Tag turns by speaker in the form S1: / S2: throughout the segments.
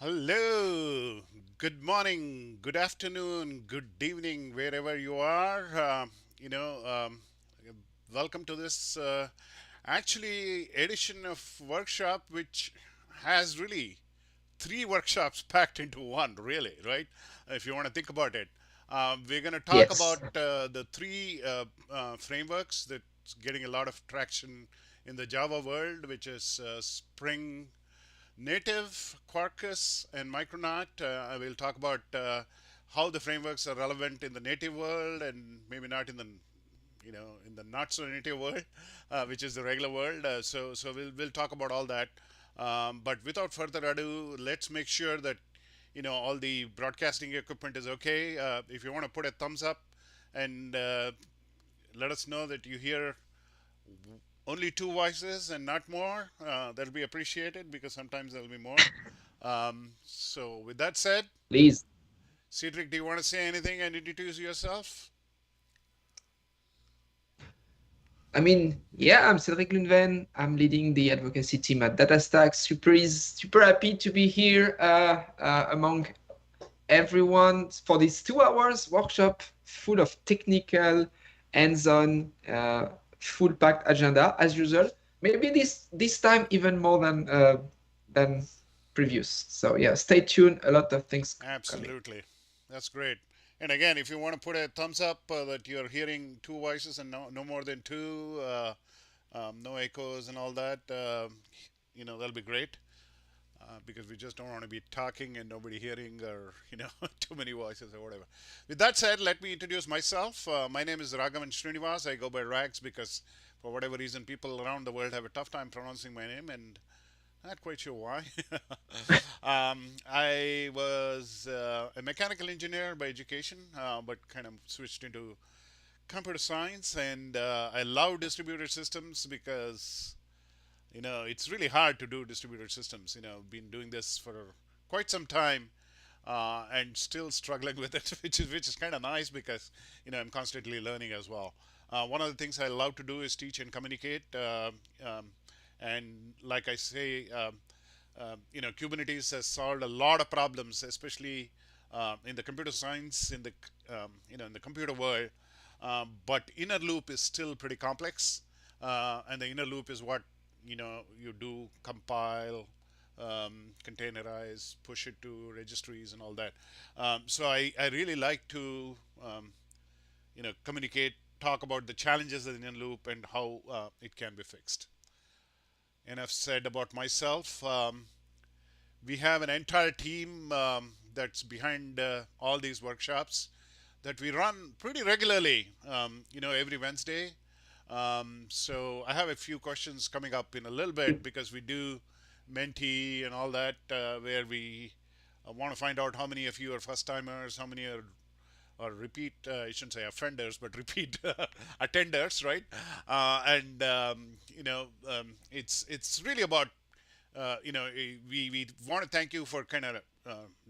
S1: Hello, good morning, good afternoon, good evening, wherever you are. You know, welcome to this actually edition of workshop, which has really three workshops packed into one, really, right? If you want to think about it. We're going to talk about
S2: Yes.
S1: the three frameworks that's getting a lot of traction in the Java world, which is Spring Native, Quarkus, and Micronaut. I will talk about how the frameworks are relevant in the native world and maybe not in the in the not so native world, which is the regular world. So we'll talk about all that. But without further ado, let's make sure that all the broadcasting equipment is okay. If you want to put a thumbs up and let us know that you hear only two voices and not more, that'll be appreciated because sometimes there'll be more. So, with that said,
S2: Please.
S1: Cedric, do you want to say anything and introduce yourself?
S2: I'm Cedric Lunven. I'm leading the advocacy team at DataStack. Super happy to be here among everyone for this 2 hours workshop full of technical, hands-on, full packed agenda as usual. Maybe this time even more than previous. So yeah, stay tuned. A lot of things coming.
S1: Absolutely. That's great. And again, if you want to put a thumbs up that you're hearing two voices and no more than two, no echoes and all that, that'll be great. Because we just don't want to be talking and nobody hearing or too many voices or whatever. With that said, let me introduce myself. My name is Raghavan Srinivas. I go by Rags because for whatever reason people around the world have a tough time pronouncing my name, and not quite sure why. I was a mechanical engineer by education, but kind of switched into computer science, and I love distributed systems because it's really hard to do distributed systems. Been doing this for quite some time, and still struggling with it, which is kind of nice because I'm constantly learning as well. One of the things I love to do is teach and communicate, and like I say, Kubernetes has solved a lot of problems, especially in the computer science, in the computer world. But inner loop is still pretty complex, and the inner loop is what you do compile, containerize, push it to registries and all that. So I really like to communicate, talk about the challenges of the inner loop and how it can be fixed. Enough said about myself. We have an entire team that's behind all these workshops that we run pretty regularly, every Wednesday. So I have a few questions coming up in a little bit because we do Menti and all that, where we want to find out how many of you are first timers, how many are or repeat, I shouldn't say offenders, but repeat attenders, right? And it's really about we want to thank you for kind of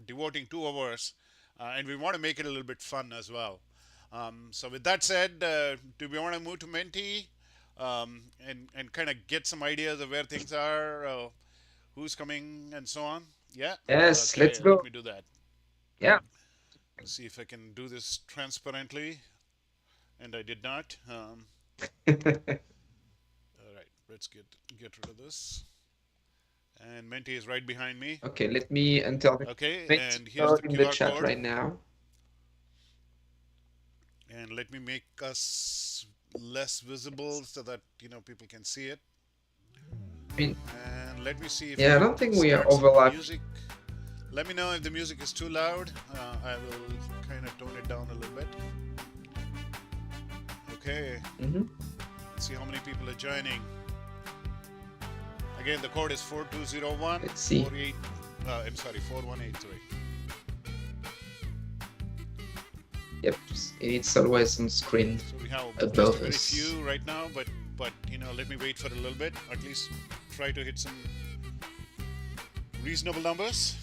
S1: devoting 2 hours, and we want to make it a little bit fun as well. So with that said, do we want to move to Menti and kind of get some ideas of where things are, who's coming, and so on? Yeah.
S2: Yes,
S1: Okay.
S2: let's
S1: Let
S2: go.
S1: me do that.
S2: Yeah.
S1: See if I can do this transparently, and I did not. All right. Let's get rid of this. And Menti is right behind me.
S2: Okay, let me enter the
S1: Okay.
S2: message
S1: And here's the
S2: in the
S1: QR
S2: chat
S1: code.
S2: right now.
S1: And let me make us less visible so that people can see it.
S2: I mean,
S1: And let me see if I
S2: yeah, I
S1: can
S2: don't think we are
S1: start some
S2: overlapped.
S1: music. Let me know if the music is too loud. I will kind of tone it down a little bit. Okay.
S2: Hmm.
S1: Let's see how many people are joining. Again, the code is 4201
S2: Let's see.
S1: 48. I'm sorry, 4183.
S2: Yep, it's always on screen
S1: So we have just a
S2: above
S1: very
S2: us.
S1: few right now, but let me wait for a little bit. At least try to hit some reasonable numbers.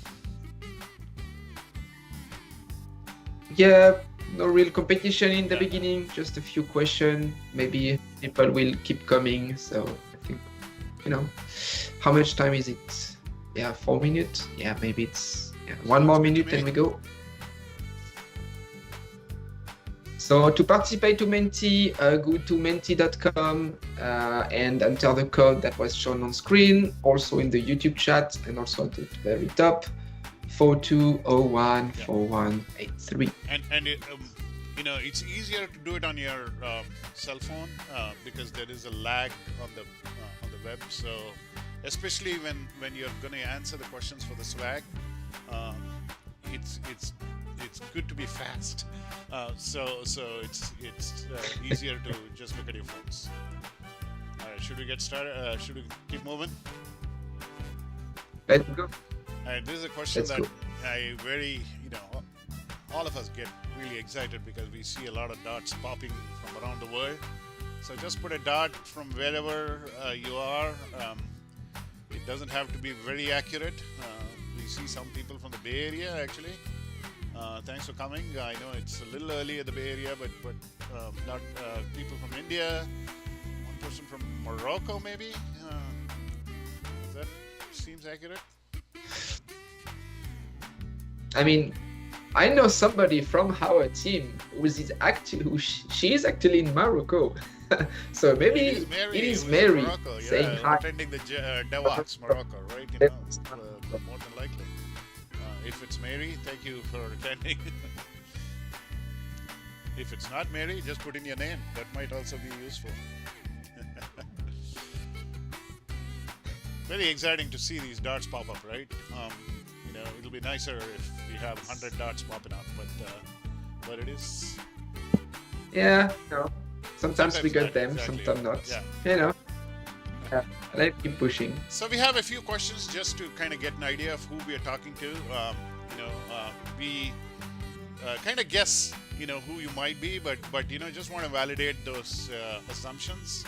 S2: Yeah, no real competition in the
S1: Yeah.
S2: beginning, just a few questions. Maybe people will keep coming. So I think, how much time is it? Yeah, 4 minutes. Yeah, maybe it's one
S1: Sounds
S2: more
S1: good to
S2: minute
S1: me.
S2: and we go. So to participate to Menti, go to menti.com and enter the code that was shown on screen, also in the YouTube chat and also at the very top, 42014183.
S1: And it, it's easier to do it on your cell phone because there is a lag on the web. So especially when you're going to answer the questions for the swag, um, it's good to be fast. So it's easier to just look at your phones. All right, should we get started? Should we keep moving?
S2: Let's go.
S1: All right, this is a question
S2: Let's
S1: that
S2: go.
S1: I very, all of us get really excited because we see a lot of dots popping from around the world. So just put a dot from wherever you are. It doesn't have to be very accurate. We see some people from the Bay Area actually. Thanks for coming. I know it's a little early at the Bay Area, but not people from India. One person from Morocco, maybe. That seems accurate.
S2: I mean, I know somebody from our team who is actually she is actually in Morocco. So maybe it is Mary
S1: Morocco,
S2: saying hi.
S1: attending the Devox Morocco, right? More than likely. If it's Mary, thank you for attending. If it's not Mary, just put in your name. That might also be useful. Very exciting to see these dots pop up, right? It'll be nicer if we have 100 dots popping up, but it is.
S2: Yeah, no. Sometimes we get
S1: not,
S2: them,
S1: exactly.
S2: sometimes not.
S1: Yeah.
S2: Let's keep pushing.
S1: So we have a few questions just to kind of get an idea of who we are talking to. We kind of guess, who you might be, but just want to validate those assumptions,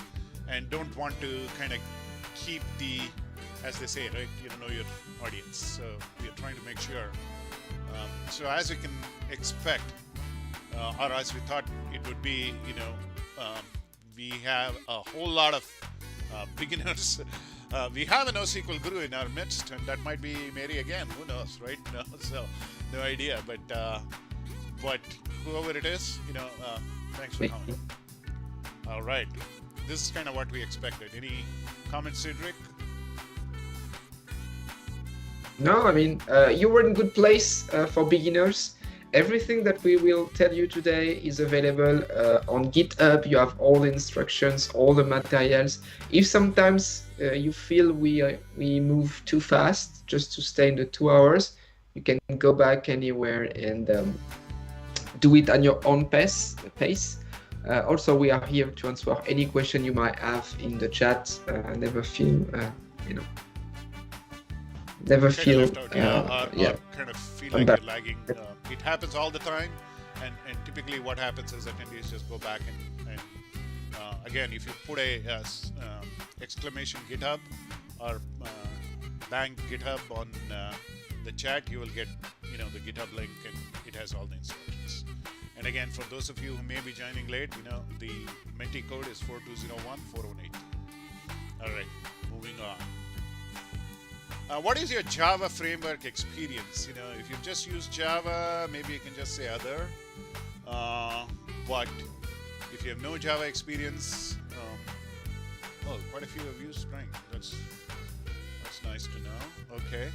S1: and don't want to kind of keep the, as they say, right? You don't know your audience, so we are trying to make sure. So as you can expect, or as we thought it would be, we have a whole lot of beginners. We have a NoSQL guru in our midst, and that might be Mary again. Who knows, right? No, so no idea. But whoever it is, thanks for coming. All right, this is kind of what we expected. Any comments, Cedric?
S2: No, I mean, you were in good place for beginners. Everything that we will tell you today is available on GitHub. You have all the instructions, all the materials. If sometimes you feel we move too fast just to stay in the 2 hours, you can go back anywhere and do it at your own pace. Also, we are here to answer any question you might have in the chat. Never feel, never feel
S1: kind of feel like you're lagging. It happens all the time, and typically what happens is attendees just go back and again, if you put a exclamation GitHub or bang GitHub on the chat, you will get the GitHub link, and it has all the instructions. And again, for those of you who may be joining late, the Menti code is 4201418. All right, moving on. What is your Java framework experience? If you've just used Java, maybe you can just say other. But if you have no Java experience, quite a few have used Spring. That's nice to know. Okay.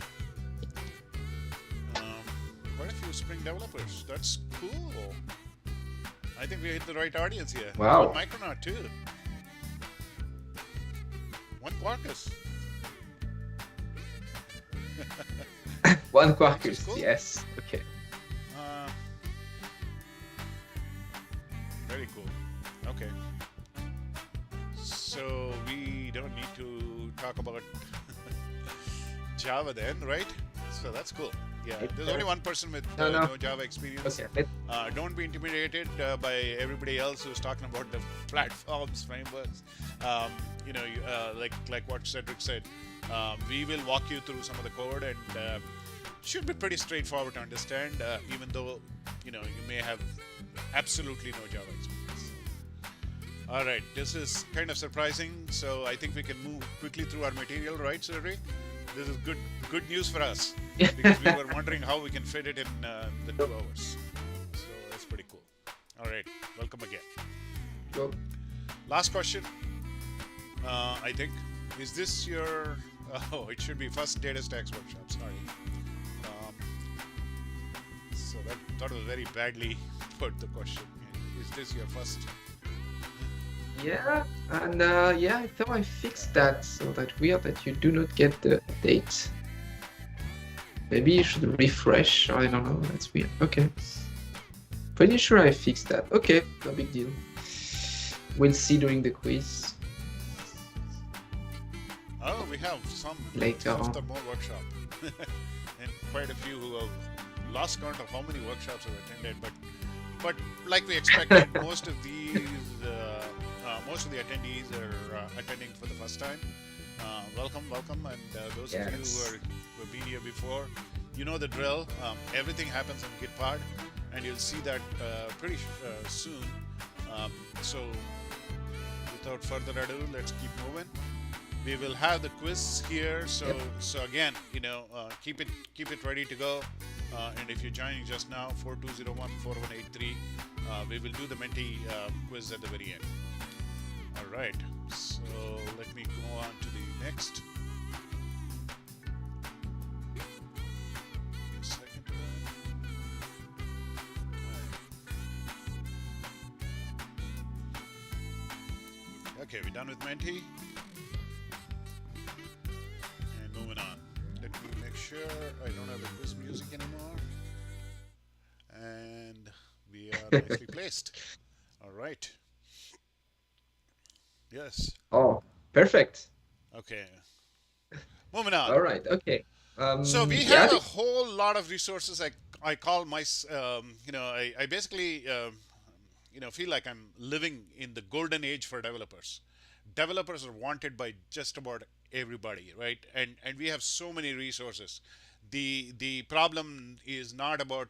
S1: Quite a few Spring developers. That's cool. I think we hit the right audience here.
S2: Wow.
S1: One Micronaut too. One Quarkus.
S2: One Quarkus,
S1: Cool.
S2: yes. Okay.
S1: Very cool. Okay. So we don't need to talk about Java then, right? So that's cool. Yeah, there's only one person with no Java experience.
S2: Okay.
S1: Don't be intimidated by everybody else who's talking about the platforms, frameworks. Like what Cedric said, we will walk you through some of the code, and should be pretty straightforward to understand, even though you may have absolutely no Java experience. All right, this is kind of surprising, so I think we can move quickly through our material, right, Cedric? This is good news for us because we were wondering how we can fit it in the 2 hours. So that's pretty cool. All right, welcome again.
S2: Well,
S1: Last question. I think is this your? Oh, it should be first data stacks workshop. Sorry. Um, so that was very badly put the question. Is this your first?
S2: yeah, and yeah, I thought I fixed that, so that weird that you do not get the update. Maybe you should refresh. I don't know. That's weird. Okay. Pretty sure I fixed that. Okay, no big deal. We'll see during the quiz.
S1: Oh, we have some
S2: Later
S1: fifth or
S2: on.
S1: more workshop, and quite a few who have lost count of how many workshops have attended. But like we expected, most of the attendees are attending for the first time. Welcome, and those of you
S2: Yes.
S1: who have been here before, you know the drill. Everything happens on GitHub, and you'll see that pretty soon. So, without further ado, let's keep moving. We will have the quiz here, so
S2: Yep.
S1: so again, keep it ready to go. And if you're joining just now, 4201-4183, we will do the Menti quiz at the very end. All right, so let me go on to the next. A second to that. Okay, we're done with Menti. And moving on. Let me make sure I don't have the quiz music anymore. And we are nicely placed. All right. Yes.
S2: Oh, perfect.
S1: Okay. Moving on.
S2: All right. Okay.
S1: So we
S2: Yeah.
S1: have a whole lot of resources. I call my, I basically, feel like I'm living in the golden age for developers. Developers are wanted by just about everybody, right? And we have so many resources. The problem is not about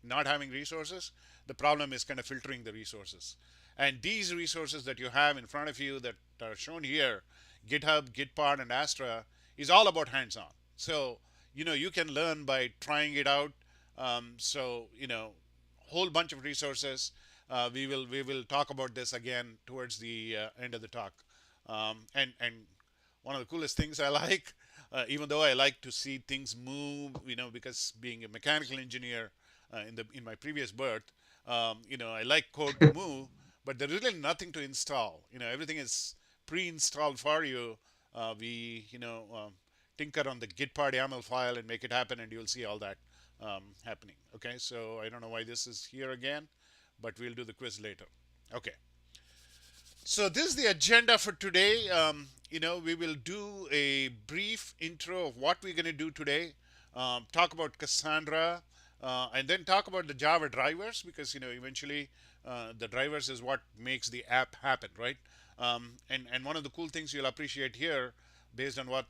S1: not having resources. The problem is kind of filtering the resources. And these resources that you have in front of you that are shown here, GitHub, Gitpod, and Astra, is all about hands-on. So you can learn by trying it out. Whole bunch of resources. We will talk about this again towards the end of the talk. And one of the coolest things I like, even though I like to see things move, because being a mechanical engineer in my previous birth, I like code to move, but there is really nothing to install. Everything is pre-installed for you. We tinker on the Gitpod YAML file and make it happen, and you'll see all that happening. Okay, so I don't know why this is here again, but we'll do the quiz later. Okay. So this is the agenda for today. We will do a brief intro of what we're going to do today. Talk about Cassandra, and then talk about the Java drivers, because eventually the drivers is what makes the app happen, right? And one of the cool things you'll appreciate here, based on what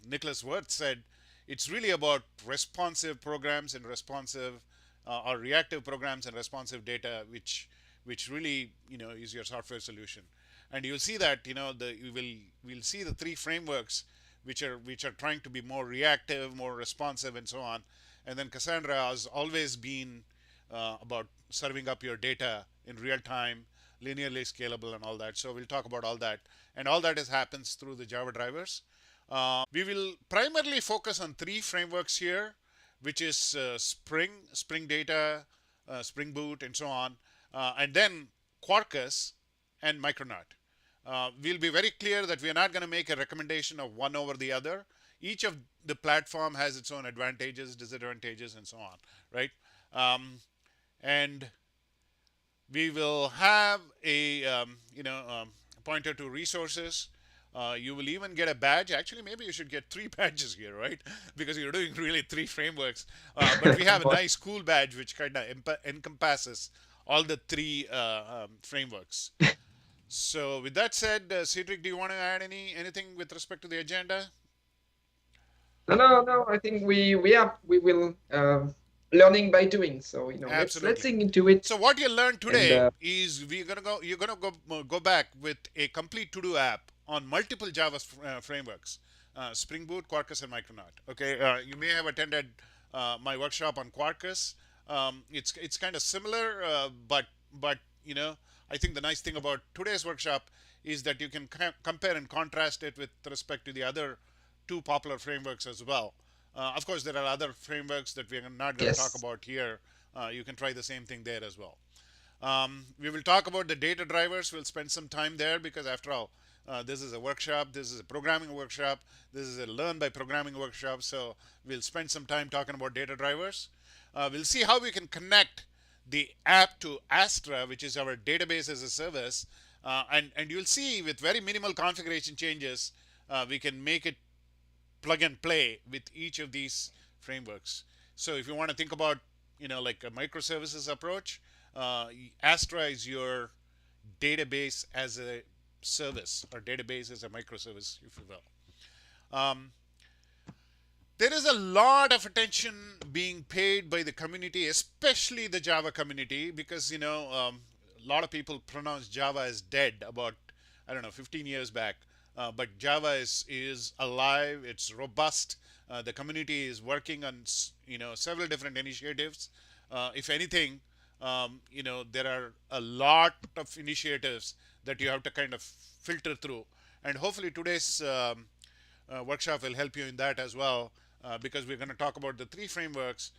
S1: Nicholas Wirth said, it's really about responsive programs and responsive or reactive programs and responsive data, which really is your software solution. And you'll see that we'll see the three frameworks which are trying to be more reactive, more responsive, and so on. And then Cassandra has always been about serving up your data in real time, linearly scalable, and all that. So we'll talk about all that, and all that happens through the Java drivers. We will primarily focus on three frameworks here, which is Spring Data, SpringBoot, and so on, and then Quarkus and Micronaut. We'll be very clear that we are not going to make a recommendation of one over the other. Each of the platform has its own advantages, disadvantages, and so on, right? And we will have a pointer to resources. You will even get a badge. Actually, maybe you should get 3 badges here, right? Because you're doing really 3 frameworks. But we have a nice cool badge which kind of encompasses all the 3 frameworks. So with that said, Cedric, do you want to add anything with respect to the agenda?
S2: No. I think we will learning by doing. So let's dig into it.
S1: So what you learned today is you're gonna go back with a complete to-do app on multiple Java frameworks. SpringBoot, Quarkus, and Micronaut. Okay, you may have attended my workshop on Quarkus. It's kind of similar, but you know, I think the nice thing about today's workshop is that you can compare and contrast it with respect to the other two popular frameworks as well. Of course, there are other frameworks that we're not going to talk
S2: Yes.
S1: about here. You can try the same thing there as well. We will talk about the data drivers. We'll spend some time there because, after all, this is a workshop. This is a programming workshop. This is a learn by programming workshop. So we'll spend some time talking about data drivers. We'll see how we can connect the app to ASTRA, which is our database as a service. And you'll see with very minimal configuration changes, we can make it plug and play with each of these frameworks. So if you want to think about, like a microservices approach, Astra is your database as a service, or database as a microservice, if you will. There is a lot of attention being paid by the community, especially the Java community, because a lot of people pronounce Java as dead about, I don't know, 15 years back. But Java is alive. It's robust. The community is working on several different initiatives. If anything, there are a lot of initiatives that you have to kind of filter through, and hopefully today's workshop will help you in that as well, because we're going to talk about the three frameworks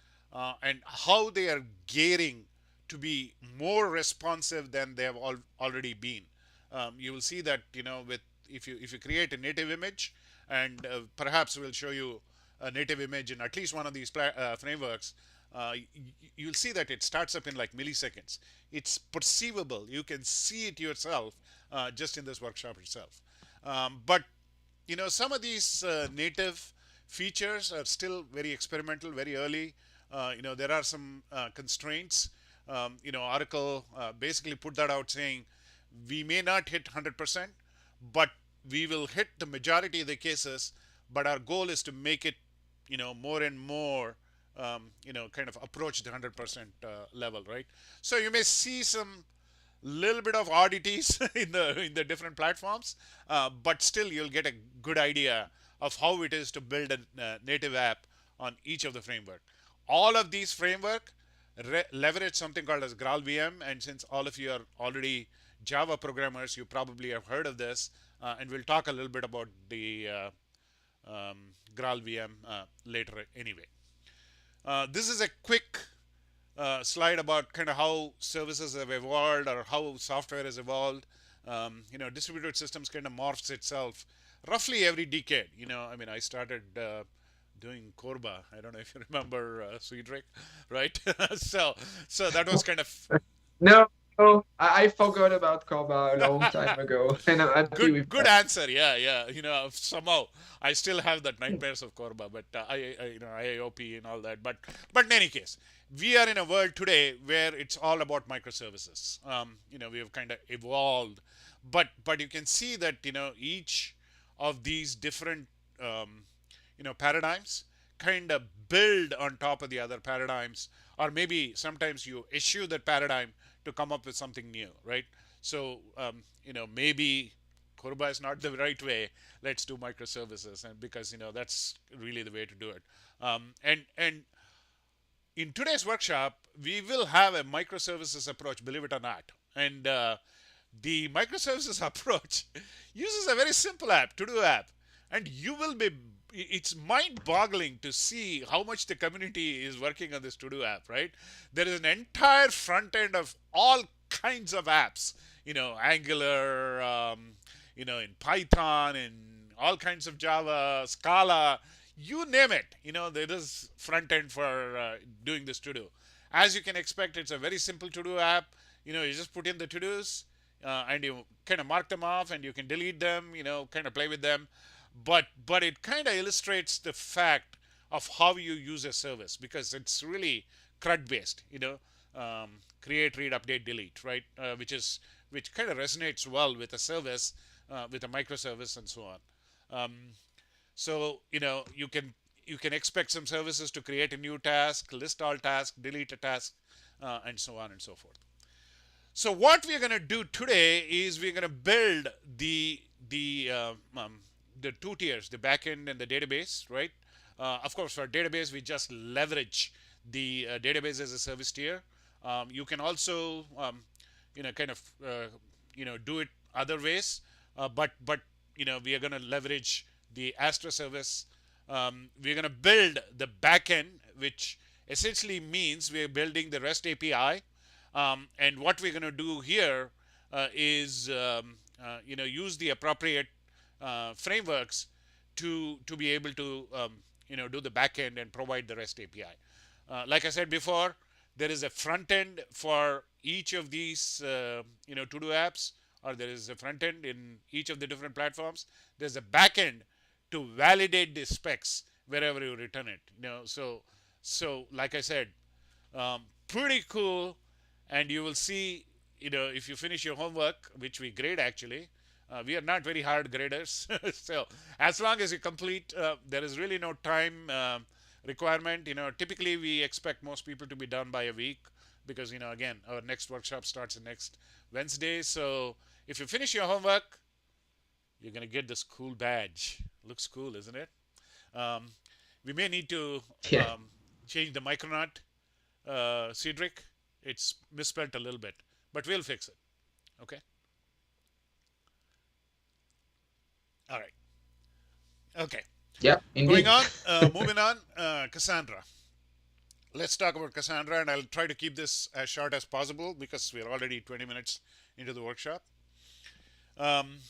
S1: and how they are gearing to be more responsive than they have already been. You will see that with if you create a native image, and perhaps we'll show you a native image in at least one of these frameworks, you'll see that it starts up in like milliseconds. It's perceivable. You can see it yourself just in this workshop itself. But some of these native features are still very experimental, very early. There are some constraints. Oracle basically put that out, saying we may not hit 100%, but we will hit the majority of the cases. But our goal is to make it, more and more, kind of approach the 100% level, right? So you may see some little bit of oddities in the different platforms, but still you'll get a good idea of how it is to build a native app on each of the framework. All of these framework leverage something called as GraalVM, and since all of you are already Java programmers, you probably have heard of this, and we'll talk a little bit about the GraalVM later anyway. This is a quick slide about kind of how services have evolved or how software has evolved. Distributed systems kind of morphs itself roughly every decade. I started doing Corba. I don't know if you remember Swedrick, right? so that was kind of
S2: No, no, I forgot about Corba a long time ago, and I'm happy with
S1: good
S2: that.
S1: answer. Yeah. Somehow I still have that nightmares of Corba, but IIOP and all that. But in any case, we are in a world today where it's all about microservices. We have kind of evolved, but you can see that each of these different paradigms kind of build on top of the other paradigms, or maybe sometimes you issue that paradigm to come up with something new, right? So maybe Corba is not the right way. Let's do microservices, and because that's really the way to do it. And in today's workshop, we will have a microservices approach, believe it or not. And the microservices approach uses a very simple app, to-do app, and it's mind-boggling to see how much the community is working on this to-do app, right? There is an entire front end of all kinds of apps, Angular, in Python, in all kinds of Java, Scala, you name it. There is front end for doing this to-do. As you can expect, it's a very simple to-do app. You just put in the to-dos, and you kind of mark them off, and you can delete them, kind of play with them. But it kind of illustrates the fact of how you use a service, because it's really CRUD based, create, read, update, delete, right? Which kind of resonates well with a service, with a microservice, and so on. So you can expect some services to create a new task, list all tasks, delete a task, and so on and so forth. So what we're going to do today is we're going to build the the two tiers, the backend and the database, right? Of course, for database, we just leverage the database as a service tier. You can also, kind of, do it other ways, but we are going to leverage the Astra service. We're going to build the backend, which essentially means we're building the REST API. And what we're going to do here is use the appropriate frameworks to be able to do the backend and provide the REST API. Like I said before, there is a front end for each of these to-do apps, or there is a front end in each of the different platforms. There's a back end to validate the specs wherever you return it. So like I said, pretty cool. And you will see, if you finish your homework, which we grade actually. We are not very hard graders. So as long as you complete, there is really no time requirement. Typically we expect most people to be done by a week, because again, our next workshop starts next Wednesday. So if you finish your homework, you're gonna get this cool badge. Looks cool, isn't it? Um, we may need to
S2: Yeah.
S1: change the Micronaut, Cedric. It's misspelled a little bit, but we'll fix it. Okay. All right. Okay.
S2: Yeah,
S1: Going
S2: indeed.
S1: on, moving on, Cassandra. Let's talk about Cassandra, and I'll try to keep this as short as possible because we're already 20 minutes into the workshop. Um,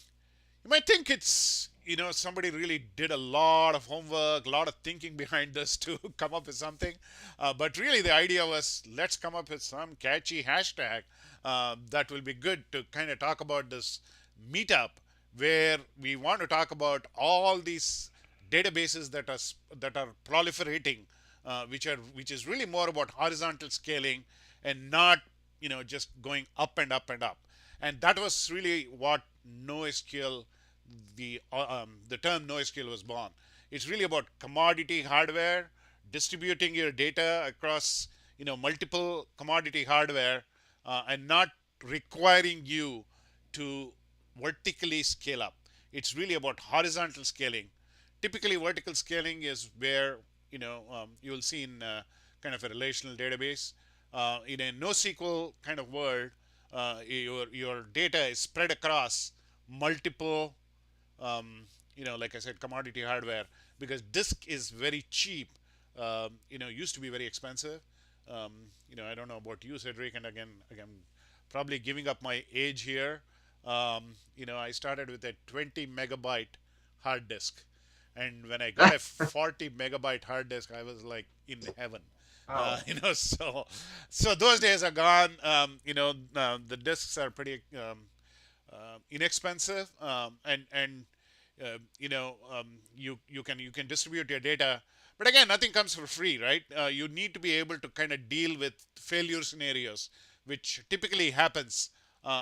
S1: you might think it's, somebody really did a lot of homework, a lot of thinking behind this to come up with something. But really, the idea was, let's come up with some catchy hashtag that will be good to kind of talk about this meetup, where we want to talk about all these databases that are proliferating, which is really more about horizontal scaling and not just going up and up and up. And that was really what NoSQL, the term NoSQL was born. It's really about commodity hardware, distributing your data across multiple commodity hardware, and not requiring you to vertically scale up. It's really about horizontal scaling. Typically, vertical scaling is where you will see in kind of a relational database. In a NoSQL kind of world, your data is spread across multiple, like I said, commodity hardware, because disk is very cheap. Used to be very expensive. I don't know about you, Cedric, and again, probably giving up my age here. I started with a 20 megabyte hard disk, and when I got a 40 megabyte hard disk, I was like in heaven.
S2: Wow.
S1: So those days are gone. The disks are pretty inexpensive, and you can distribute your data. But again, nothing comes for free, right? You need to be able to kind of deal with failure scenarios, which typically happens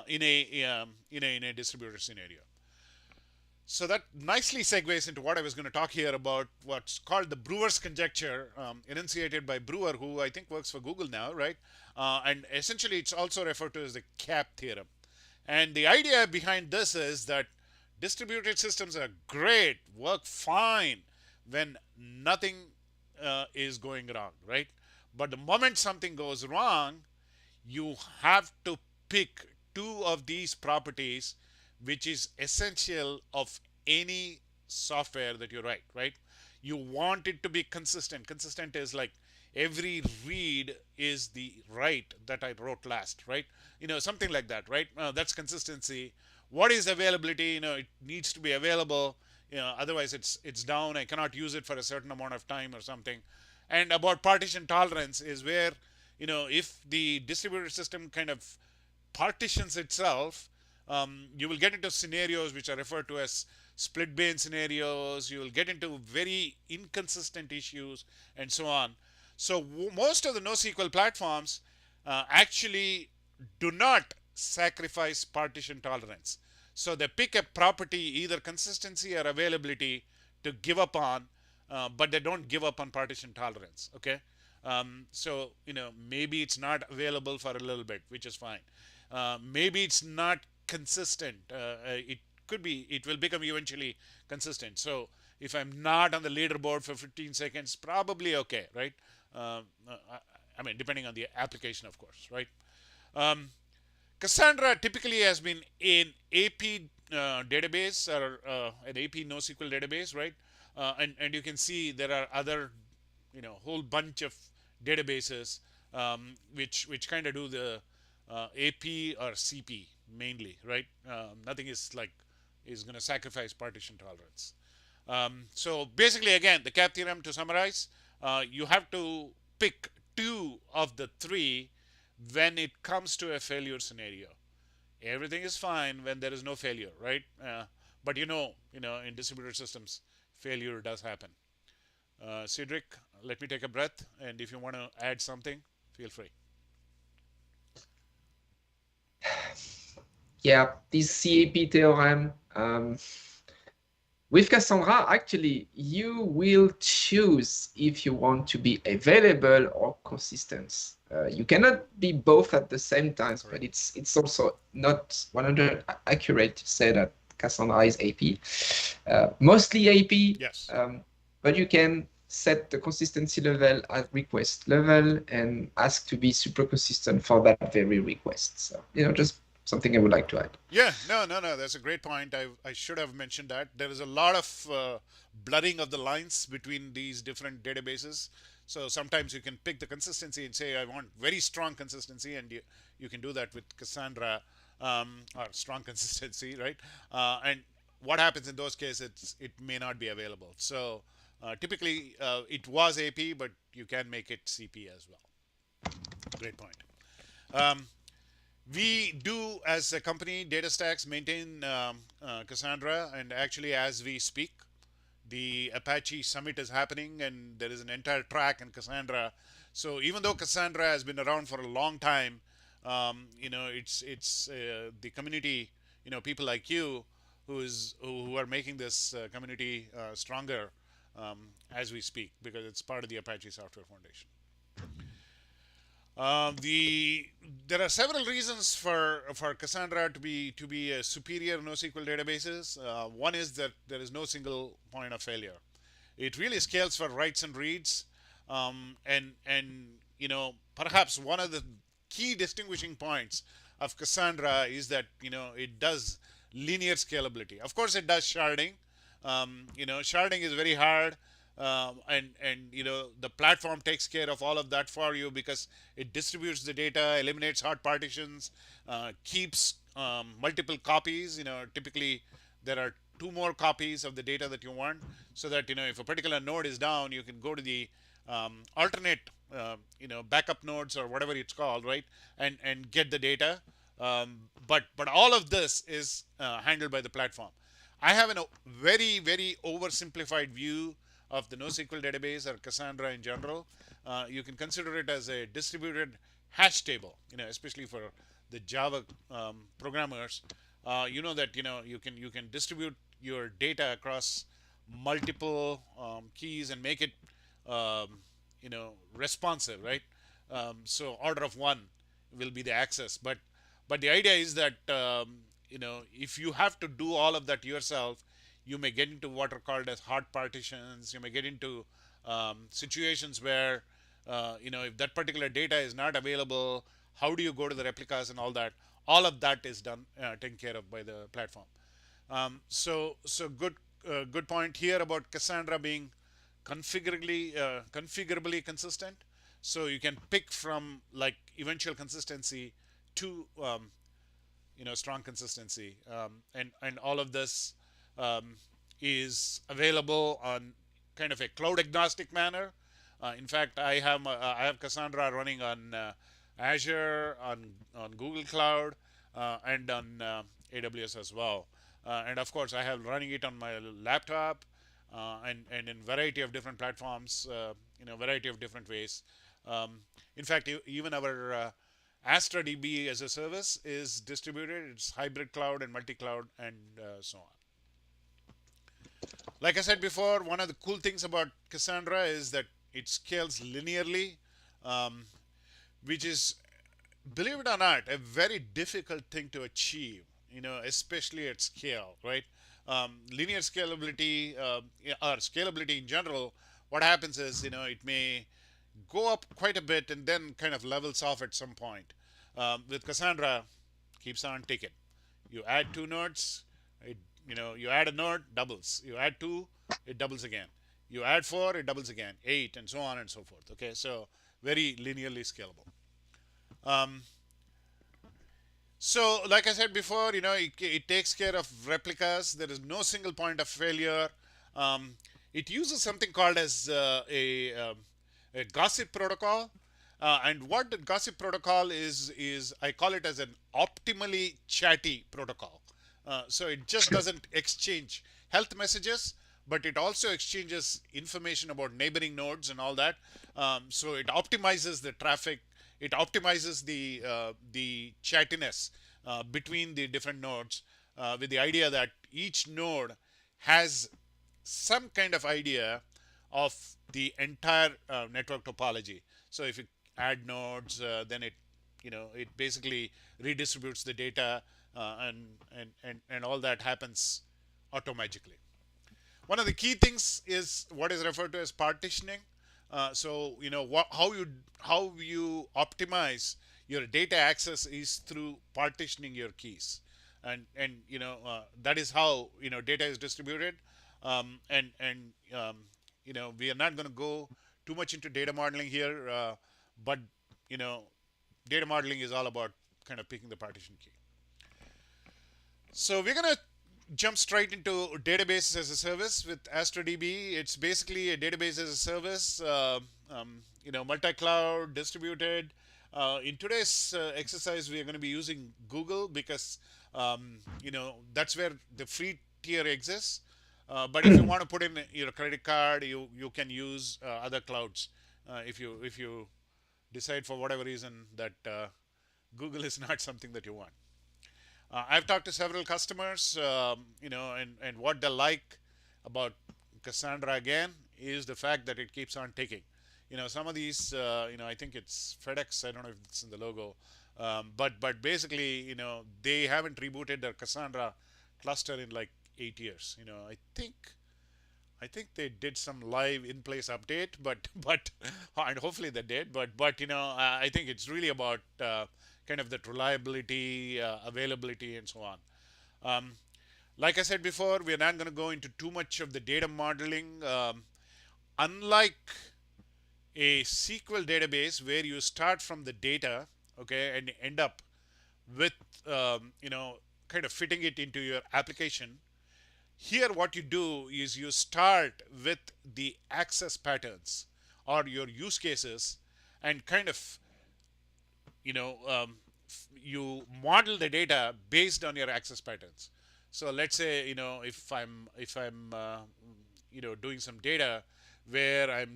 S1: in a distributed scenario. So that nicely segues into what I was going to talk here about, what's called the Brewer's conjecture, enunciated by Brewer, who I think works for Google now, right? And essentially, it's also referred to as the CAP theorem. And the idea behind this is that distributed systems are great, work fine when nothing is going wrong, right? But the moment something goes wrong, you have to pick two of these properties, which is essential of any software that you write, right? You want it to be consistent. Consistent is like every read is the write that I wrote last, right? Something like that, right? That's consistency. What is availability? It needs to be available. Otherwise it's down. I cannot use it for a certain amount of time or something. And about partition tolerance is where, if the distributed system kind of partitions itself, you will get into scenarios which are referred to as split bin scenarios. You will get into very inconsistent issues and so on. So most of the NoSQL platforms actually do not sacrifice partition tolerance. So they pick a property, either consistency or availability, to give up on, but they don't give up on partition tolerance. Okay. So maybe it's not available for a little bit, which is fine. Maybe it's not consistent. It could be, it will become eventually consistent. So if I'm not on the leaderboard for 15 seconds, probably okay, right? I mean, depending on the application, of course, right? Um, Cassandra typically has been an AP database, or an AP NoSQL database, right? And you can see there are other, whole bunch of databases, which kind of do the AP or CP mainly, right? Nothing is going to sacrifice partition tolerance. So basically, again, the cap theorem, to summarize, you have to pick two of the three when it comes to a failure scenario. Everything is fine when there is no failure, right? But in distributed systems, failure does happen. Cedric, let me take a breath, and if you want to add something, feel free.
S2: Yeah, this CAP theorem. With Cassandra, actually, you will choose if you want to be available or consistent. You cannot be both at the same time,
S1: Correct.
S2: but it's also not 100 accurate to say that Cassandra is AP. Mostly AP,
S1: Yes.
S2: but you can set the consistency level at request level and ask to be super consistent for that very request. So, just something I would like to add.
S1: Yeah, no. That's a great point. I should have mentioned that. There is a lot of blurring of the lines between these different databases. So sometimes you can pick the consistency and say, I want very strong consistency, and you can do that with Cassandra, or strong consistency, right? And what happens in those cases, it may not be available. So typically, it was AP, but you can make it CP as well. Great point. Um, we do, as a company, DataStax, maintain Cassandra, and actually, as we speak, the Apache Summit is happening, and there is an entire track in Cassandra. So even though Cassandra has been around for a long time, it's the community, people like you, who are making this community stronger as we speak, because it's part of the Apache Software Foundation. There are several reasons for Cassandra to be a superior NoSQL databases. One is that there is no single point of failure. It really scales for writes and reads, and perhaps one of the key distinguishing points of Cassandra is that it does linear scalability. Of course, it does sharding. Sharding is very hard, and the platform takes care of all of that for you because it distributes the data, eliminates hard partitions, keeps multiple copies. Typically there are two more copies of the data that you want, so that if a particular node is down, you can go to the alternate backup nodes or whatever it's called, right, and get the data. But all of this is handled by the platform. I have a very, very oversimplified view of the NoSQL database or Cassandra in general. You can consider it as a distributed hash table, especially for the Java programmers. You know that you can distribute your data across multiple keys and make it responsive, right? So order of one will be the access, but the idea is that if you have to do all of that yourself, you may get into what are called as hard partitions. You may get into situations where if that particular data is not available, how do you go to the replicas and all that? All of that is done, taken care of by the platform. So good point here about Cassandra being configurably consistent. So you can pick from like eventual consistency to strong consistency, and all of this is available on kind of a cloud agnostic manner. In fact, I have Cassandra running on Azure, on Google Cloud, and on AWS as well. And of course, I have running it on my laptop, and in variety of different platforms, variety of different ways. In fact, even our ASTRA DB as a service is distributed. It's hybrid cloud and multi-cloud, and so on. Like I said before, one of the cool things about Cassandra is that it scales linearly, um, which is, believe it or not, a very difficult thing to achieve. especially at scale, right? Linear scalability or scalability in general, what happens is, it may go up quite a bit and then kind of levels off at some point. With Cassandra, keeps on ticking. You add two nodes, it, you add a node, doubles. You add two, it doubles again. You add four, it doubles again. Eight, and so on and so forth. Okay, so very linearly scalable. Um, so, like I said before, it takes care of replicas. There is no single point of failure. Um, it uses something called as a gossip protocol. And what the gossip protocol is I call it as an optimally chatty protocol. So it just doesn't exchange health messages, but it also exchanges information about neighboring nodes and all that. So it optimizes the traffic. It optimizes the chattiness between the different nodes, with the idea that each node has some kind of idea of the entire network topology. So if you add nodes, then it basically redistributes the data, and all that happens automagically. One of the key things is what is referred to as partitioning. So how you optimize your data access is through partitioning your keys, and that is how data is distributed. And we are not going to go too much into data modeling here, but you know data modeling is all about kind of picking the partition key. So we're going to jump straight into database as a service with AstraDB. It's basically a database as a service, multi-cloud, distributed. In today's exercise, we are going to be using Google because that's where the free tier exists. But if you want to put in your credit card, you can use other clouds if you decide for whatever reason that Google is not something that you want. I've talked to several customers, and what they like about Cassandra again is the fact that it keeps on ticking. Some of these, I think it's FedEx. I don't know if it's in the logo, but basically, they haven't rebooted their Cassandra cluster in like 8 years. I think they did some live in place update, but and hopefully they did. But I think it's really about kind of that reliability, availability, and so on. Um, like I said before, we're not going to go into too much of the data modeling. Unlike a SQL database where you start from the data, okay, and end up with kind of fitting it into your application. Here, what you do is you start with the access patterns or your use cases, and kind of you know um, you model the data based on your access patterns. So let's say if I'm doing some data where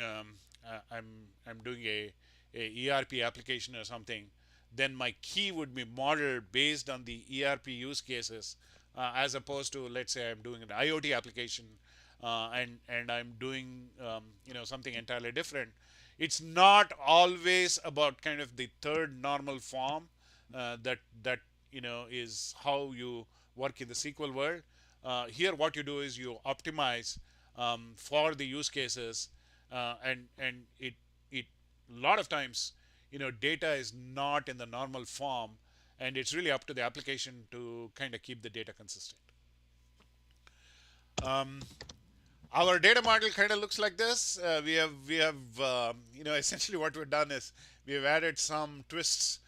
S1: um, I'm doing a ERP application or something, then my key would be modeled based on the ERP use cases, as opposed to, let's say, I'm doing an IoT application, and I'm doing something entirely different. It's not always about kind of the third normal form, that is how you work in the SQL world. Here, what you do is you optimize for the use cases, and it a lot of times data is not in the normal form, and it's really up to the application to kind of keep the data consistent. Um, our data model kind of looks like this. We have essentially what we've done is we have added some twists,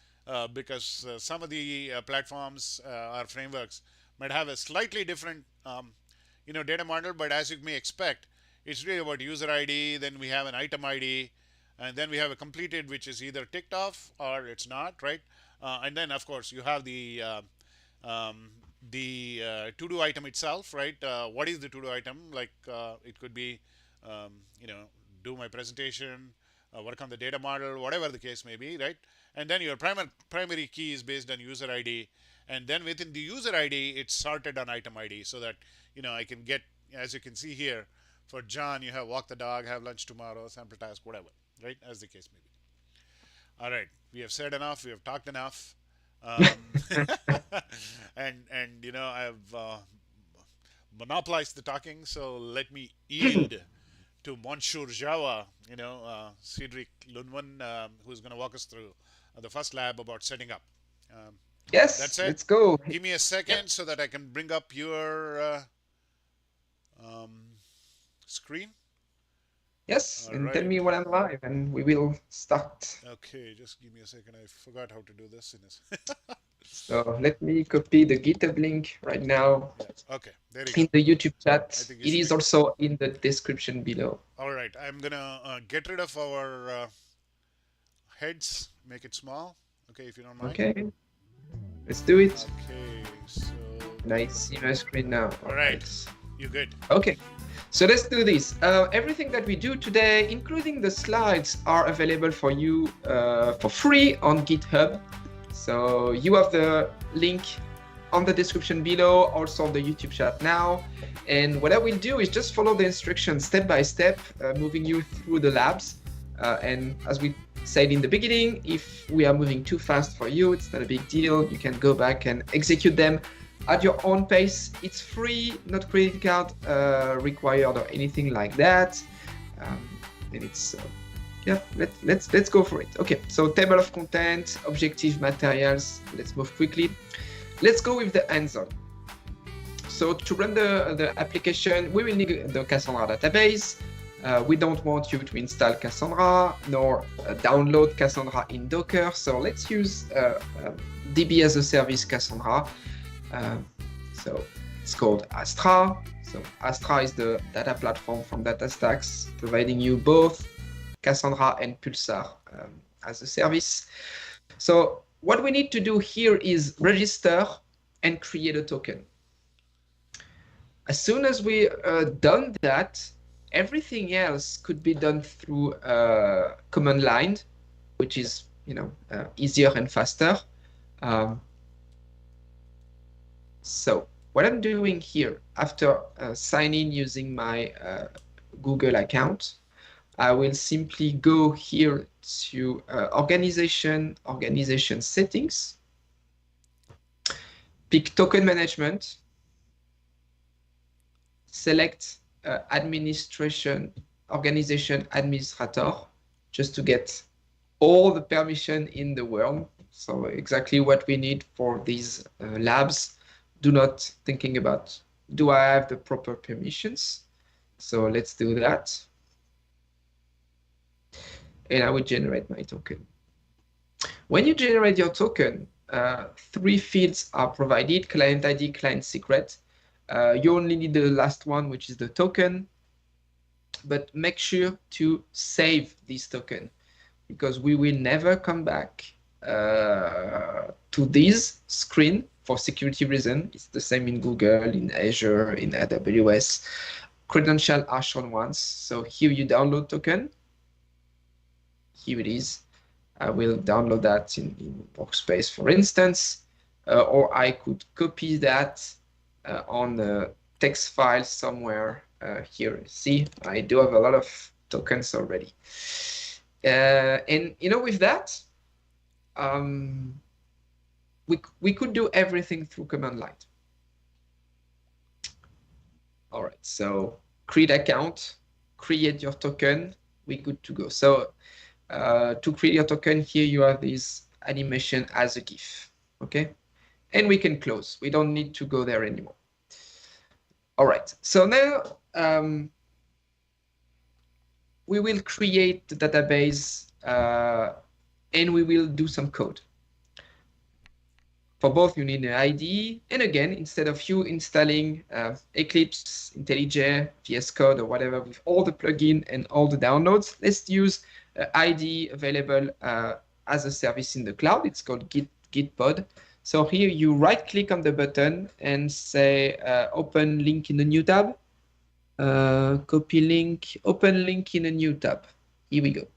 S1: because some of the platforms or frameworks might have a slightly different data model, but as you may expect, it's really about user ID. Then we have an item ID, and then we have a completed, which is either ticked off or it's not, right? And then of course you have um, to-do item itself, right? What is the to-do item? Like it could be, um, you know, do my presentation, work on the data model, whatever the case may be, right? And then your primary key is based on user ID, and then within the user ID, it's sorted on item ID, so that I can get, as you can see here, for John, you have walk the dog, have lunch tomorrow, sample task, whatever, right? As the case may be. All right, we have said enough. We have talked enough. Um, and I've monopolized the talking, so let me yield to Monsieur Java, Cedric Lunwan, who's going to walk us through the first lab about setting up. Um, that's
S2: Yes,
S1: it.
S2: let's go.
S1: Give me a
S2: Yep.
S1: second so that I can bring up your um, screen.
S2: Yes,
S1: All
S2: and tell
S1: right.
S2: me when I'm live, and we will start.
S1: Okay, just give me a second. I forgot how to do this in this.
S2: So let me copy the GitHub link right now
S1: Yeah. Okay. There you go.
S2: in the YouTube
S1: I
S2: chat.
S1: think you
S2: It
S1: should
S2: is
S1: be.
S2: also in the description below.
S1: All right. I'm gonna get rid of our heads. Make it small. Okay, if you don't mind.
S2: Okay, let's do it.
S1: Okay. So.
S2: And I see my screen now.
S1: All
S2: All
S1: right.
S2: right.
S1: You good?
S2: Okay, so let's do this. Everything that we do today, including the slides, are available for you for free on GitHub. So you have the link on the description below, also on the YouTube chat now. And what I will do is just follow the instructions step by step, moving you through the labs. And as we said in the beginning, if we are moving too fast for you, it's not a big deal. You can go back and execute them at your own pace. It's free, not credit card required or anything like that. And it's yeah, let's go for it. Okay, so table of content, objective materials. Let's move quickly. Let's go with the hands-on. So to run the application, we will need the Cassandra database. We don't want you to install Cassandra nor download Cassandra in Docker. So let's use DB as a service Cassandra. So it's called ASTRA. So ASTRA is the data platform from DataStax, providing you both Cassandra and Pulsar as a service. So what we need to do here is register and create a token. As soon as we done that, everything else could be done through command line, which is easier and faster. So what I'm doing here, after signing in using my Google account, I will simply go here to organization settings, pick token management, select organization administrator, just to get all the permission in the world. So exactly what we need for these labs. Do not thinking about, do I have the proper permissions? So let's do that. And I will generate my token. When you generate your token, 3 fields are provided: client ID, client secret. You only need the last one, which is the token, but make sure to save this token, because we will never come back to this screen for security reason. It's the same in Google, in Azure, in AWS. Credentials are shown once. So here you download token. Here it is. I will download that in Workspace, for instance, or I could copy that on the text file somewhere here. See, I do have a lot of tokens already. And with that, we could do everything through command line. All right, so create account, create your token, we're good to go. So to create your token, here you have this animation as a GIF, okay? And we can close. We don't need to go there anymore. All right, so now we will create the database and we will do some code. For both, you need an ID. And again, instead of you installing Eclipse, IntelliJ, VS Code, or whatever, with all the plugin and all the downloads, let's use ID available as a service in the cloud. It's called GitPod. So here you right-click on the button and say open link in a new tab. Copy link, open link in a new tab. Here we go.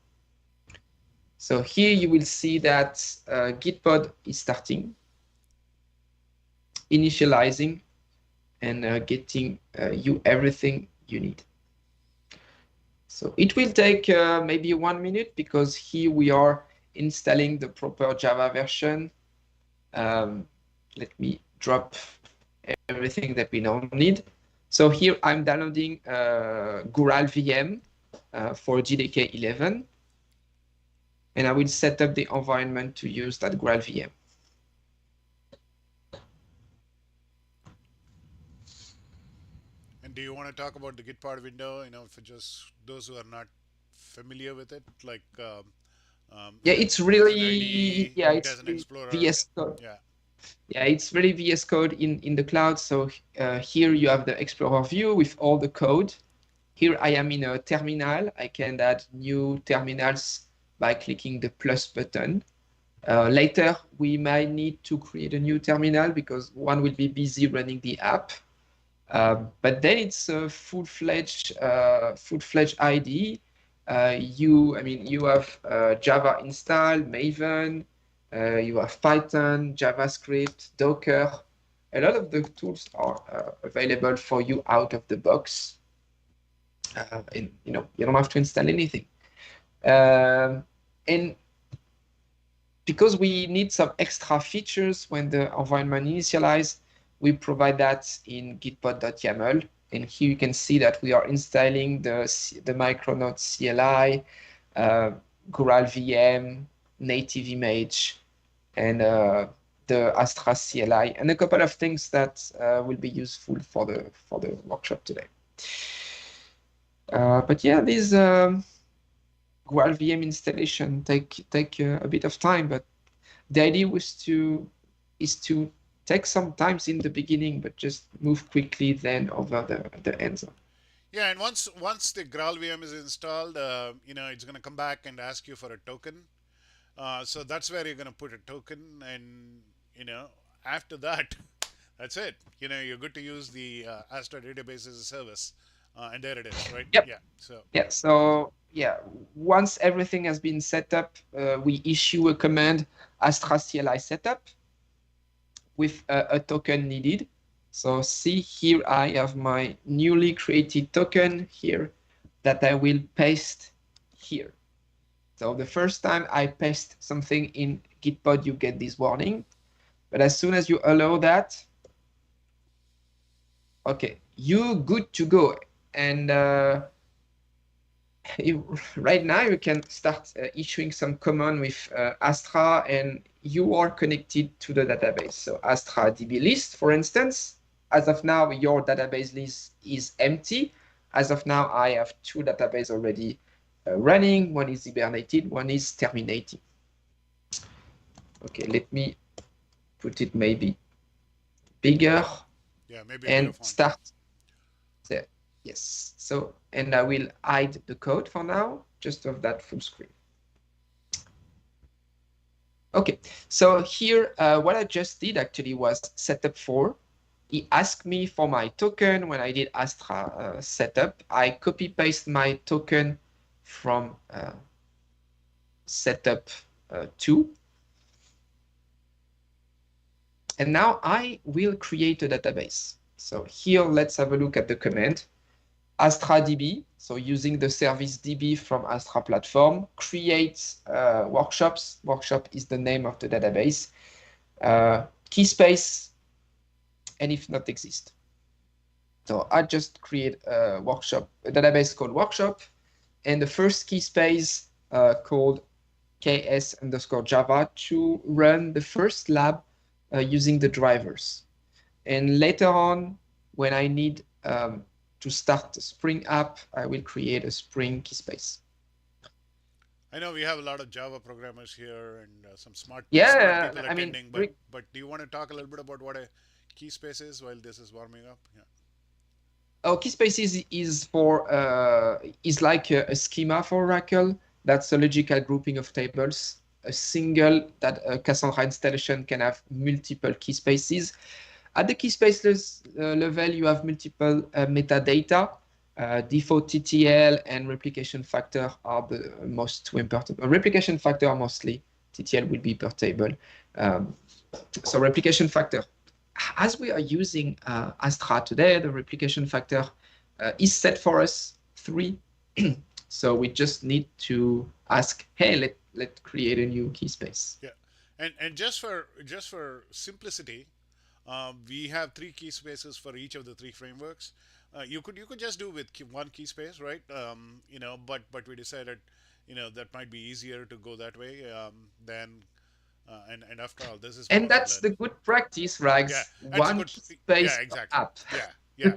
S2: So here you will see that GitPod is starting, initializing, and getting you everything you need. So it will take maybe 1 minute, because here we are installing the proper Java version. Let me drop everything that we now need. So here I'm downloading Gural VM for JDK 11, and I will set up the environment to use that Gural VM.
S1: And do you want to talk about the Gitpod window? For just those who are not familiar with it, like
S2: Yeah,
S1: it
S2: it's
S1: has an
S2: really,
S1: IDE,
S2: yeah,
S1: it
S2: it's
S1: has an
S2: really
S1: Explorer.
S2: VS Code.
S1: Yeah.
S2: Yeah, it's really VS Code in the cloud. So here you have the Explorer view with all the code. Here I am in a terminal. I can add new terminals by clicking the plus button. Later, we might need to create a new terminal because one will be busy running the app. But then it's a full-fledged IDE. You have Java install, Maven, you have Python, JavaScript, Docker. A lot of the tools are available for you out of the box. And you don't have to install anything. And because we need some extra features when the environment initializes, we provide that in gitpod.yaml. And here you can see that we are installing the Micronaut CLI, Gural VM, native image, and the ASTRA CLI, and a couple of things that will be useful for the workshop today. But yeah, this Gural VM installation take a bit of time, but the idea is to take some time in the beginning, but just move quickly then over the end zone.
S1: Yeah, and once the Graal VM is installed, it's going to come back and ask you for a token. So that's where you're going to put a token, and after that, that's it. You're good to use the Astra database as a service, and there it is, right?
S2: Yep.
S1: Yeah. So
S2: Yeah. So yeah, once everything has been set up, we issue a command Astra CLI setup with a token needed. So see here, I have my newly created token here that I will paste here. So the first time I paste something in Gitpod, you get this warning. But as soon as you allow that, okay, you good to go. And right now you can start issuing some command with Astra, and you are connected to the database. So Astra DB list, for instance, as of now, your database list is empty. As of now, I have two databases already running. One is hibernated, one is terminating. Okay, let me put it maybe bigger.
S1: yeah, maybe
S2: And
S1: font.
S2: start there. Yes. So, and I will hide the code for now, just of that full screen. Okay, so here, what I just did actually was setup 4. He asked me for my token when I did Astra setup. I copy paste my token from setup 2. And now I will create a database. So here, let's have a look at the command. AstraDB, so using the service DB from Astra platform, creates workshops. Workshop is the name of the database. Key space, and if not exist. So I just create a database called workshop, and the first key space called ks_java to run the first lab using the drivers. And later on, when I need to start the Spring app, I will create a Spring key space.
S1: I know we have a lot of Java programmers here and some smart
S2: Yeah,
S1: people
S2: I mean,
S1: attending, but do you want to talk a little bit about what a key space is while this is warming up? Yeah.
S2: oh, key spaces is like a schema for Oracle. That's a logical grouping of tables. A single Cassandra installation can have multiple key spaces. At the key spaces level, you have multiple metadata. Default TTL and replication factor are the most important. Replication factor mostly. TTL will be per table. So replication factor. As we are using Astra today, the replication factor is set for us 3. So we just need to ask, hey, let's create a new key space.
S1: Yeah. And just for simplicity, we have three key spaces for each of the three frameworks. You could just do with one key space, right? But we decided, that might be easier to go that way than and after all, this is
S2: And
S1: more for
S2: that's the
S1: learning.
S2: good practice,
S1: Yeah,
S2: Rags.
S1: that's a
S2: One
S1: good.
S2: key
S1: Yeah,
S2: space per
S1: exactly.
S2: app.
S1: Yeah,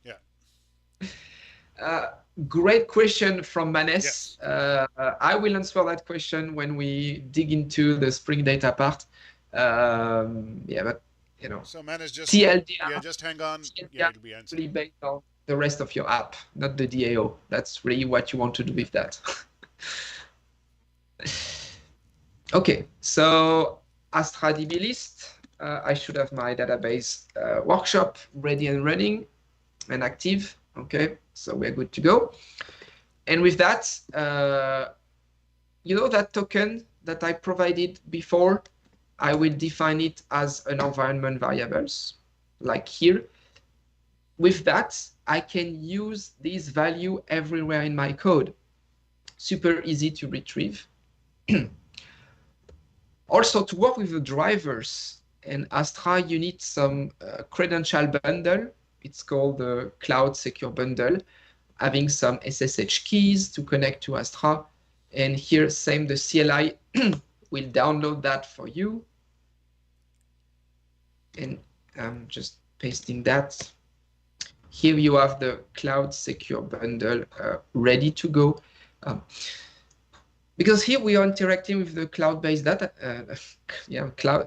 S1: yeah, yeah.
S2: Uh, Great question from Manes.
S1: Yes.
S2: I will answer that question when we dig into the Spring Data part. Yeah, but you know,
S1: So man is just yeah,
S2: TLDR,
S1: just hang on. Yeah,
S2: TLDR
S1: it'll be
S2: is
S1: answered.
S2: really based on the rest of your app, not the DAO. That's really what you want to do
S1: Yeah.
S2: with that. Okay, so Astra DB list. I should have my database workshop ready and running and active. Okay, so we're good to go. And with that, that token that I provided before, I will define it as an environment variables, like here. With that, I can use this value everywhere in my code. Super easy to retrieve. Also, to work with the drivers and Astra, you need some credential bundle. It's called the Cloud Secure Bundle, having some SSH keys to connect to Astra. And here, same, the CLI will download that for you. And I'm just pasting that. Here you have the Cloud Secure Bundle ready to go. Because here we are interacting with the cloud-based data,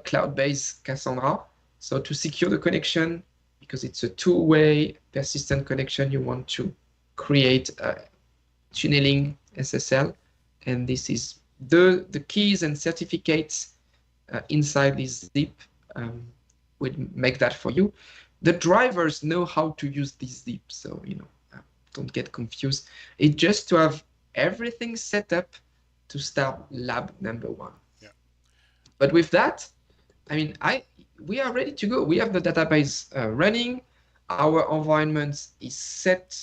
S2: cloud-based Cassandra. So to secure the connection, because it's a two-way persistent connection, you want to create a tunneling SSL, and this is the keys and certificates inside this zip will make that for you. The drivers know how to use this zip, so don't get confused. It's just to have everything set up to start lab number 1.
S1: Yeah.
S2: But with that, I mean, we are ready to go. We have the database running. Our environment is set.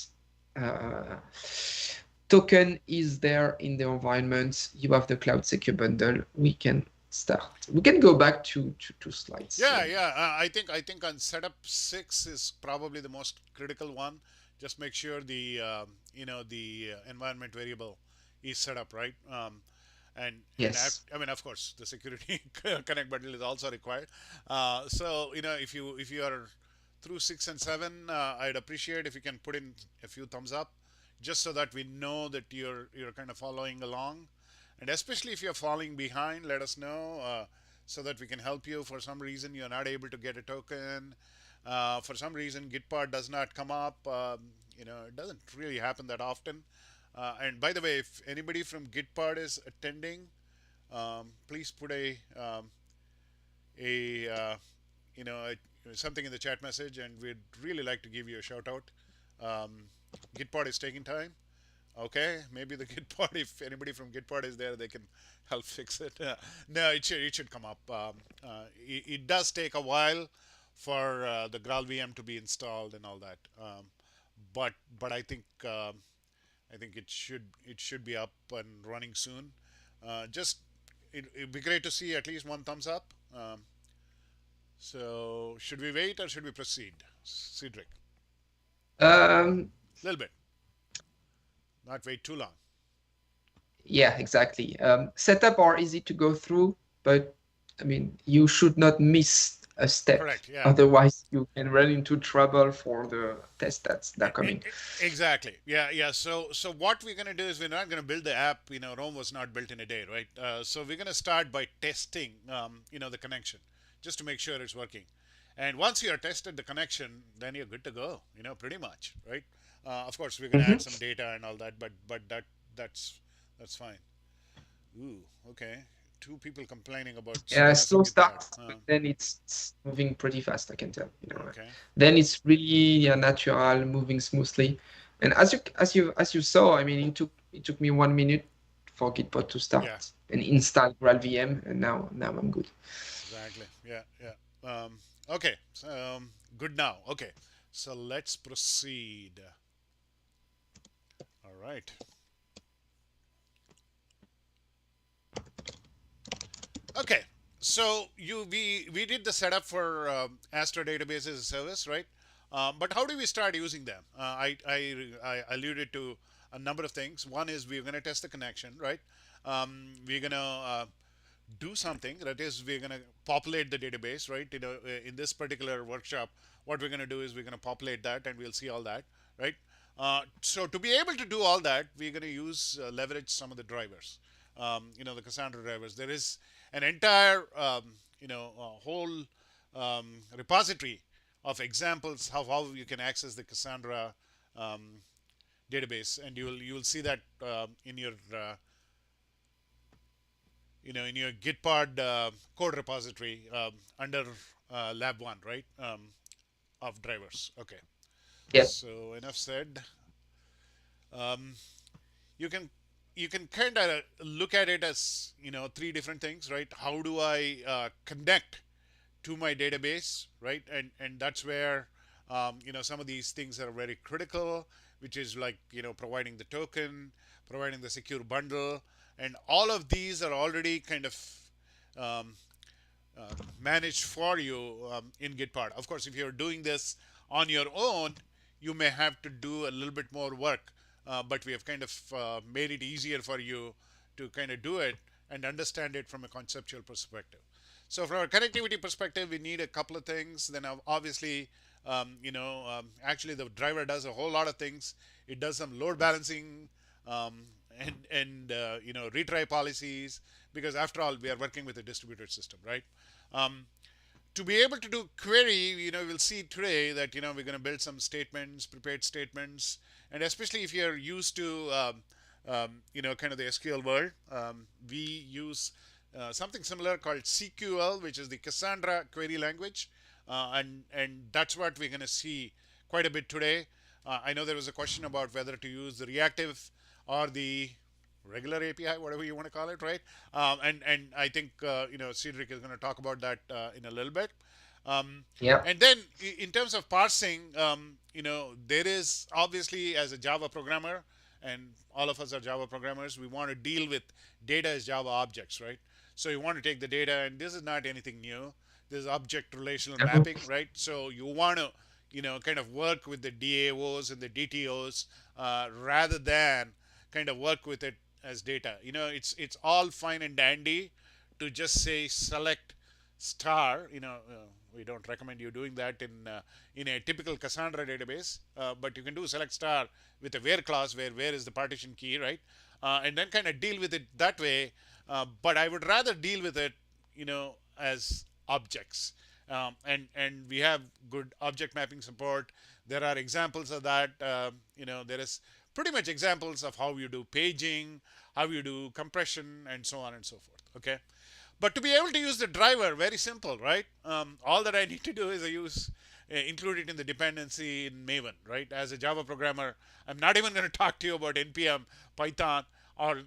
S2: Token is there in the environment. You have the Cloud Secure Bundle. We can start. We can go back to 2 slides.
S1: Yeah, yeah. I think on setup 6 is probably the most critical one. Just make sure the environment variable is set up right.
S2: Yes.
S1: I mean, of course, the security connect button is also required. So if you are through 6 and 7, I'd appreciate if you can put in a few thumbs up, just so that we know that you're kind of following along, and especially if you're falling behind, let us know. So that we can help you. For some reason you're not able to get a token, for some reason Gitpod does not come up. It doesn't really happen that often. And by the way, if anybody from Gitpod is attending, please put a something in the chat message, and we'd really like to give you a shout out. Gitpod is taking time. Okay, maybe the Gitpod, if anybody from Gitpod is there, they can help fix it. No, it should come up. It does take a while for the Graal VM to be installed and all that. But I think it should be up and running soon. Just it'd be great to see at least one thumbs up. So should we wait or should we proceed, Cedric?
S2: Um,
S1: A little bit, not wait too long.
S2: yeah, exactly. Setup are easy to go through, but I mean, you should not miss a step.
S1: Correct. Yeah.
S2: Otherwise, you can run into trouble for the test that's coming.
S1: Exactly. Yeah, yeah. So what we're gonna do is we're not gonna build the app. Rome was not built in a day, right? So we're gonna start by testing, the connection, just to make sure it's working. And once you are tested the connection, then you're good to go. Pretty much, right? Of course, we're gonna add some
S2: Mhm.
S1: data and all that, but that's fine. Ooh, okay. Two people complaining about
S2: Yeah,
S1: slowness in
S2: slow
S1: Gitpod.
S2: start, but then it's moving pretty fast, I can tell.
S1: Okay.
S2: Then it's really natural, moving smoothly. And as you saw, I mean, it took me 1 minute for Gitpod to
S1: Yeah.
S2: start and install Graal VM, and now I'm good.
S1: Exactly. Yeah. Yeah. Okay. So, good now. Okay. So let's proceed. All right. Okay. So we did the setup for Astra database as a service, right? But how do we start using them? I alluded to a number of things. One is we're going to test the connection, right? We're going to do something. That is, we're going to populate the database, right? In this particular workshop, what we're going to do is we're going to populate that, and we'll see all that, right? So to be able to do all that, we're going to use leverage some of the drivers, the Cassandra drivers. There is an entire, whole repository of examples how you can access the Cassandra database, and you will see that in your Gitpod code repository under lab one, right? Of drivers. Okay.
S2: Yep.
S1: So enough said. Um, you can you can kind of look at it as three different things, right? How do I connect to my database, right? And that's where some of these things are very critical, which is like providing the token, providing the secure bundle, and all of these are already kind of um, managed for you in Gitpod. Of course, if you're doing this on your own, you may have to do a little bit more work, but we have kind of made it easier for you to kind of do it and understand it from a conceptual perspective. So, from a connectivity perspective, we need a couple of things. Then, obviously, actually, the driver does a whole lot of things. It does some load balancing um, and retry policies, because after all, we are working with a distributed system, right? Um, to be able to do query, we'll see today that we're going to build some statements, prepared statements, and especially if you're used to kind of the SQL world, we use something similar called CQL, which is the Cassandra query language, and that's what we're going to see quite a bit today. I know there was a question about whether to use the reactive or the regular API, whatever you want to call it, right? And I think Cedric is going to talk about that in a little bit. Um,
S2: Yep.
S1: and then in terms of parsing, there is obviously, as a Java programmer, and all of us are Java programmers, we want to deal with data as Java objects, right? So you want to take the data, and this is not anything new. This is object relational
S2: Mhm.
S1: mapping, right? So you want to kind of work with the DAOs and the DTOs rather than kind of work with it as data. It's all fine and dandy to just say select star. We don't recommend you doing that in a typical Cassandra database, but you can do select star with a where clause, where is the partition key, right? And then kind of deal with it that way. But I would rather deal with it, as objects. And we have good object mapping support. There are examples of that. There is pretty much examples of how you do paging, how you do compression, and so on and so forth. Okay. But to be able to use the driver, very simple, right? All that I need to do is include it in the dependency in Maven, right? As a Java programmer, I'm not even going to talk to you about npm, Python, or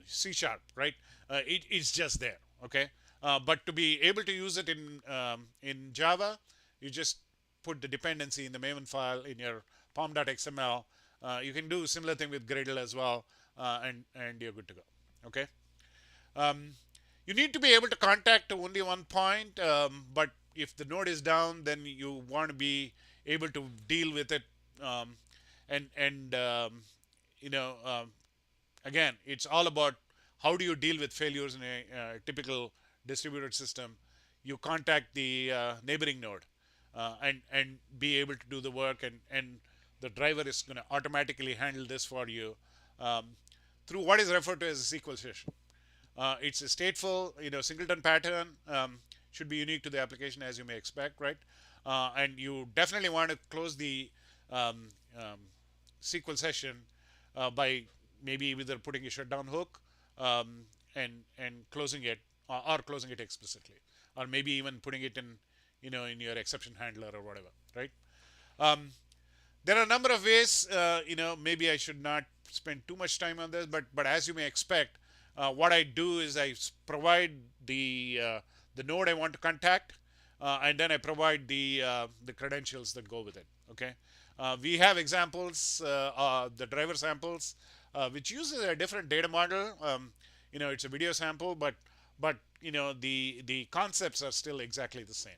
S1: C sharp, right? It's just there, okay? But to be able to use it in Java, you just put the dependency in the Maven file in your pom.xml. You can do similar thing with Gradle as well, and you're good to go. Okay. Um, you need to be able to contact only one point, but if the node is down, then you want to be able to deal with it. And you know, again, it's all about how do you deal with failures in a typical distributed system. You contact the neighboring node and be able to do the work, and the driver is going to automatically handle this for you um, through what is referred to as a SQL session. It's a stateful, singleton pattern. Should be unique to the application, as you may expect, right? And you definitely want to close the um, um, SQL session by maybe either putting a shutdown hook um, and closing it, or closing it explicitly, or maybe even putting it in your exception handler or whatever, right? Um, there are a number of ways. Maybe I should not spend too much time on this, but as you may expect, what I do is I provide the node I want to contact, and then I provide the credentials that go with it. Okay, we have examples, the driver samples, which uses a different data model. It's a video sample, but the concepts are still exactly the same.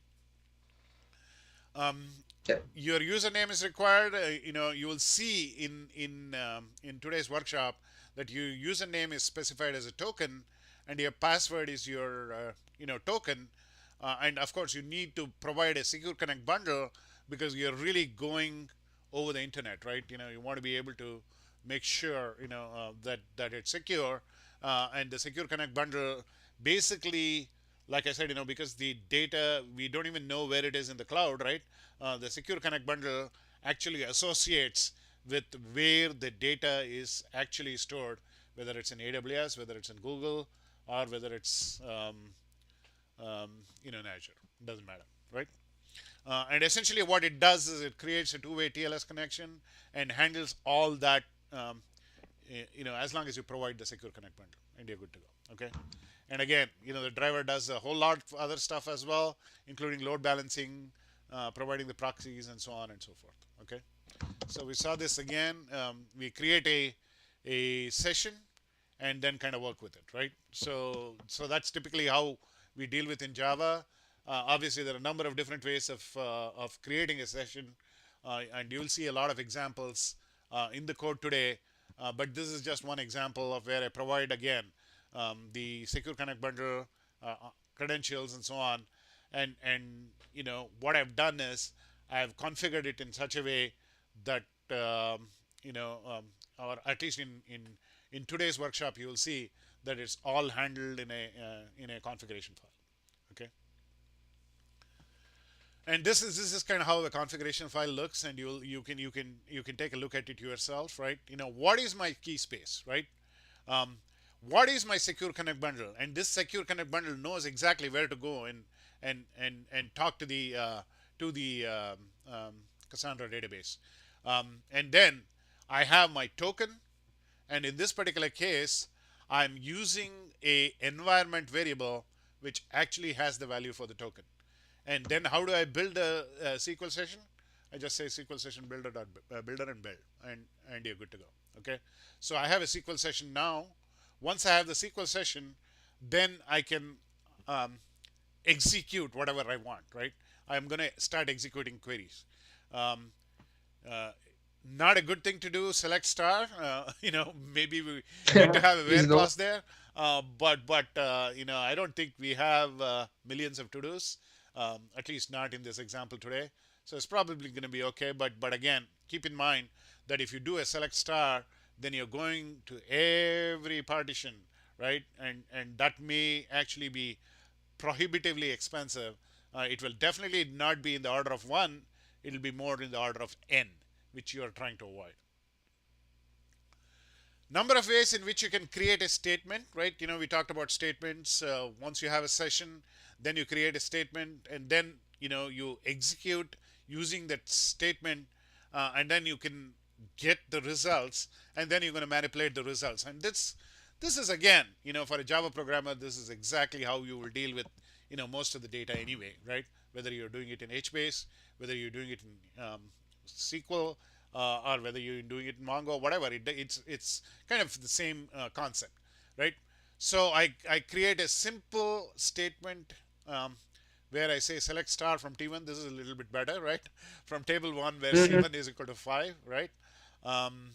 S2: Yeah.
S1: Your username is required. You will see in today's workshop that your username is specified as a token, and your password is your token. And of course, you need to provide a secure connect bundle because you're really going over the internet, right? You want to be able to make sure that it's secure, and the secure connect bundle basically, like I said, because the data, we don't even know where it is in the cloud, right? The secure connect bundle actually associates with where the data is actually stored, whether it's in AWS, whether it's in Google, or whether it's in Azure. Doesn't matter, right? And essentially, what it does is it creates a two-way TLS connection and handles all that. As long as you provide the secure connect bundle, and you're good to go. Okay. And again, the driver does a whole lot of other stuff as well, including load balancing, providing the proxies, and so on and so forth. Okay. So we saw this again. We create a session and then kind of work with it, right? So that's typically how we deal with in Java. Obviously, there are a number of different ways of creating a session, and you'll see a lot of examples in the code today. But this is just one example of where I provide again the secure connect bundle, credentials, and so on. And what I've done is I've configured it in such a way that or at least in today's workshop, you will see that it's all handled in a configuration file. Okay. And this is kind of how the configuration file looks, and you can take a look at it yourself, right? What is my key space, right? um, what is my secure connect bundle? And this secure connect bundle knows exactly where to go and talk to the Cassandra database. And then I have my token, and in this particular case, I'm using a environment variable which actually has the value for the token. And then how do I build a SQL session? I just say SQL session builder and build, and you're good to go. Okay. So I have a SQL session now. Once I have the SQL session, then I can um, execute whatever I want. Right. I'm going to start executing queries. Um, uh, Not a good thing to do. Select star. Maybe we need to have a where
S2: Please no.
S1: clause there. But I don't think we have millions of to dos. At least not in this example today. So it's probably going to be okay. But again, keep in mind that if you do a select star, then you're going to every partition, right? And that may actually be prohibitively expensive. It will definitely not be in the order of one. It'll be more in the order of n, which you are trying to avoid. Number of ways in which you can create a statement, right? We talked about statements. Once you have a session, then you create a statement, and then you execute using that statement, and then you can get the results, and then you're going to manipulate the results. And this is again, for a Java programmer, this is exactly how you will deal with most of the data anyway, right? Whether you're doing it in HBase, whether you're doing it in SQL, or whether you're doing it in Mongo, whatever. It's kind of the same concept, right? So I create a simple statement where I say select star from T1. This is a little bit better, right? From table 1 where
S2: Mhm.
S1: C1 is equal to 5, right? Um,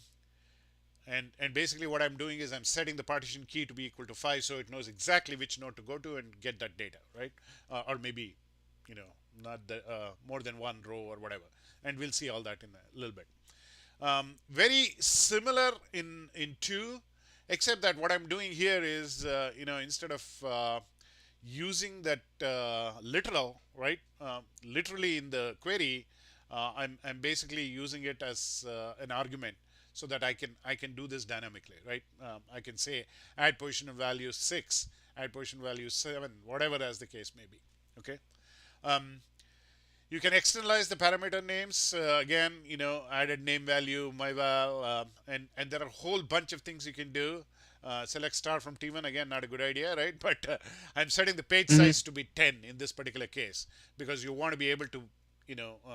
S1: and basically what I'm doing is I'm setting the partition key to be equal to 5, so it knows exactly which node to go to and get that data, right? Or maybe, not the more than one row or whatever. And we'll see all that in a little bit. Very similar in two, except that what I'm doing here is, instead of using that literal, right, literally in the query, I'm basically using it as an argument so that I can do this dynamically, right? I can say add position value 6, add position value 7, whatever as the case may be. Okay. Um, you can externalize the parameter names. Again, added name value, myval, and there are a whole bunch of things you can do. Select star from T1, again, not a good idea, right? But I'm setting the page
S2: Mhm.
S1: size to be 10 in this particular case because you want to be able to,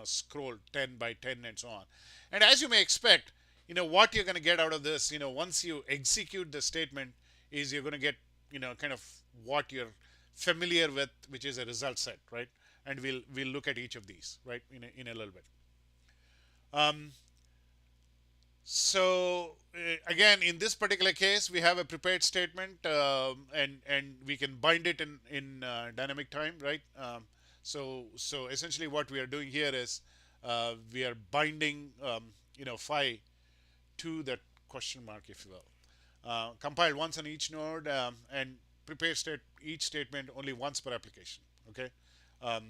S1: scroll 10 by 10 and so on. And as you may expect, what you're going to get out of this, once you execute the statement, is you're going to get, kind of what you're familiar with, which is a result set, right? And we'll look at each of these, right, in a little bit. Um, so again, in this particular case, we have a prepared statement, and we can bind it in dynamic time, right? So essentially, what we are doing here is we are binding phi to that question mark, if you will. Compile once on each node, and prepare each statement only once per application. Okay. Um,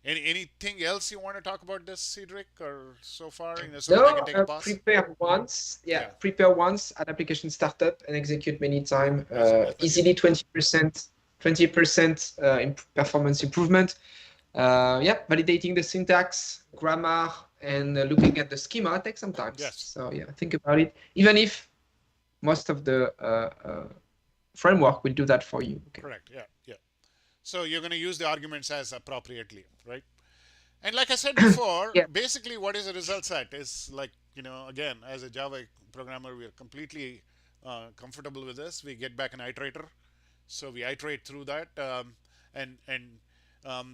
S1: anything else you want to talk about this, Cedric, or so far, so that I can
S2: No,
S1: take a pause?
S2: prepare once. Yeah,
S1: Yeah.
S2: prepare once at application startup and execute many time.
S1: That's pretty
S2: Easily
S1: easy.
S2: 20%, 20% performance improvement. Yeah, validating the syntax, grammar, and looking at the schema takes some time.
S1: Yes.
S2: So yeah, think about it. Even if most of the framework will do that for you. Okay.
S1: Correct. Yeah. Yeah. So you're going to use the arguments as appropriately, right? And like I said before,
S2: Yeah.
S1: basically what is a result set is like, again, as a Java programmer, we are completely comfortable with this. We get back an iterator. So we iterate through that. And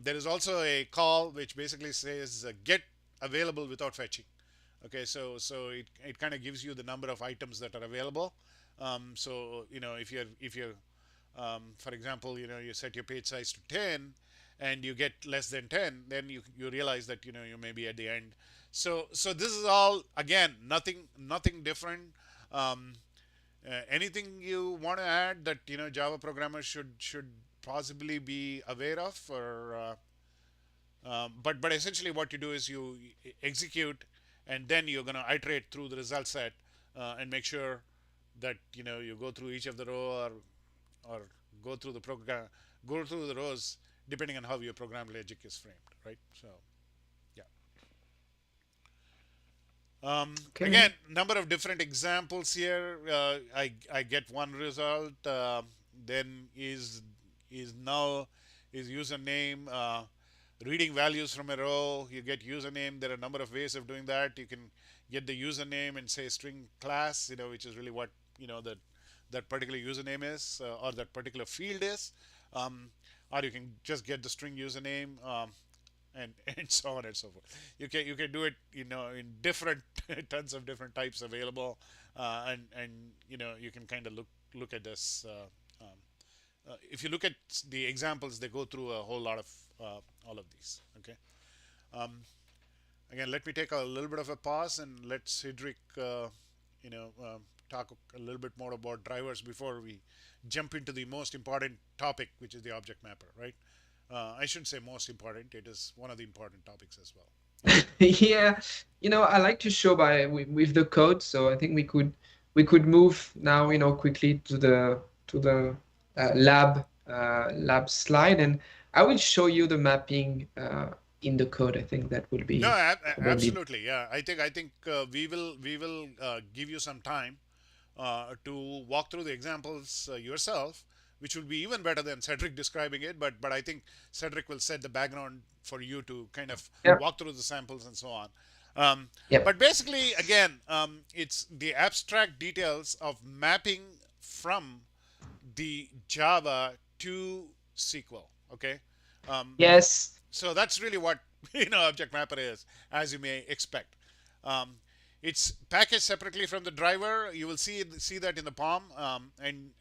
S1: there is also a call which basically says get available without fetching. Okay, so it kind of gives you the number of items that are available. So if you're for example, you set your page size to 10 and you get less than 10, then you realize that you may be at the end. So this is all, again, nothing different. um, Anything you want to add that Java programmers should possibly be aware of, or but essentially what you do is you execute, and then you're going to iterate through the result set, and make sure that you go through each of the row, or go through the program go through the rows depending on how your program logic is framed, right? So yeah.
S2: Okay.
S1: Again, number of different examples here. I get one result. Then is now is username. Reading values from a row, you get username. There are a number of ways of doing that. You can get the username and say string class, which is really what that particular username is, or that particular field is. Um, or you can just get the string username, and so on and so forth. You can do it, in different tons of different types available, and you can kind of look at this. If you look at the examples, they go through a whole lot of all of these. Okay. Um, Again, let me take a little bit of a pause and let Cedric, you know, talk a little bit more about drivers before we jump into the most important topic, which is the object mapper, right? I shouldn't say most important; it is one of the important topics as well.
S2: Yeah, I like to show with the code, so I think we could move now, quickly to the lab slide, and I will show you the mapping in the code. I think that will
S1: No,
S2: be probably.
S1: absolutely, yeah. I think we will give you some time to walk through the examples yourself, which will be even better than Cedric describing it. But I think Cedric will set the background for you to kind of
S2: Yeah.
S1: walk through the samples and so on. Um,
S2: Yep.
S1: but basically, again, it's the abstract details of mapping from the Java to SQL. Okay. Um,
S2: Yes.
S1: so that's really what object mapper is, as you may expect. Um, it's packaged separately from the driver. You will see that in the POM, and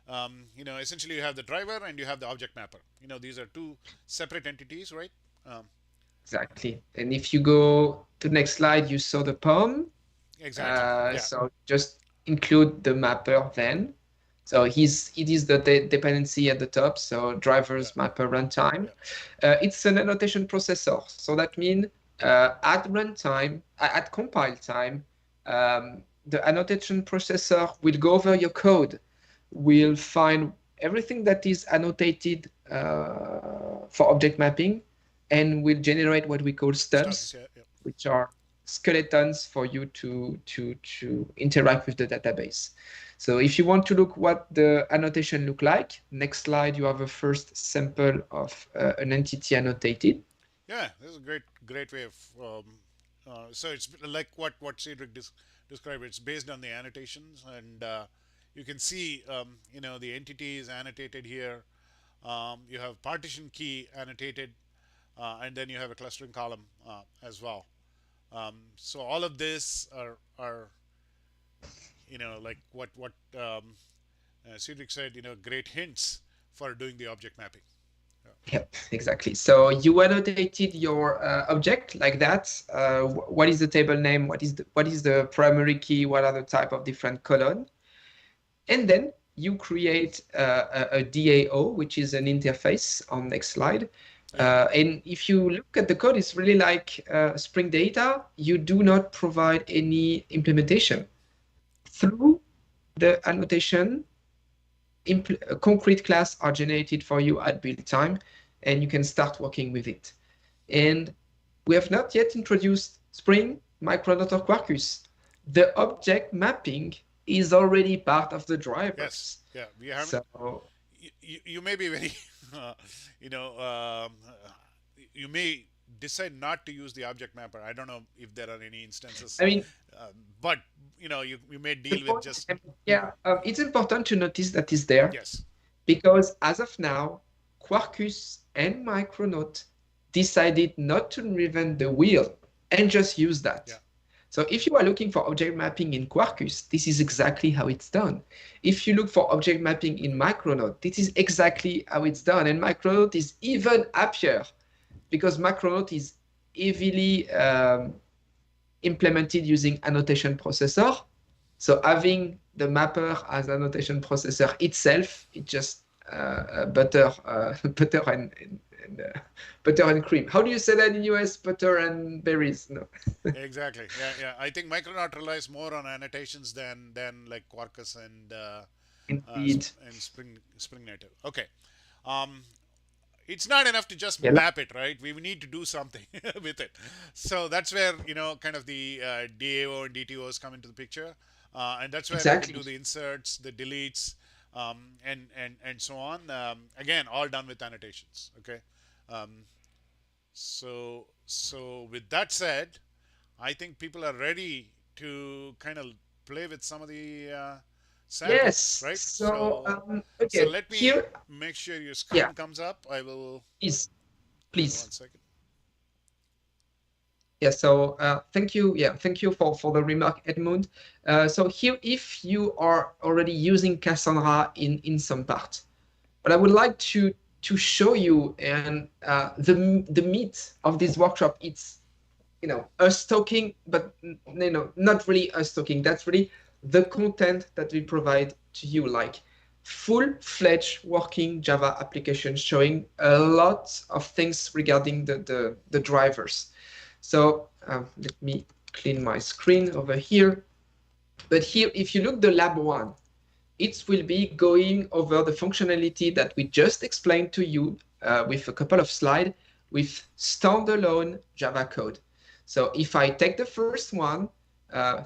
S1: essentially you have the driver and you have the object mapper. These are two separate entities, right? Um,
S2: Exactly. And if you go to the next slide, you saw the POM.
S1: exactly. Yeah.
S2: So just include the mapper then. So it is the dependency at the top. So
S1: Yeah.
S2: drivers mapper runtime.
S1: Yeah.
S2: It's an annotation processor. So that means at runtime, at compile time, the annotation processor will go over your code, will find everything that is annotated for object mapping, and will generate what we call
S1: Stubs.
S2: stubs,
S1: Yeah. Yeah.
S2: which are skeletons for you to interact with the database. So if you want to look what the annotation look like, next slide, you have a first sample of an entity annotated.
S1: Yeah. This is a great way of. So it's like what Cedric described. It's based on the annotations, and you can see the entity is annotated here. You have partition key annotated, and then you have a clustering column as well. So all of this are like what Cedric said, great hints for doing the object mapping.
S2: Yep, exactly. So you annotated your object like that. What is the table name? What is the primary key? What are the type of different column? And then you create a DAO, which is an interface on next slide.
S1: Yeah.
S2: And if you look at the code, it's really like Spring Data. You do not provide any implementation. Through the annotation, concrete class are generated for you at build time, and you can start working with it. And we have not yet introduced Spring, Micronaut, or Quarkus. The object mapping is already part of the drivers.
S1: Yes. Yeah. We haven't.
S2: So
S1: You may be very, you know, you may decide not to use the object mapper. I don't know if there are any instances,
S2: I mean,
S1: but you may
S2: the
S1: deal with
S2: point,
S1: just
S2: it's important to notice that is there
S1: yes.
S2: because as of now, Quarkus and Micronaut decided not to reinvent the wheel and just use that.
S1: Yeah.
S2: So if you are looking for object mapping in Quarkus, this is exactly how it's done. If you look for object mapping in Micronaut, this is exactly how it's done. And Micronaut is even happier because Micronaut is heavily implemented using annotation processor. So having the mapper as annotation processor itself, it just butter and cream. How do you say that in US? Butter and berries? No.
S1: Exactly. Yeah. I think Micronaut relies more on annotations than like Quarkus and
S2: Indeed.
S1: and Spring Native. Okay. It's not enough to just
S2: Yeah.
S1: map it, right? We need to do something with it. So that's where kind of the DAO and DTOs come into the picture, and that's where we
S2: Exactly.
S1: can do the inserts, the deletes, and so on. Again, all done with annotations. Okay. Um, so with that said, I think people are ready to kind of play with some of the samples,
S2: Yes.
S1: right?
S2: So
S1: So
S2: okay,
S1: let me
S2: here,
S1: make sure your
S2: yeah,
S1: screen comes up. I will.
S2: please,
S1: Give me
S2: please.
S1: 1 second.
S2: Yeah, so thank you. Yeah, thank you for the remark, Edmund. So here, if you are already using Cassandra in some part, but I would like to show you and the meat of this workshop. It's us talking, but not really us talking. That's really the content that we provide to you, like full-fledged working Java application showing a lot of things regarding the drivers. So let me clean my screen over here. But here, if you look the lab one, it will be going over the functionality that we just explained to you with a couple of slides with standalone Java code. So if I take the first one,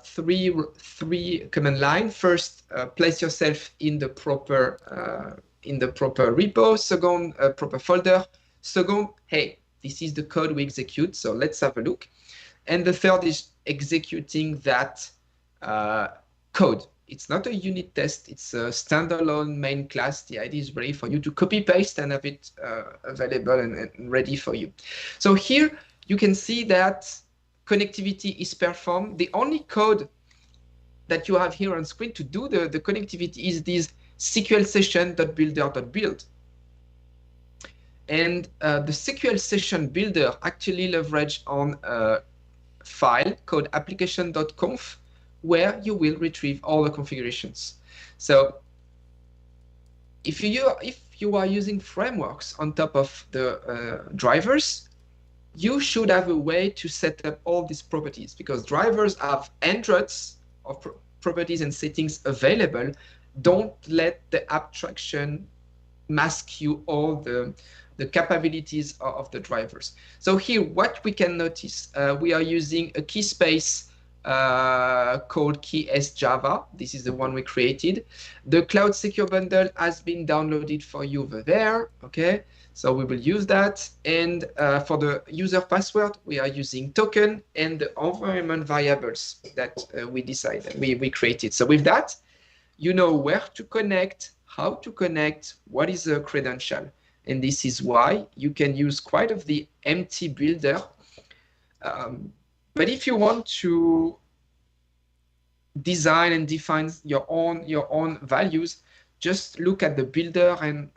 S2: three command line. First, place yourself in the proper repo. Second, proper folder. Second, hey, this is the code we execute. So let's have a look. And the third is executing that code. It's not a unit test. It's a standalone main class. The idea is really for you to copy paste and have it available and ready for you. So here you can see that connectivity is performed. The only code that you have here on screen to do the connectivity is this SQL session.builder.build. And the SQL session builder actually leverage on a file called application.conf, where you will retrieve all the configurations. So if you are using frameworks on top of the drivers, you should have a way to set up all these properties, because drivers have hundreds of properties and settings available. Don't let the abstraction mask you all the capabilities of the drivers. So here, what we can notice, we are using a key space called KeySJava. This is the one we created. The Cloud Secure Bundle has been downloaded for you over there. Okay, so we will use that. And for the user password, we are using token and the environment variables that we decided, we created. So with that, you know where to connect, how to connect, what is a credential. And this is why you can use quite of the empty builder. But if you want to design and define your own values, just look at the builder and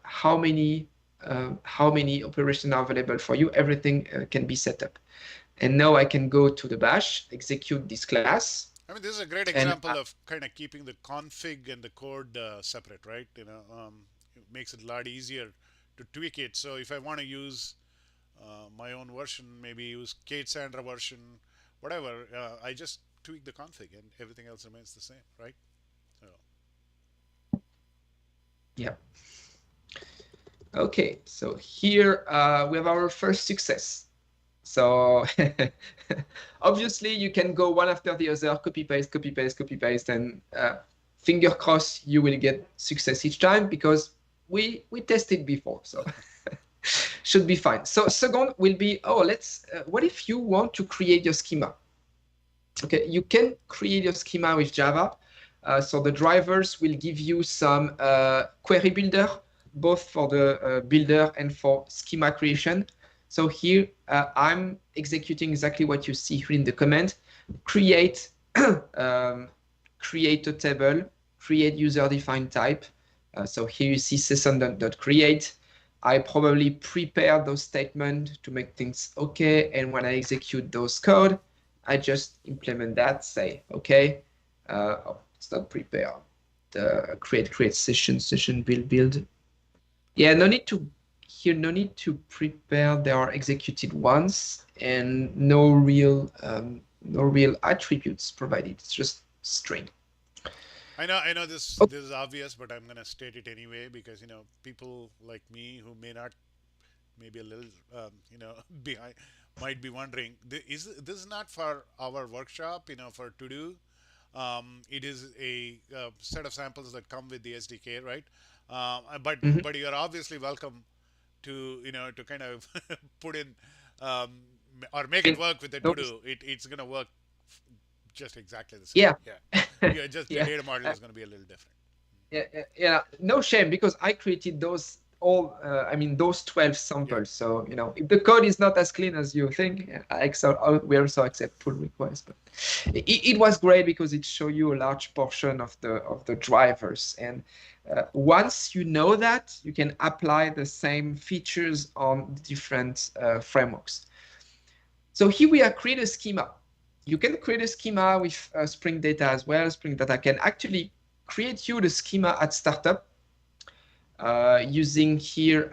S2: how many operations are available for you. Everything can be set up. And now I can go to the bash, execute this class,
S1: I mean, this is a great
S2: and
S1: example of kind of keeping the config and the code separate, right? It makes it a lot easier to tweak it. So if I want to use my own version, maybe use Cassandra version, whatever, I just tweak the config and everything else remains the same, right? So,
S2: yeah. Okay, so here we have our first success. So obviously you can go one after the other, copy paste, copy paste, copy paste, and finger crossed you will get success each time because we tested before, so should be fine. So second will be, what if you want to create your schema? Okay, you can create your schema with Java. So the drivers will give you some query builder, both for the builder and for schema creation. So here I'm executing exactly what you see here in the command. Create, create a table, create user-defined type. So here you see session.create. I probably prepare those statements to make things okay. And when I execute those code, I just implement that, say, okay, it's not prepare. The create session build. Yeah, no need to prepare. They are executed once and no real attributes provided. It's just string.
S1: I know this is obvious, but I'm gonna state it anyway because people like me who may not, maybe a little behind, might be wondering, this is not for our workshop, for to do. It is a set of samples that come with the SDK, right? But you're obviously welcome to to kind of put in or make it work with the to do. It's gonna work just exactly the same.
S2: Yeah.
S1: Yeah, just the
S2: Yeah.
S1: data model is gonna be a little different.
S2: Yeah. No shame because I created those those 12 samples.
S1: Yeah.
S2: So if the code is not as clean as you think, we also accept pull requests. But it was great because it showed you a large portion of the drivers, and once you know that, you can apply the same features on different frameworks. So here we are create a schema. You can create a schema with Spring Data as well. Spring Data can actually create you the schema at startup using here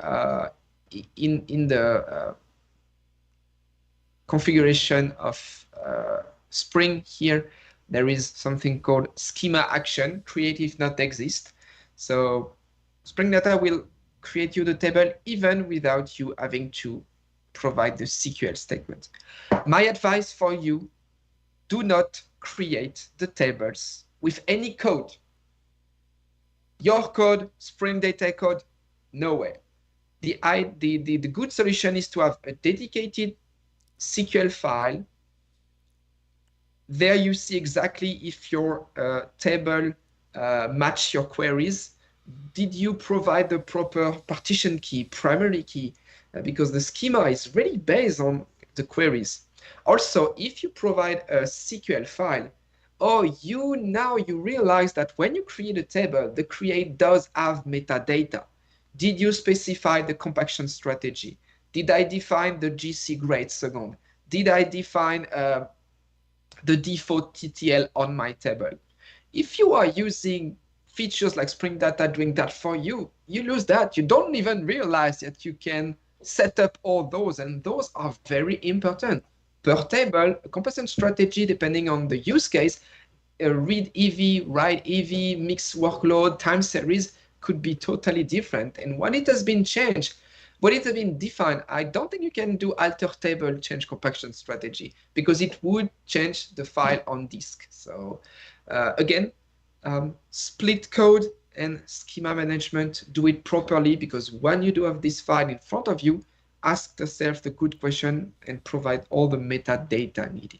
S2: in the configuration of Spring here, there is something called schema action, create if not exist. So Spring Data will create you the table even without you having to provide the SQL statement. My advice for you, do not create the tables with any code. Your code, Spring Data code, no way. The good solution is to have a dedicated SQL file. There you see exactly if your table match your queries. Did you provide the proper partition key, primary key? Because the schema is really based on the queries. Also, if you provide a SQL file, now you realize that when you create a table, the create does have metadata. Did you specify the compaction strategy? Did I define the GC grade second? Did I define the default TTL on my table? If you are using features like Spring Data doing that for you, you lose that. You don't even realize that you can set up all those, and those are very important. Per table, a compaction strategy, depending on the use case, read EV, write EV, mixed workload, time series could be totally different. And when it has been changed, when it has been defined, I don't think you can do alter table change compaction strategy because it would change the file on disk. So again, split code and schema management, do it properly, because when you do have this file in front of you, ask yourself the good question and provide all the metadata needed.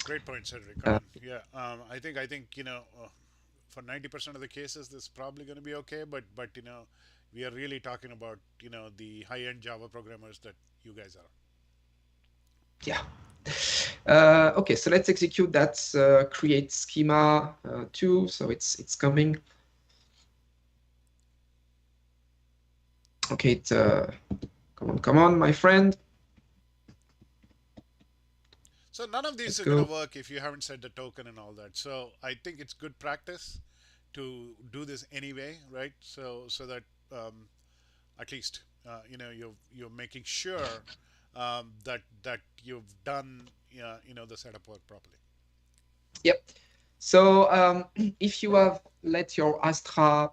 S1: Great point, Cedric. Yeah, I think for 90% of the cases, this is probably going to be okay. But we are really talking about, the high-end Java programmers that you guys are.
S2: Yeah. Okay, so let's execute that create schema 2. So it's coming. Okay, come on, my friend.
S1: So none of these
S2: Let's
S1: are going to
S2: go.
S1: work if you haven't set the token and all that. So I think it's good practice to do this anyway, right? So that at least you're making sure that you've done the setup work properly.
S2: Yep. So if you have let your Astra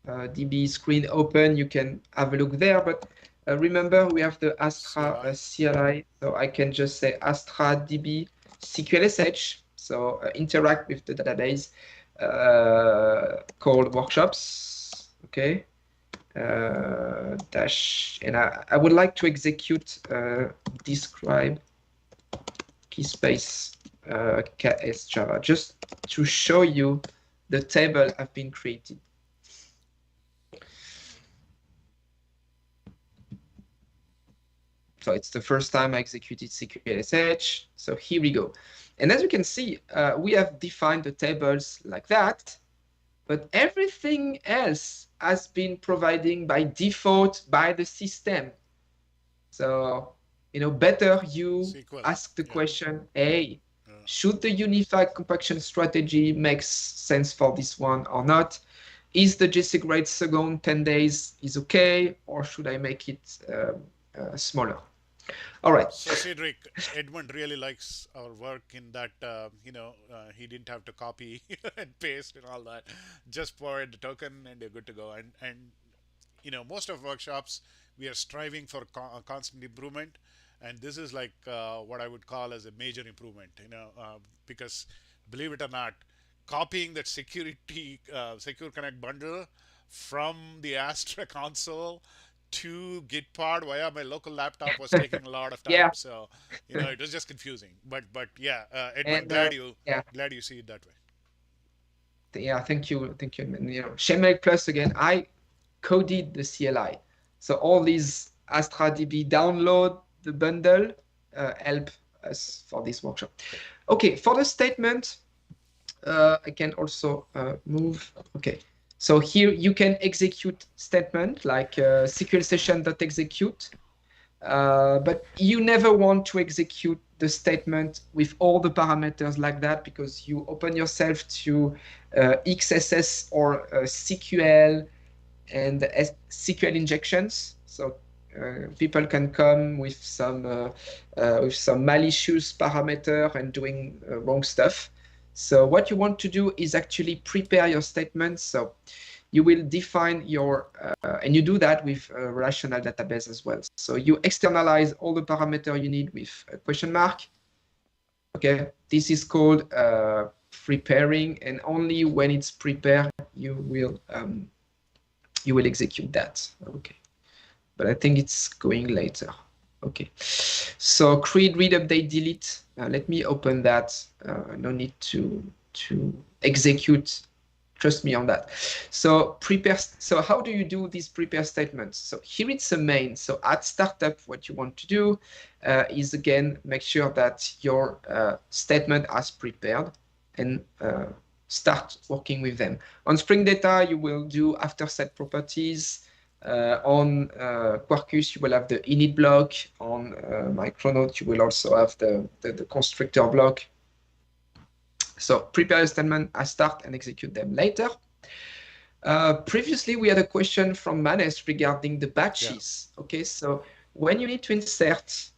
S2: DB screen open, you can have a look there. But remember, we have the Astra
S1: CLI.
S2: CLI. So I can just say Astra DB SQLSH. So interact with the database called workshops. Okay. Dash. And I would like to execute describe key space KS Java just to show you the table have been created. So it's the first time I executed SQLSH. So here we go. And as you can see, we have defined the tables like that, but everything else has been providing by default by the system. So, better you
S1: SQL.
S2: ask the
S1: Yeah.
S2: question, hey, should the unified compaction strategy make sense for this one or not? Is the JC grade second 10 days is okay, or should I make it smaller? All right.
S1: So Cedric, Edmund really likes our work in that he didn't have to copy and paste and all that. Just provide the token and you're good to go. And most of workshops we are striving for constant improvement, and this is like what I would call as a major improvement. Because believe it or not, copying that secure connect bundle from the Astra console to Gitpod via my local laptop was taking a lot of time.
S2: Yeah.
S1: So it was just confusing. But yeah, Edmund,
S2: And yeah,
S1: glad you see it that way.
S2: yeah, thank you. Thank you. And, ShareMail Plus again, I coded the CLI. So all these Astra DB download the bundle help us for this workshop. Okay, for the statement, I can also move. Okay, so here you can execute statement like SQL session.execute, but you never want to execute the statement with all the parameters like that, because you open yourself to XSS or SQL and SQL injections. So people can come with some malicious parameter and doing wrong stuff. So what you want to do is actually prepare your statements. So you will define your, and you do that with a relational database as well. So you externalize all the parameter you need with a question mark. Okay, this is called preparing, and only when it's prepared you will execute that. Okay, but I think it's going later. Okay, so create, read, update, delete. Let me open that. No need to execute. Trust me on that. So prepare. So how do you do these prepare statements? So here it's a main. So at startup, what you want to do is again make sure that your statement has prepared and start working with them. On Spring Data, you will do after set properties. On Quarkus, you will have the init block. On Micronaut, you will also have the constructor block. So prepare a statement, I start and execute them later. Previously, we had a question from Manes regarding the batches. Yeah. Okay, so when you need to insert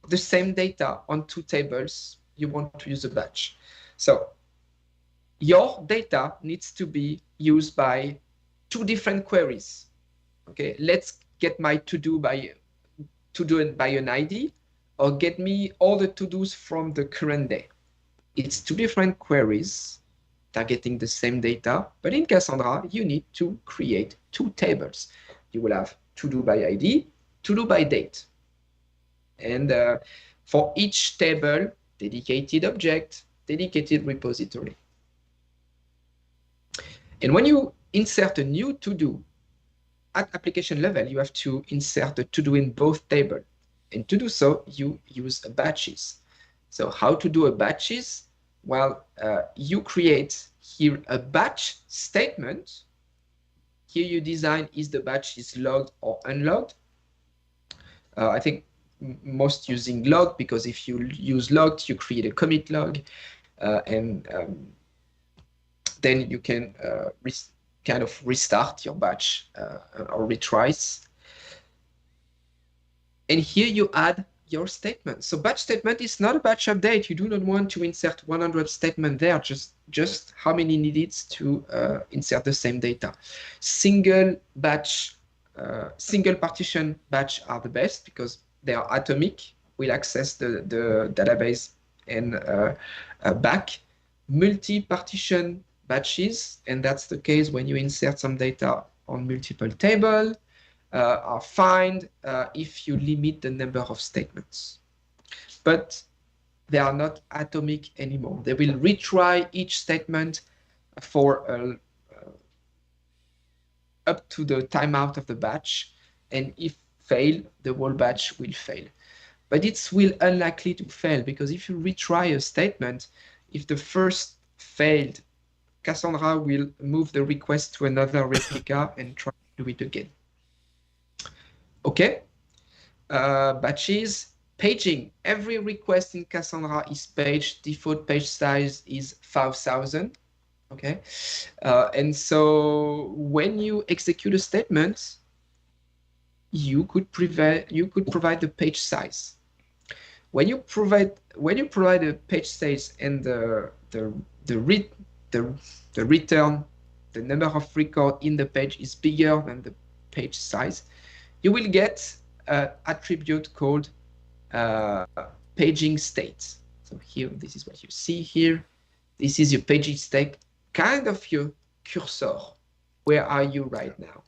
S2: the same data on two tables, you want to use a batch. So your data needs to be used by two different queries. Okay, let's get my to-do by an ID, or get me all the to-dos from the current day. It's two different queries targeting the same data, but in Cassandra, you need to create two tables. You will have to-do by ID, to-do by date. And for each table, dedicated object, dedicated repository. And when you insert a new to-do, at application level, you have to insert the to-do in both tables. And to do so, you use batches. So how to do a batches? Well, you create here a batch statement. Here you design is the batch is logged or unlogged. I think most using log, because if you use logged, you create a commit log, and then you can kind of restart your batch or retries. And here you add your statement. So batch statement is not a batch update. You do not want to insert 100 statement there, just how many needed to insert the same data. Single batch, single partition batch are the best because they are atomic. We'll access the database and back. Multi-partition batches, and that's the case when you insert some data on multiple tables, are fine if you limit the number of statements. But they are not atomic anymore. They will retry each statement for up to the timeout of the batch, and if fail, the whole batch will fail. But it's will unlikely to fail, because if you retry a statement, if the first failed, Cassandra will move the request to another replica and try to do it again. Okay, batches, paging. Every request in Cassandra is paged. Default page size is 5,000. Okay, and so when you execute a statement, you could provide the page size. When you provide a page size and the return, the number of record in the page is bigger than the page size, you will get an attribute called paging state. So here, this is what you see here. This is your paging state, kind of your cursor. Where are you right now?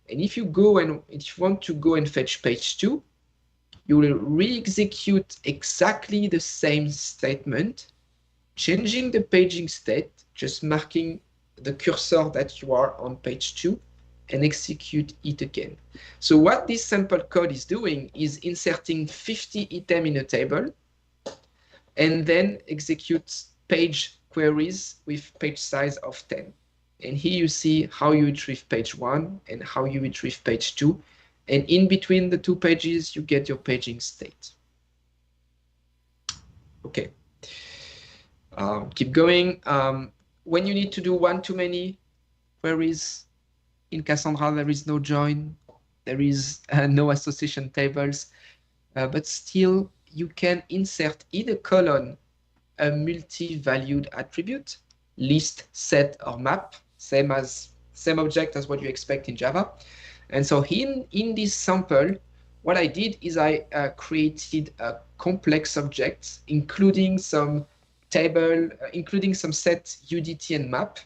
S2: And if you want to go and fetch page 2, you will re-execute exactly the same statement, changing the paging state, just marking the cursor that you are on page 2, and execute it again. So what this sample code is doing is inserting 50 items in a table, and then executes page queries with page size of 10. And here you see how you retrieve page 1 and how you retrieve page 2. And in between the two pages, you get your paging state. Okay. Keep going. When you need to do one-to-many queries in Cassandra, there is no join. There is no association tables. But still, you can insert in a column a multi-valued attribute, list, set, or map, same object as what you expect in Java. And so in this sample, what I did is I created a complex object, including some table, including some set, UDT, and map.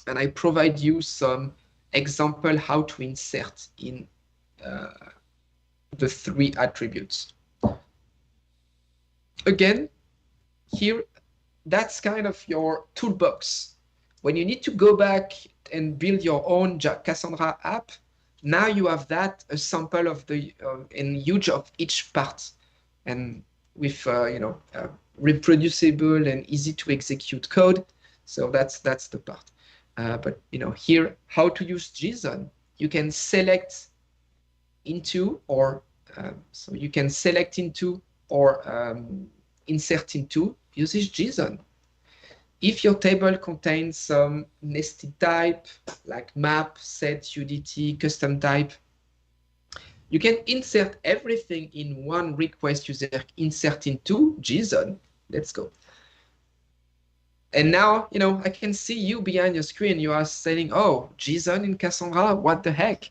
S2: And I provide you some example how to insert in the 3 attributes. Again, here, that's kind of your toolbox. When you need to go back and build your own Cassandra app, now you have that, a sample of the and huge of each part, and with reproducible and easy to execute code. So that's the part. But here, how to use JSON? You can select into, or so you can select into or insert into uses JSON. If your table contains some nested type, like map, set, UDT, custom type, you can insert everything in one request user insert into JSON. Let's go. And now, I can see you behind your screen. You are saying, oh, JSON in Cassandra, what the heck?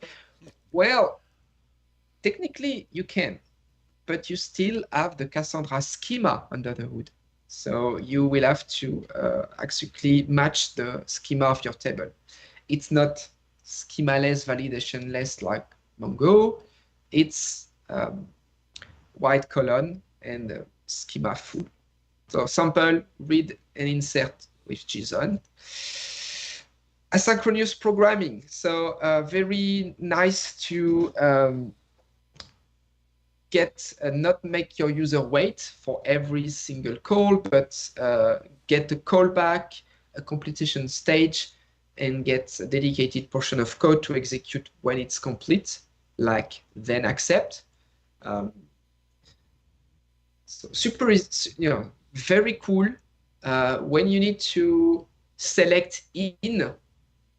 S2: Well, technically you can, but you still have the Cassandra schema under the hood. So you will have to actually match the schema of your table. It's not schema-less, validation-less like Mongo. It's white column and schema full. So sample, read, and insert with JSON. Asynchronous programming. So very nice to not make your user wait for every single call, but get a callback, a completion stage, and get a dedicated portion of code to execute when it's complete, like then accept. So super, very cool. When you need to select in,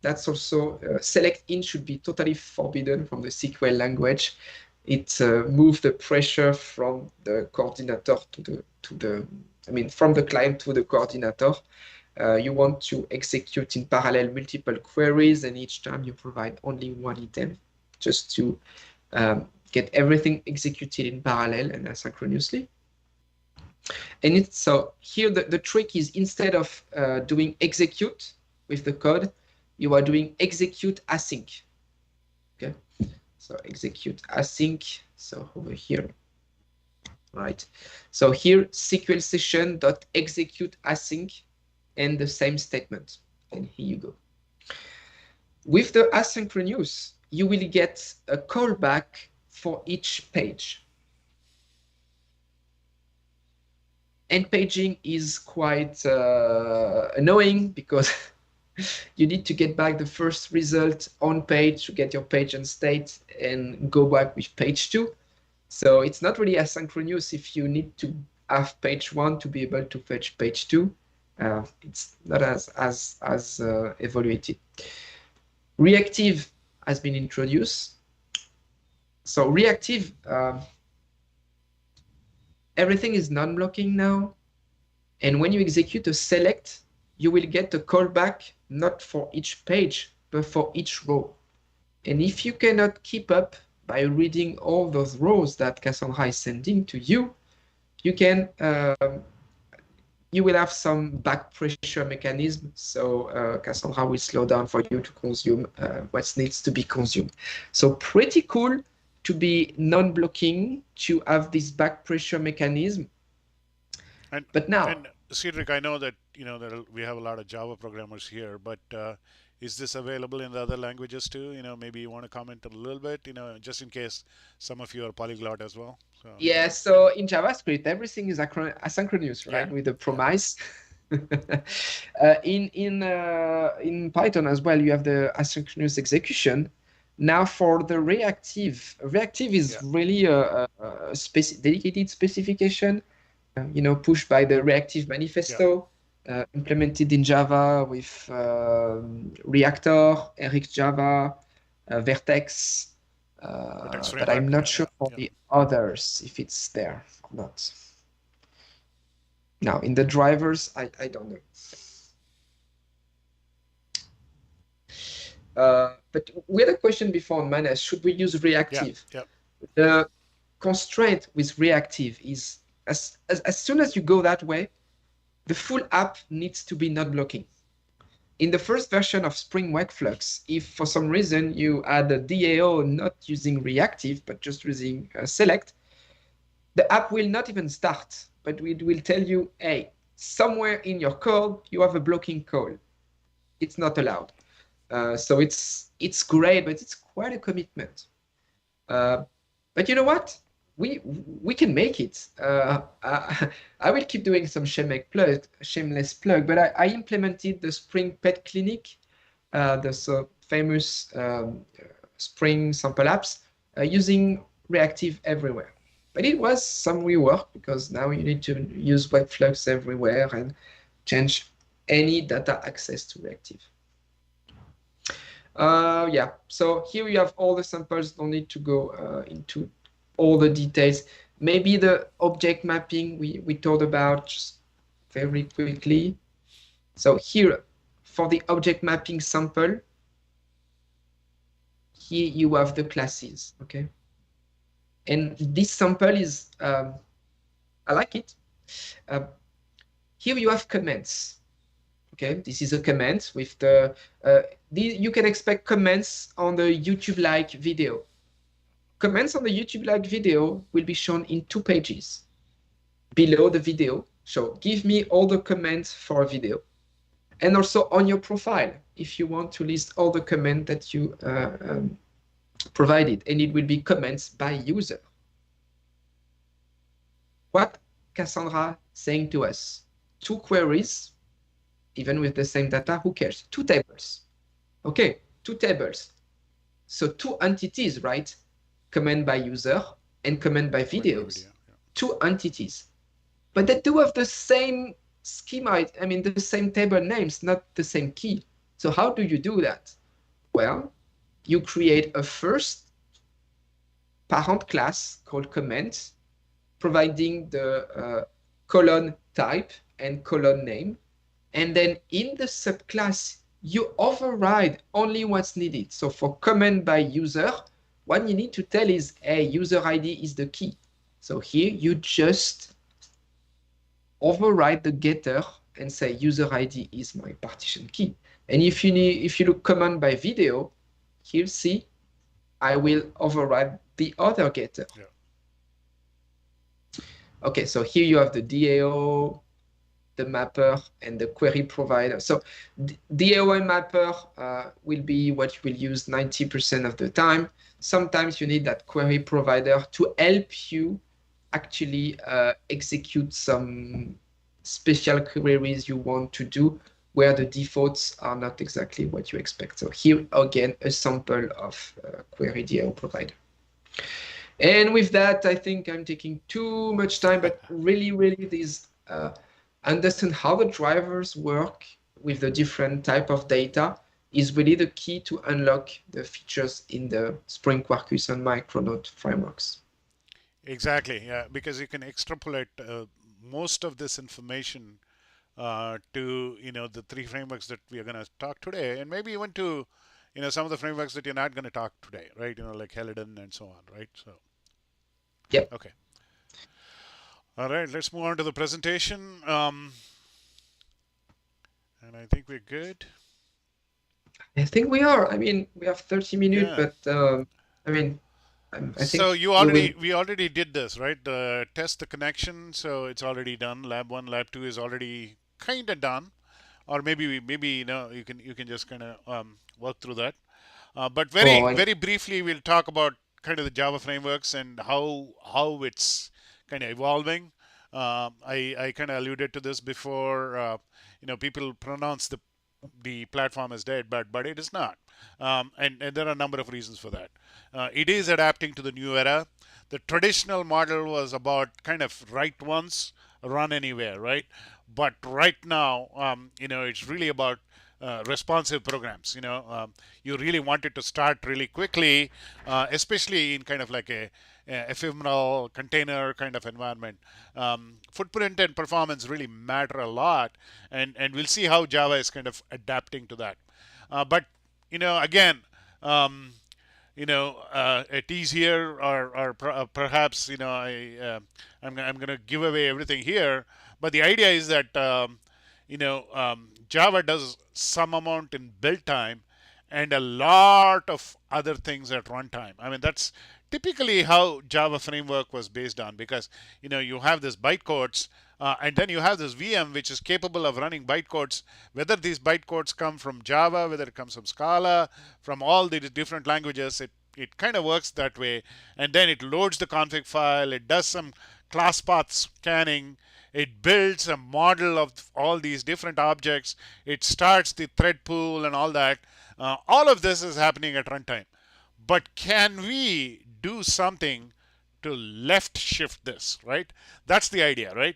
S2: that's also select in should be totally forbidden from the SQL language. It moves the pressure from the coordinator from the client to the coordinator. You want to execute in parallel multiple queries, and each time you provide only one item, just to get everything executed in parallel and asynchronously. And so here the trick is, instead of doing execute with the code, you are doing execute async. Okay, so execute async. So over here, right? So here SQL session dot execute async, and the same statement. And here you go. With the asynchronous, you will get a callback for each page. End paging is quite annoying, because you need to get back the first result on page to get your page and state and go back with page 2. So it's not really asynchronous if you need to have page 1 to be able to fetch page 2. It's not as evaluated. Reactive has been introduced. So reactive, everything is non-blocking now. And when you execute a select, you will get a callback not for each page, but for each row. And if you cannot keep up by reading all those rows that Cassandra is sending to you, you can you will have some back pressure mechanism. So Cassandra will slow down for you to consume what needs to be consumed. So pretty cool to be non-blocking, to have this back pressure mechanism. But now,
S1: and Cedric, I know that that we have a lot of Java programmers here, but is this available in the other languages too? Maybe you want to comment a little bit, just in case some of you are polyglot as well. So.
S2: Yeah, so in JavaScript, everything is asynchronous, right?
S1: Yeah.
S2: With the promise. In Python as well, you have the asynchronous execution. Now for the reactive is really a dedicated specification, pushed by the reactive manifesto, implemented in Java with Reactor, Eric Java, Vertex. But I'm not sure for the others if it's there or not. Now in the drivers, I don't know. But we had a question before on Manas, should we use reactive? The constraint with reactive is as soon as you go that way, the full app needs to be not blocking. In the first version of Spring Workflows, if for some reason you add a DAO not using reactive, but just using select, the app will not even start, but it will tell you, hey, somewhere in your code, you have a blocking call. It's not allowed. So it's great, but it's quite a commitment. But you know what? We can make it. I will keep doing some shameless plug, but I implemented the Spring Pet Clinic, the famous Spring sample apps, using reactive everywhere. But it was some rework, because now you need to use webflux everywhere and change any data access to reactive. Yeah, so here you have all the samples. Don't need to go into all the details. Maybe the object mapping we talked about just very quickly. So here, for the object mapping sample, here you have the classes, okay? And this sample is, I like it. Here you have comments. Okay, this is a comment with the, you can expect comments on the YouTube-like video. Comments on the YouTube-like video will be shown in 2 pages below the video. So give me all the comments for a video. And also on your profile, if you want to list all the comments that you provided, and it will be comments by user. What Cassandra saying to us? 2 queries, even with the same data, who cares? 2 tables. Okay, 2 tables. So 2 entities, right? Comment by user and comment by videos. 2 entities. But they do have the same schema, I mean, the same table names, not the same key. So how do you do that? Well, you create a first parent class called comment, providing the colon type and colon name. And then in the subclass, you override only what's needed. So for comment by user, what you need to tell is, hey, user ID is the key. So here you just override the getter and say user ID is my partition key. And if you look comment by video, here see, I will override the other getter. Yeah. Okay, so here you have the DAO, the mapper, and the query provider. So DAO and mapper will be what you will use 90% of the time. Sometimes you need that query provider to help you actually execute some special queries you want to do where the defaults are not exactly what you expect. So here again, a sample of query DAO provider. And with that, I think I'm taking too much time, but really these understand how the drivers work with the different type of data is really the key to unlock the features in the Spring, Quarkus, and Micronaut frameworks.
S1: Exactly, yeah, because you can extrapolate most of this information to the 3 frameworks that we are going to talk today, and maybe even to some of the frameworks that you're not going to talk today, right? Like Helidon and so on, right? So,
S2: yeah.
S1: Okay. All right, let's move on to the presentation. And I think we're good.
S2: I think we are. I mean, we have 30 minutes, yeah. But I mean, I think
S1: so we already did this, right? Test the connection, so it's already done. Lab 1, Lab 2 is already kind of done, or maybe you can just kind of work through that. But very briefly, we'll talk about kind of the Java frameworks and how it's kind of evolving. I kind of alluded to this before. People pronounce the platform as dead, but it is not. And there are a number of reasons for that. It is adapting to the new era. The traditional model was about kind of write once, run anywhere, right? But right now, it's really about responsive programs. You really want it to start really quickly, especially in kind of like a ephemeral container kind of environment. Footprint and performance really matter a lot, and we'll see how Java is kind of adapting to that. But again, a tease here, or perhaps I'm going to give away everything here. But the idea is that Java does some amount in build time and a lot of other things at runtime. I mean, that's typically how Java framework was based on, because you have this bytecodes and then you have this VM which is capable of running bytecodes, whether these bytecodes come from Java, whether it comes from Scala, from all the different languages. It kind of works that way, and then it loads the config file, it does some class path scanning, it builds a model of all these different objects, it starts the thread pool and all that. All of this is happening at runtime. But can we do something to left shift this, right? That's the idea, right?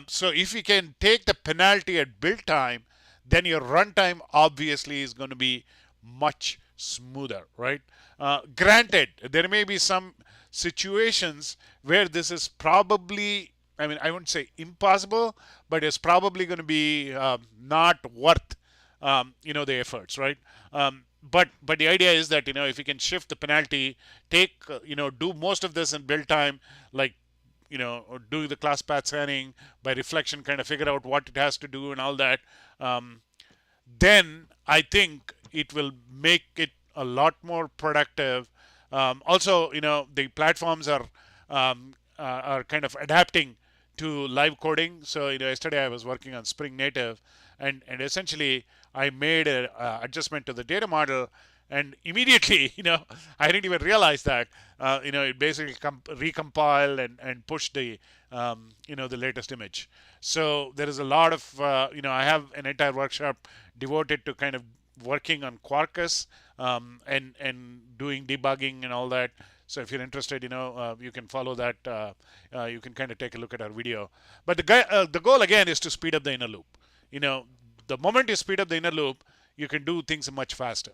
S1: So if you can take the penalty at build time, then your runtime obviously is going to be much smoother, right? Granted, there may be some situations where this is probably, I mean, I wouldn't say impossible, but it's probably going to be not worth the efforts, right? But the idea is that if you can shift the penalty, take do most of this in build time, like do the class path scanning by reflection, kind of figure out what it has to do and all that, then I think it will make it a lot more productive. Also, the platforms are kind of adapting to live coding. So yesterday I was working on Spring Native, and essentially I made an adjustment to the data model, and immediately I didn't even realize that it basically recompiled and pushed the the latest image. So there is a lot of I have an entire workshop devoted to kind of working on Quarkus and doing debugging and all that. So if you're interested, you can follow that. You can kind of take a look at our video. But the goal again is to speed up the inner loop. The moment you speed up the inner loop, you can do things much faster.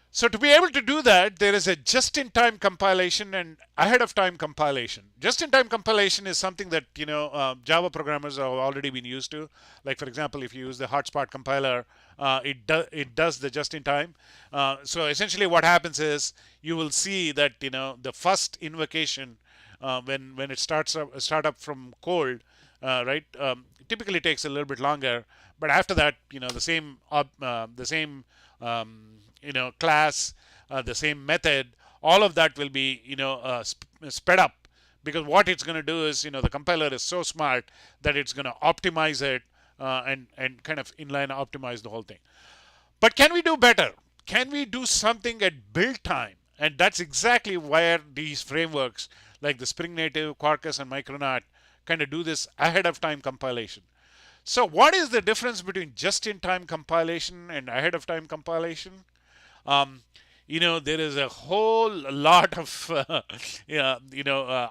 S1: So to be able to do that, there is a just-in-time compilation and ahead-of-time compilation. Just-in-time compilation is something that Java programmers have already been used to. Like for example, if you use the hotspot compiler, it does the just-in-time. So essentially, what happens is you will see that the first invocation when it start up from cold, right? Typically takes a little bit longer, but after that, the same class, the same method, all of that will be sped up, because what it's going to do is the compiler is so smart that it's going to optimize it and kind of inline optimize the whole thing. But can we do better? Can we do something at build time? And that's exactly where these frameworks like the Spring Native, Quarkus, and Micronaut kind of do this ahead of time compilation. So what is the difference between just-in-time compilation and ahead-of-time compilation? There is a whole lot of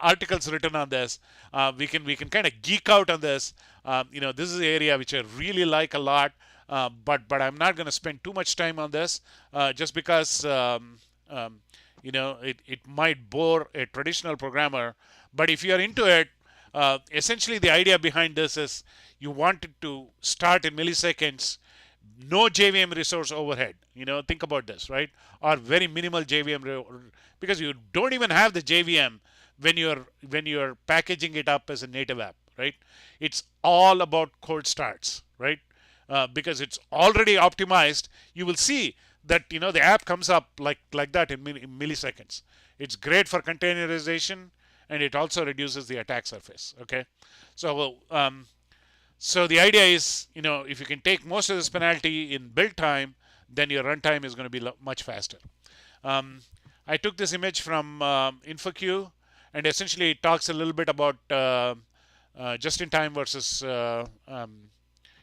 S1: articles written on this. We can kind of geek out on this. This is an area which I really like a lot, but I'm not going to spend too much time on this just because it might bore a traditional programmer. But if you are into it, essentially the idea behind this is you want it to start in milliseconds, no JVM resource overhead. Think about this, right? Or very minimal JVM, because you don't even have the JVM when you're packaging it up as a native app, right? It's all about cold starts, right? Because it's already optimized. You will see that the app comes up like that in milliseconds. It's great for containerization, and it also reduces the attack surface. Okay, so the idea is, if you can take most of this penalty in build time, then your runtime is going to be much faster. I took this image from InfoQ, and essentially it talks a little bit about just-in-time versus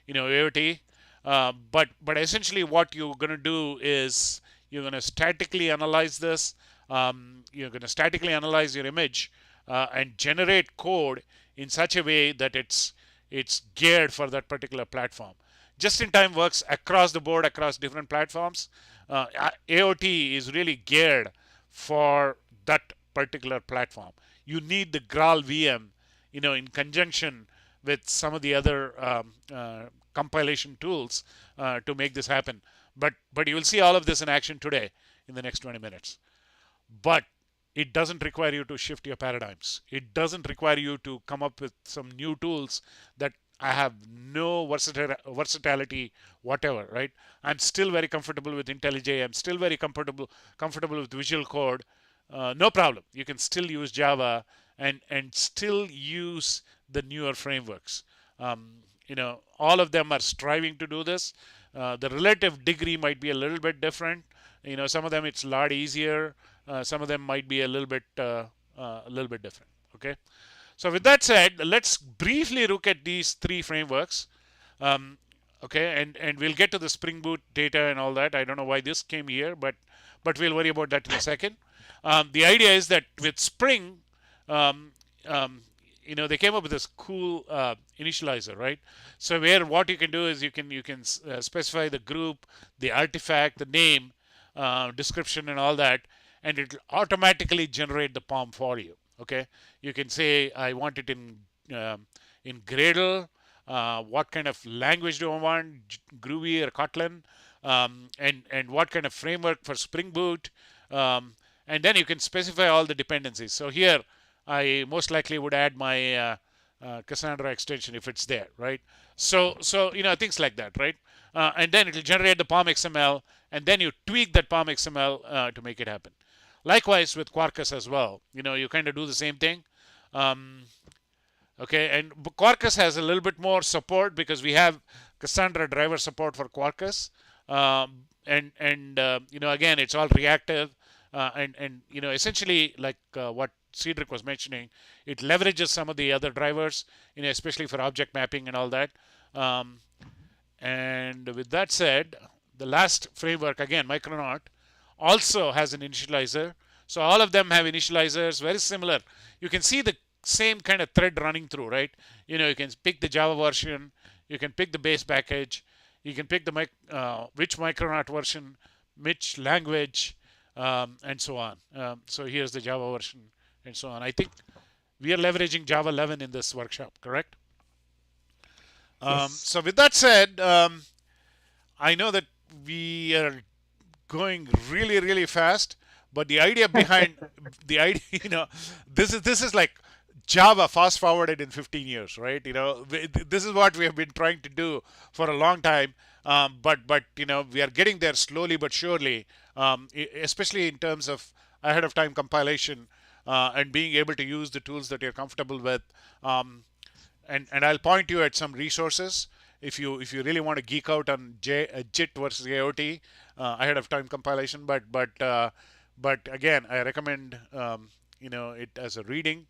S1: AOT. But essentially what you're going to do is you're going to statically analyze this. You're going to statically analyze your image and generate code in such a way that it's geared for that particular platform. Just-in-time works across the board, across different platforms. AOT is really geared for that particular platform. You need the Graal VM, in conjunction with some of the other compilation tools to make this happen. But you will see all of this in action today in the next 20 minutes. But it doesn't require you to shift your paradigms. It doesn't require you to come up with some new tools that I have no versatility whatever, right? I'm still very comfortable with IntelliJ. I'm still very comfortable with Visual Code. No problem. You can still use Java and still use the newer frameworks. All of them are striving to do this. The relative degree might be a little bit different. Some of them it's a lot easier. Some of them might be a little bit different. Okay. So with that said, let's briefly look at these three frameworks. Okay, and we'll get to the SpringBoot data and all that. I don't know why this came here, but we'll worry about that in a second. The idea is that with Spring, they came up with this cool initializer, right? So where what you can do is you can specify the group, the artifact, the name, description, and all that, and it will automatically generate the POM for you. Okay, you can say I want it in Gradle. What kind of language do I want? Groovy or Kotlin? And what kind of framework for Spring Boot? And then you can specify all the dependencies. So here I most likely would add my Cassandra extension if it's there, right? So things like that, right? And then it will generate the POM XML, and then you tweak that POM XML to make it happen. Likewise with Quarkus as well. You kind of do the same thing.
S3: Okay, and Quarkus has a little bit more support because we have Cassandra driver support for Quarkus, and again, it's all reactive, and essentially like what Cedric was mentioning, it leverages some of the other drivers, especially for object mapping and all that. Um, and with that said, the last framework, again, Micronaut, also has an initializer. So all of them have initializers, very similar. You can see the same kind of thread running through, right? You can pick the Java version, you can pick the base package, you can pick the which Micronaut version, which language, and so on. So here's the Java version, and so on. I think we are leveraging Java 11 in this workshop, correct?
S2: Yes.
S3: So with that said, I know that we are going really, really fast, but the idea behind the idea, this is like Java fast forwarded in 15 years, right? This is what we have been trying to do for a long time, but we are getting there slowly but surely, especially in terms of ahead of time compilation and being able to use the tools that you're comfortable with. And I'll point you at some resources if you really want to geek out on JIT versus AOT ahead of time compilation. But again, I recommend it as a reading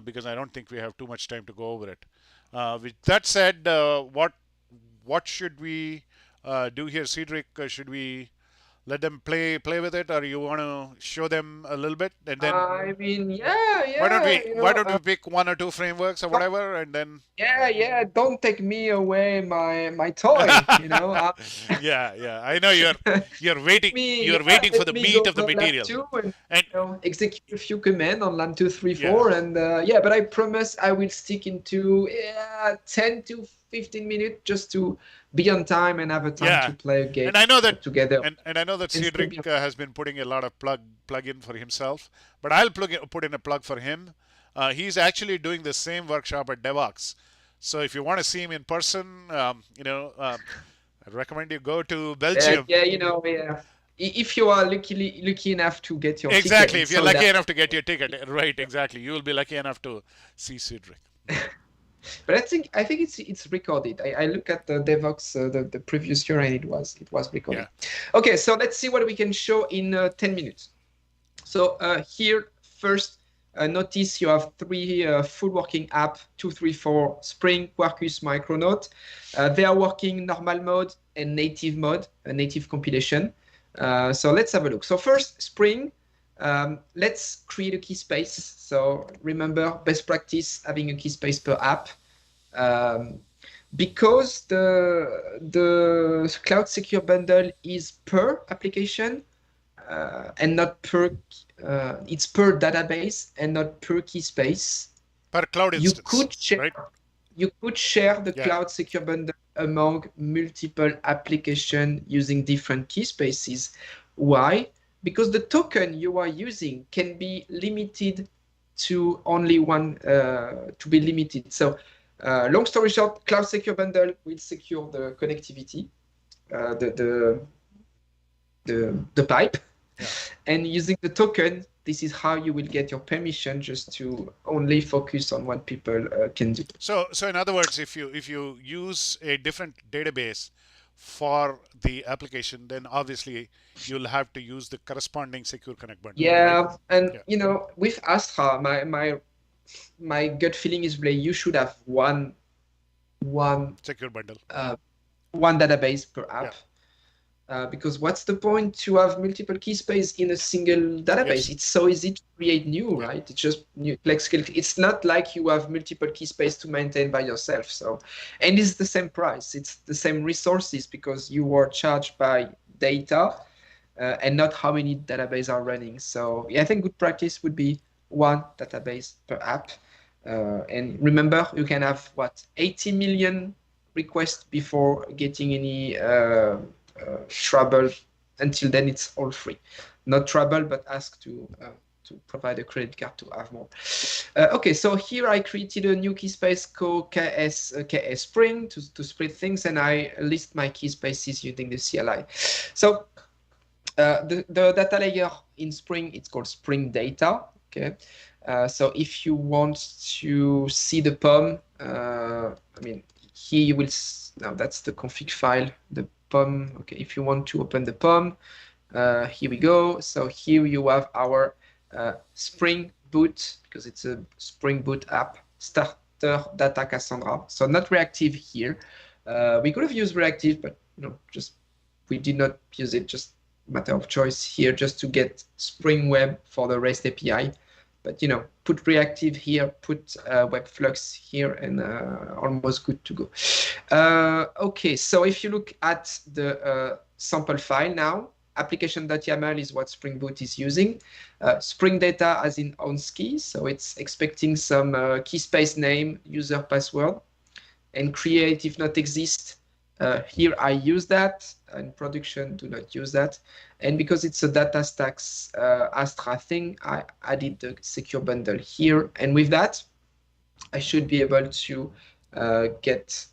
S3: because I don't think we have too much time to go over it. With that said, what should we do here, Cedric? Should we let them play with it, or you want to show them a little bit, and then
S2: I mean, yeah,
S3: why don't
S2: yeah,
S3: we why don't we pick one or two frameworks or whatever, and then
S2: yeah, yeah. Don't take me away my toy.
S3: yeah, I know you're waiting for
S2: Let
S3: the
S2: me
S3: meat
S2: go
S3: of the
S2: to lab
S3: material.
S2: 2 and
S3: And
S2: execute a few commands on line 2, 3,
S3: yeah,
S2: 4, and yeah. But I promise I will stick into 10 to 15 minutes just to be on time and have a time to play a game
S3: and I know that
S2: together.
S3: and I know that
S2: And still
S3: Cedric has been putting a lot of plug in for himself, but I'll put in a plug for him. He's actually doing the same workshop at Devox. So if you want to see him in person, I recommend you go to Belgium.
S2: yeah, yeah. If you are lucky enough to get your
S3: Exactly.
S2: ticket,
S3: If you're
S2: so
S3: lucky
S2: that.
S3: enough to get your ticket, right? Exactly. You will be lucky enough to see Cedric.
S2: But I think it's recorded. I look at the Devox the previous year and it was recorded.
S3: Yeah.
S2: Okay, so let's see what we can show in 10 minutes. So here first, notice you have three full working app: 2, 3, 4, Spring, Quarkus, Micronaut. They are working normal mode and native mode, native compilation. So let's have a look. So first, Spring. Let's create a key space. So remember, best practice, having a key space per app. Because the Cloud Secure Bundle is per application and not per, it's per database and not per key space.
S3: Per cloud instance,
S2: you could share the
S3: Yeah.
S2: Cloud Secure Bundle among multiple applications using different key spaces. Why? Because the token you are using can be limited to only one, to be limited. So long story short, Cloud Secure Bundle will secure the connectivity, the pipe.
S3: Yeah.
S2: And using the token, this is how you will get your permission just to only focus on what people can do.
S3: So in other words, if you use a different database for the application, then obviously you'll have to use the corresponding secure connect bundle.
S2: Yeah,
S3: right?
S2: And with Astra, my gut feeling is really you should have one
S3: secure bundle,
S2: one database per app. Because what's the point to have multiple key space in a single database? Yes. It's so easy to create new, right? It's just new. It's not like you have multiple key space to maintain by yourself. So, and it's the same price. It's the same resources because you are charged by data and not how many databases are running. So yeah, I think good practice would be one database per app. And remember, you can have 80 million requests before getting any trouble. Until then, it's all free. Not trouble, but ask to provide a credit card to have more. Okay, so here I created a new key space called KS Spring to split things, and I list my key spaces using the CLI. So the data layer in Spring, it's called Spring Data. Okay, So if you want to see the POM, I mean, here you will, now that's the config file, the POM. Okay, if you want to open the POM, here we go. So here you have our Spring Boot, because it's a Spring Boot app, starter data Cassandra. So not reactive here. We could have used reactive, but just we did not use it, just matter of choice here, just to get Spring Web for the REST API. But put reactive here, put Webflux here, and almost good to go. Okay, so if you look at the sample file now, application.yaml is what Spring Boot is using. Spring data as in owns key, so it's expecting some key space name, user password, and create if not exist. Here I use that, in production do not use that. And because it's a data stacks ASTRA thing, I added the secure bundle here. And with that, I should be able to get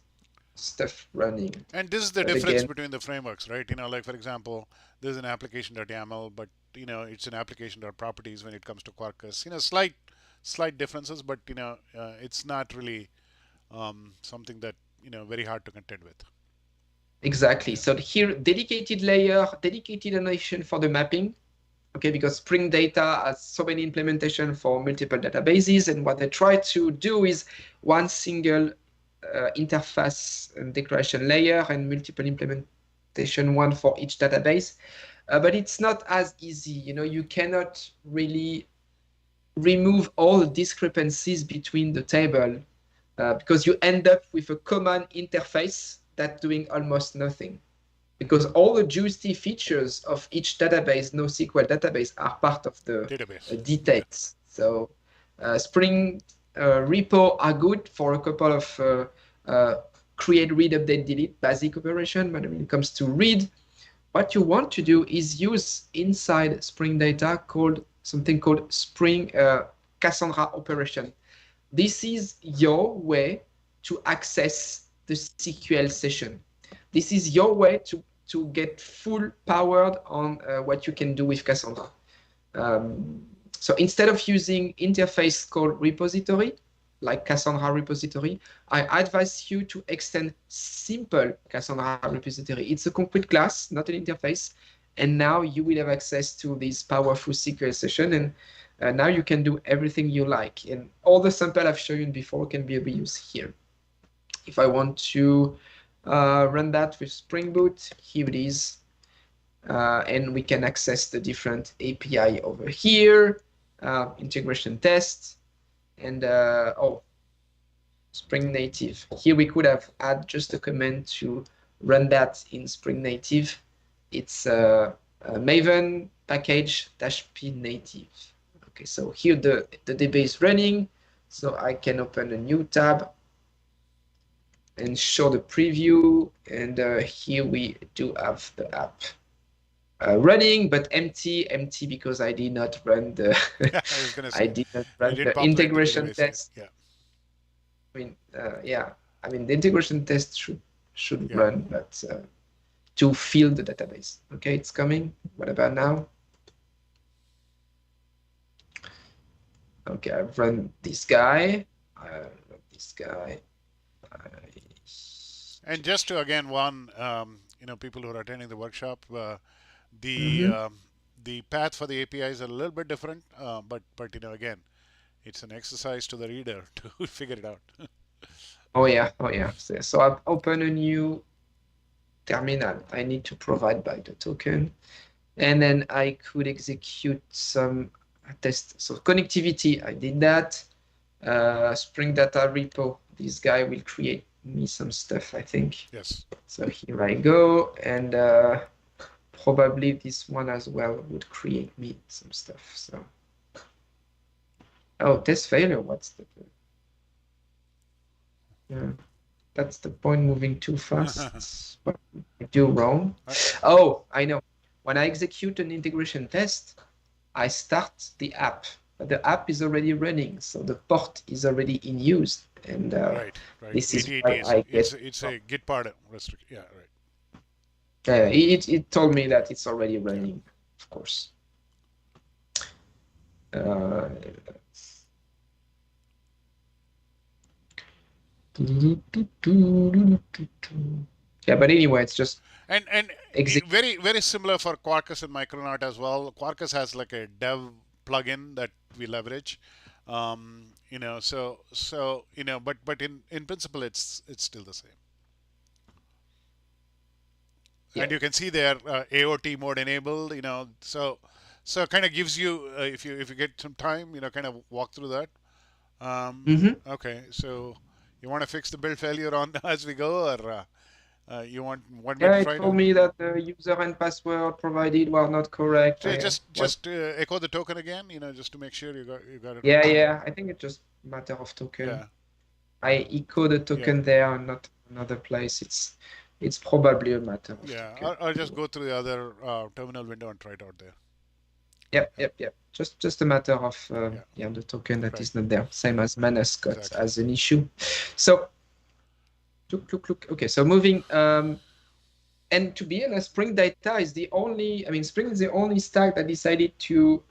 S2: stuff running.
S3: And this is the difference between the frameworks, right? Like for example, there's an application.yaml, but it's an application.properties when it comes to Quarkus. Slight differences, but it's not really something that very hard to contend with.
S2: Exactly. So here, dedicated layer, dedicated annotation for the mapping. Okay, because Spring Data has so many implementation for multiple databases, and what they try to do is one single interface and declaration layer and multiple implementation, one for each database. But it's not as easy. You cannot really remove all the discrepancies between the table because you end up with a common interface that's doing almost nothing, because all the juicy features of each database, NoSQL database, are part of the details. So Spring repo are good for a couple of create, read, update, delete, basic operation. But when it comes to read, what you want to do is use inside Spring Data something called Spring Cassandra operation. This is your way to access the SQL session. This is your way to get full powered on what you can do with Cassandra. So instead of using interface called repository, like Cassandra repository, I advise you to extend simple Cassandra repository. It's a complete class, not an interface. And now you will have access to this powerful SQL session. And now you can do everything you like. And all the sample I've shown you before can be reused here. If I want to run that with Spring Boot, here it is. And we can access the different API over here, integration tests, and Spring Native. Here we could have added just a command to run that in Spring Native. It's Maven package -p native. Okay, so here the DB is running, so I can open a new tab and show the preview, and here we do have the app running, but empty because I did not run the I did not run the integration test.
S3: Yeah.
S2: I mean the integration test should run, but to fill the database. Okay, it's coming. What about now? Okay, I've run this guy.
S3: And just to again warn, people who are attending the workshop, the path for the API is a little bit different, but again, it's an exercise to the reader to figure it out.
S2: Oh yeah. So I've opened a new terminal. I need to provide by the token, and then I could execute some test. So connectivity, I did that. Spring Data repo, this guy will create me some stuff, I think.
S3: Yes.
S2: So here I go, and probably this one as well would create me some stuff. So, oh, test failure. What's the? Yeah, that's the point. Moving too fast. What did I do wrong? Oh, I know. When I execute an integration test, I start the app. But the app is already running, so the port is already in use. And
S3: right.
S2: This is why I get.
S3: It's a Git part restriction. Yeah, right.
S2: It told me that it's already running, of course. Yeah, but anyway, it's just
S3: And
S2: exit.
S3: very similar for Quarkus and Micronaut as well. Quarkus has like a dev plugin that we leverage. So but in principle it's still the same.
S2: Yeah.
S3: And you can see there AOT mode enabled. So kind of gives you if you get some time, kind of walk through that. Okay, so you want to fix the build failure on as we go, or you want me
S2: Yeah,
S3: to
S2: it
S3: try
S2: told
S3: to?
S2: me that the user and password provided were not correct.
S3: Ju-
S2: I
S3: Just
S2: was
S3: just echo the token again, just to make sure you got it.
S2: Yeah. I think it's just matter of token.
S3: Yeah,
S2: I echo the
S3: yeah,
S2: token there and not another place. It's probably a matter of
S3: yeah.
S2: token.
S3: I'll just go through the other terminal window and try it out there. Yeah,
S2: Yep. Just a matter of
S3: yeah,
S2: yeah, the token that
S3: right,
S2: is not there. Same as Manus got
S3: exactly.
S2: as an issue. So look. Okay, so moving and to be honest, Spring Data is the only, Spring is the only stack that decided to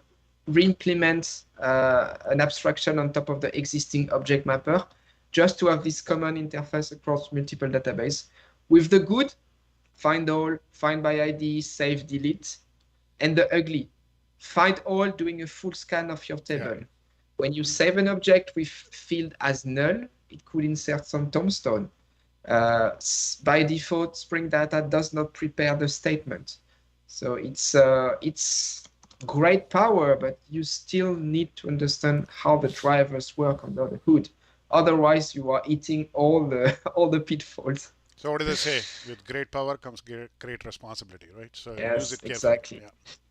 S2: re-implement an abstraction on top of the existing object mapper, just to have this common interface across multiple databases. With the good, find all, find by ID, save, delete, and the ugly, find all doing a full scan of your table.
S3: Yeah.
S2: When you save an object with field as null, it could insert some tombstone. By default, Spring Data does not prepare the statement. So it's great power, but you still need to understand how the drivers work under the hood. Otherwise, you are eating all the all the pitfalls.
S3: So what do they say? With great power comes great responsibility, right? So use
S2: Yes,
S3: it carefully.
S2: exactly.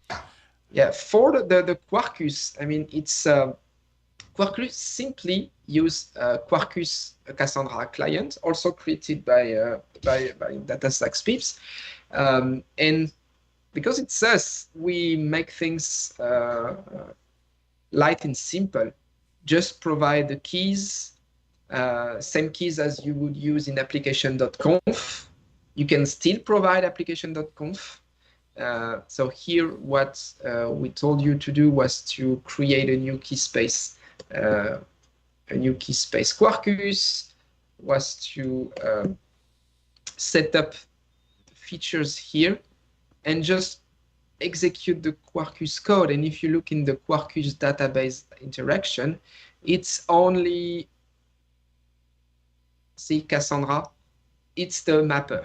S3: Yeah.
S2: Yeah, for the Quarkus, it's Quarkus simply use Quarkus Cassandra client, also created by DataStax Pips, and because it's us, we make things light and simple. Just provide the keys, same keys as you would use in application.conf. You can still provide application.conf. So here, what we told you to do was to create a new key space. Quarkus was to set up features here and just execute the Quarkus code. And if you look in the Quarkus database interaction, it's only, see Cassandra, it's the mapper.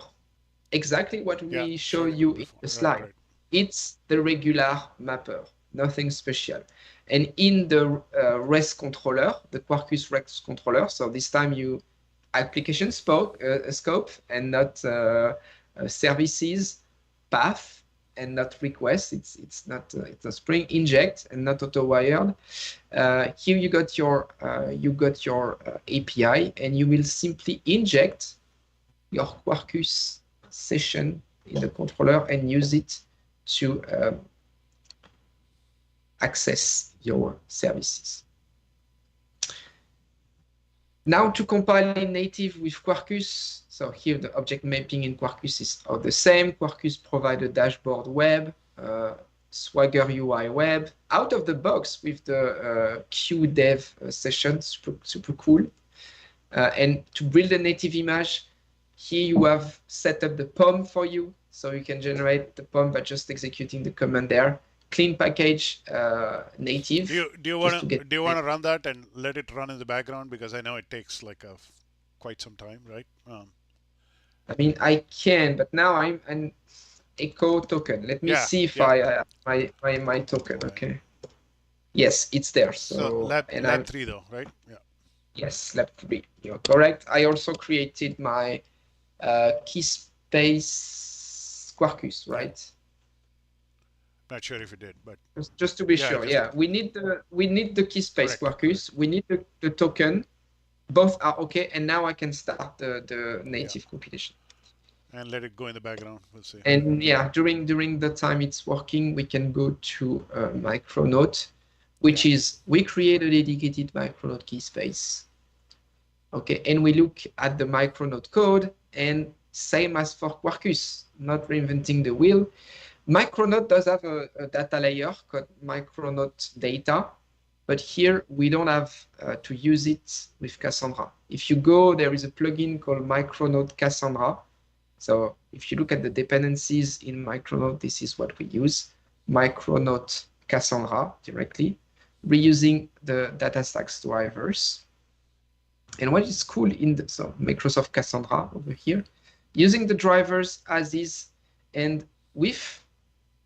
S2: Exactly what we show you in the slide.
S3: Right.
S2: It's the regular mapper, nothing special. And in the REST controller, the Quarkus REST controller, so this time you application scope and not services path and not request. It's not Spring inject and not auto-wired. Here you got your API, and you will simply inject your Quarkus session in the controller and use it to access your services. Now to compile in native with Quarkus. So here the object mapping in Quarkus is all the same. Quarkus provides a dashboard web, Swagger UI web, out of the box with the QDev session, super cool. And to build a native image, here you have set up the POM for you, so you can generate the POM by just executing the command there. Clean package native.
S3: Do you want to run that and let it run in the background, because I know it takes like quite some time, right?
S2: I can, but now I'm an echo token. Let me see if I my token. Right. Okay. Yes, it's there. So
S3: lab 3 though, right? Yeah.
S2: Yes, lab 3. You're correct. I also created my key space Quarkus, right?
S3: Not sure if you did, but
S2: just to be sure. Yeah, we need the key space Quarkus. We need the token. Both are okay, and now I can start the native compilation.
S3: And let it go in the background. We'll see.
S2: And yeah, during the time it's working, we can go to Micronaut, which is we create a dedicated Micronaut key space. Okay, and we look at the Micronaut code, and same as for Quarkus, not reinventing the wheel. Micronaut does have a data layer called Micronaut data. but here we don't have to use it with Cassandra. If you go, there is a plugin called Micronaut Cassandra. So if you look at the dependencies in Micronaut, this is what we use, Micronaut Cassandra directly, reusing the DataStax drivers. And what is cool in the, so Microsoft Cassandra over here, using the drivers as is, and with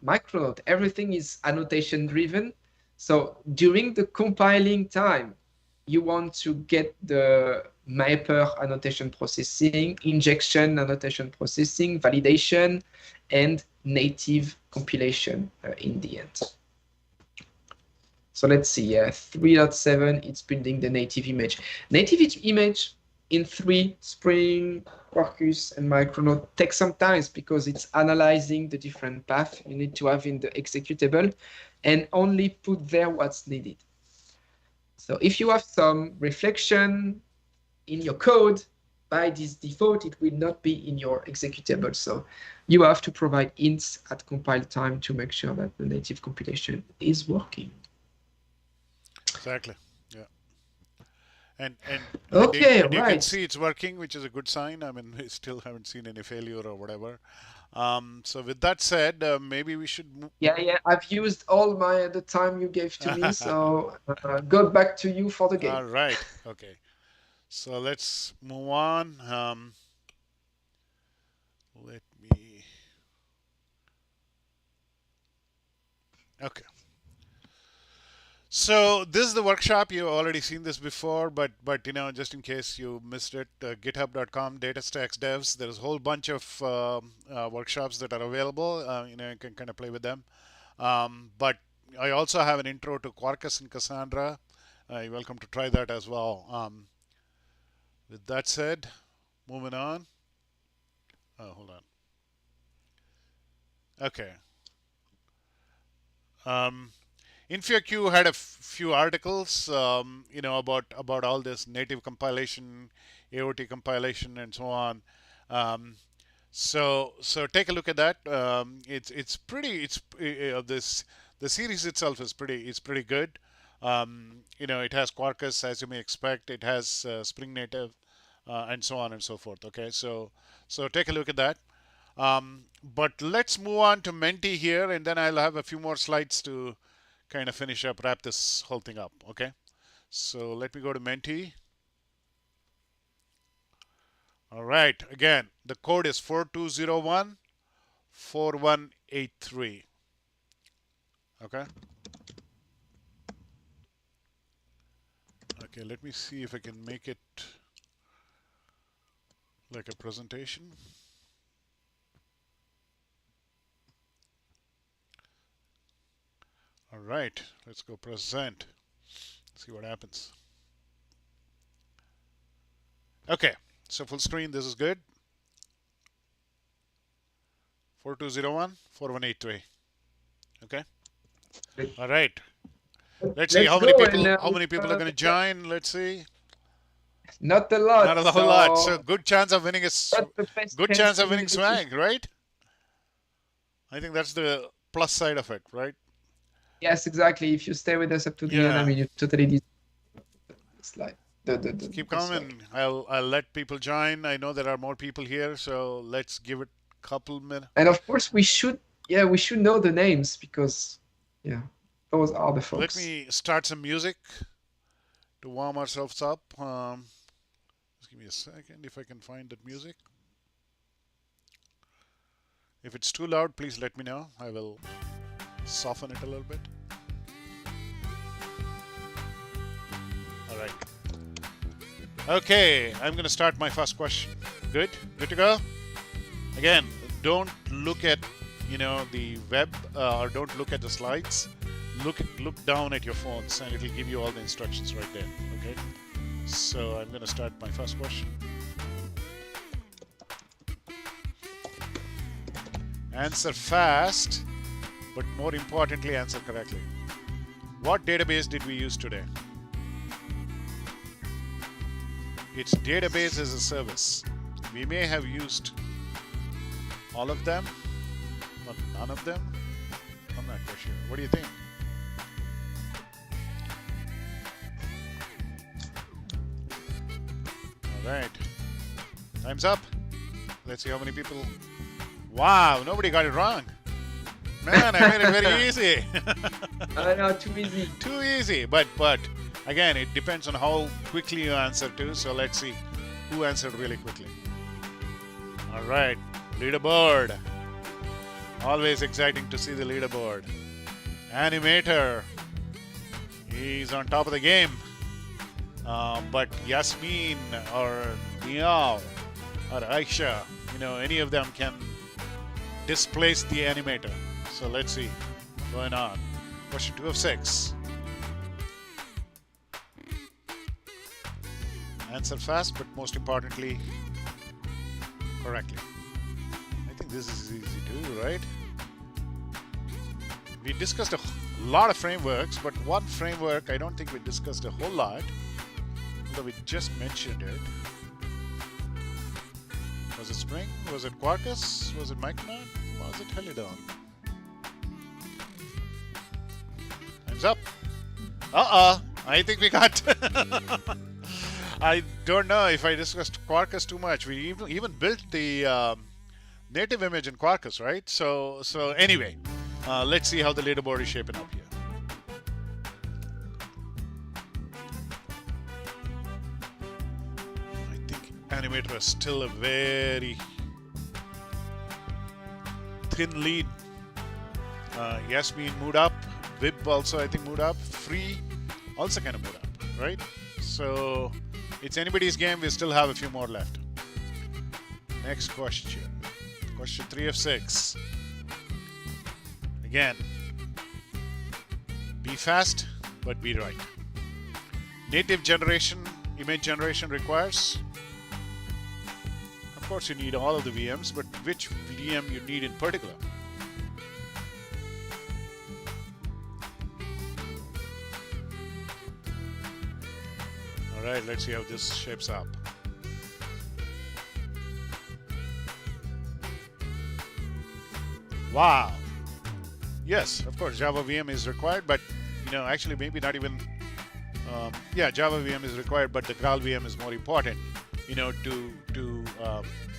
S2: Micronaut, everything is annotation driven. So during the compiling time, you want to get the mapper annotation processing, injection annotation processing, validation, and native compilation in the end. So let's see, 3.7, it's building the native image. Native image in 3, Spring, Quarkus, and Micronaut takes some time because it's analyzing the different paths you need to have in the executable and only put there what's needed. So if you have some reflection in your code, by this default, it will not be in your executable. So you have to provide hints at compile time to make sure that the native compilation is working.
S3: Exactly. Yeah. And
S2: okay,
S3: and you
S2: right.
S3: can see it's working, which is a good sign. I mean, we still haven't seen any failure or whatever. So with that said, maybe we should.
S2: Yeah. I've used all the time you gave to me, so go back to you for the game.
S3: All right. Okay. So let's move on. Let me. Okay. So this is the workshop. You've already seen this before, but you know, just in case you missed it, GitHub.com DataStax Devs. There's a whole bunch of workshops that are available. You know, you can kind of play with them. But I also have an intro to Quarkus and Cassandra. You're welcome to try that as well. With that said, moving on. Oh, hold on. Okay. InfioQ had a few articles, you know, about all this native compilation, AOT compilation, and so on. So take a look at that. It's pretty. The series itself is pretty good. You know, it has Quarkus, as you may expect. It has Spring Native, and so on and so forth. Okay, so take a look at that. But let's move on to Menti here, and then I'll have a few more slides to kind of finish up, wrap this whole thing up. Okay, so let me go to Menti. All right, again, the code is 4201-4183. Okay. Okay, let me see if I can make it like a presentation. All right, let's go present. See what happens. Okay, so full screen, this is good. 4201-4183. Okay. All right. Let's see how many people are going to join. Let's see.
S2: Not a lot.
S3: Not a whole lot. So good chance of winning swag, right? I think that's the plus side of it, right?
S2: Yes, exactly. If you stay with us up to the end, I mean, you totally slide.
S3: Keep coming. I'll let people join. I know there are more people here, so let's give it a couple minutes.
S2: And of course, we should know the names because, those are the folks.
S3: Let me start some music to warm ourselves up. Just give me a second if I can find that music. If it's too loud, please let me know. I will soften it a little bit. All right. Okay, I'm going to start my first question. Good to go? Again, don't look at, the web or don't look at the slides. Look down at your phones and it'll give you all the instructions right there. Okay. So I'm going to start my first question. Answer fast, but more importantly, answer correctly. What database did we use today? It's database as a service. We may have used all of them, but none of them. I'm not quite sure. What do you think? right. Time's up. Let's see how many people. Wow, nobody got it wrong. Man, I made it very easy.
S2: No, too easy.
S3: Too easy, but again, it depends on how quickly you answer too. So let's see who answered really quickly. All right, leaderboard. Always exciting to see the leaderboard. Animator, he's on top of the game. But Yasmin or Meow or Aisha, any of them can displace the animator. So let's see. Going on. Question 2 of 6. Answer fast, but most importantly, correctly. I think this is easy too, right? We discussed a lot of frameworks, but one framework I don't think we discussed a whole lot, although we just mentioned it. Was it Spring? Was it Quarkus? Was it Micronaut? Was it Helidon? Time's up. I think we got... I don't know if I discussed Quarkus too much. We even built the native image in Quarkus, right? So anyway, let's see how the leaderboard is shaping up here. I think Animator is still a very thin lead. Yasmin moved up. Vib also, I think, moved up. Free also kind of moved up, right? So it's anybody's game. We still have a few more left. Next question. Question 3 of 6. Again, be fast, but be right. Native generation, image generation requires. Of course, you need all of the VMs, but which VM you need in particular? All right, let's see how this shapes up. Wow. Yes, of course, Java VM is required, but actually maybe not even. Java VM is required, but the Graal VM is more important. To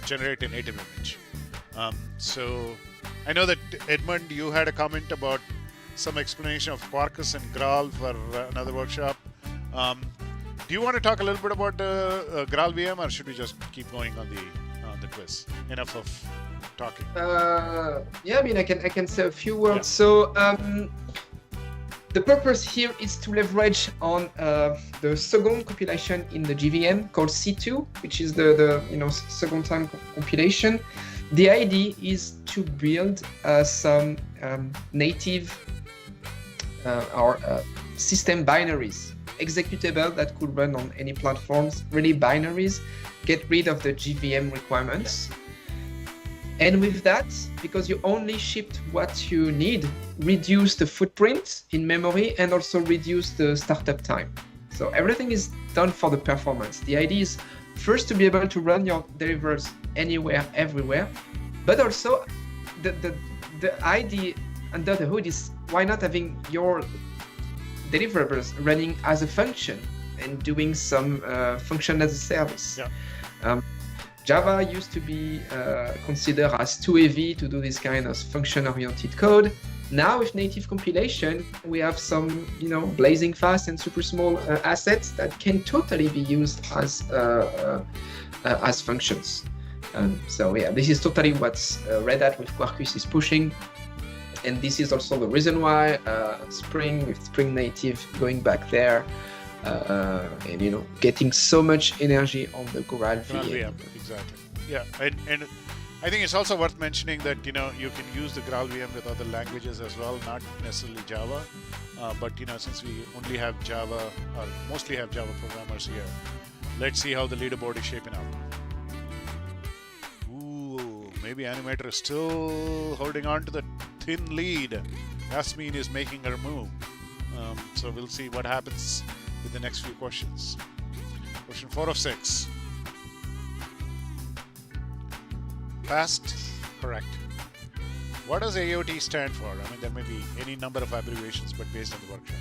S3: generate a native image. So I know that Edmund, you had a comment about some explanation of Quarkus and Graal for another workshop. Do you want to talk a little bit about the Graal VM, or should we just keep going on the quiz? Enough of talking.
S2: I can say a few words.
S3: Yeah.
S2: So the purpose here is to leverage on the second compilation in the GVM called C2, which is the second time compilation. The idea is to build some native or system binaries, executable that could run on any platforms, really binaries, get rid of the GVM requirements. And with that, because you only shipped what you need, reduce the footprint in memory and also reduce the startup time. So everything is done for the performance. The idea is first to be able to run your deliverables anywhere, everywhere, but also the idea under the hood is why not having your deliverables running as a function and doing some function as a service.
S3: Yeah.
S2: Java used to be considered as too heavy to do this kind of function-oriented code. Now with native compilation, we have some, blazing fast and super small assets that can totally be used as functions. This is totally what Red Hat with Quarkus is pushing. And this is also the reason why Spring with Spring Native going back there and getting so much energy on the Graal VM.
S3: Exactly. Yeah, and I think it's also worth mentioning that you can use the Graal VM with other languages as well, not necessarily Java. But since we only have Java or mostly have Java programmers here, let's see how the leaderboard is shaping up. Ooh, maybe Animator is still holding on to the thin lead. Yasmin is making her move. So we'll see what happens with the next few questions. Question 4 of 6. Fast, correct. What does AOT stand for? I mean, there may be any number of abbreviations, but based on the workshop.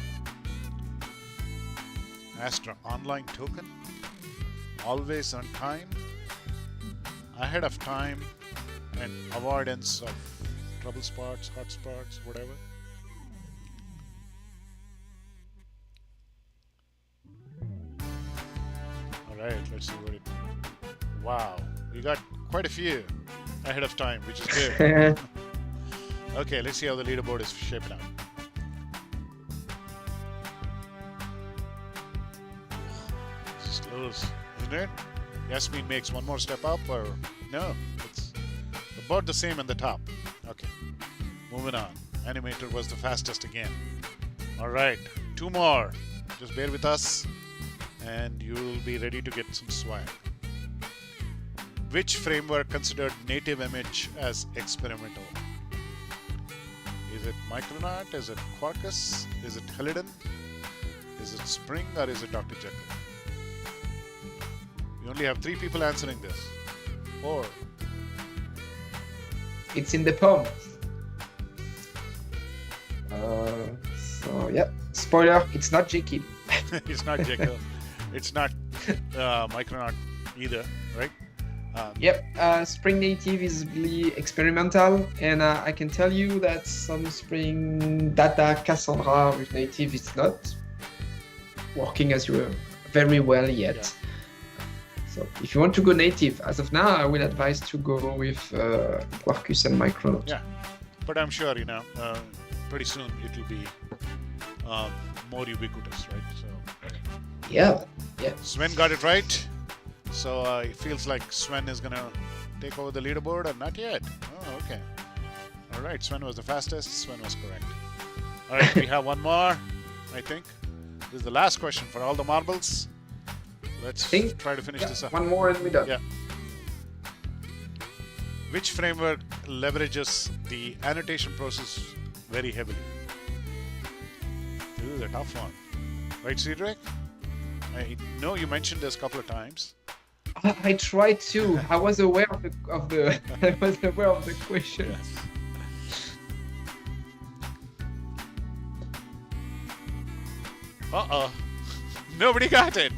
S3: ASTRA, online token? always on time, ahead of time, and avoidance of trouble spots, hot spots, whatever. All right, let's see what it. Wow, we got quite a few ahead of time, which is good. Okay, let's see how the leaderboard is shaping up. This is close, isn't it? Yasmin makes one more step up, or no? It's about the same in the top. Okay, moving on. Animator was the fastest again. All right, two more. Just bear with us, and you'll be ready to get some swag. Which framework considered native image as experimental? Is it Micronaut? Is it Quarkus? Is it Helidon? Is it Spring, or is it Dr. Jekyll? We only have 3 people answering this. 4.
S2: It's in the poem. So yeah, spoiler, it's not Jekyll.
S3: It's not Jekyll. It's not Micronaut either, right?
S2: Yep, Spring Native is really experimental, and I can tell you that some Spring data Cassandra with native is not working as very well yet. Yeah. So if you want to go native, as of now, I will advise to go with Quarkus and Micronaut.
S3: Yeah, but I'm sure, pretty soon it will be more ubiquitous, right? So
S2: yeah.
S3: Sven got it right. So it feels like Sven is gonna take over the leaderboard, or not yet? Oh, okay. All right, Sven was the fastest. Sven was correct. All right, we have one more, I think. This is the last question for all the marbles. Let's try to finish this up.
S2: One more and we're done.
S3: Yeah. Which framework leverages the annotation process very heavily? This is a tough one. Right, Cedric? I know you mentioned this a couple of times.
S2: I tried to. I was aware of the I was aware of the question.
S3: Yes. Uh-oh. Nobody got it.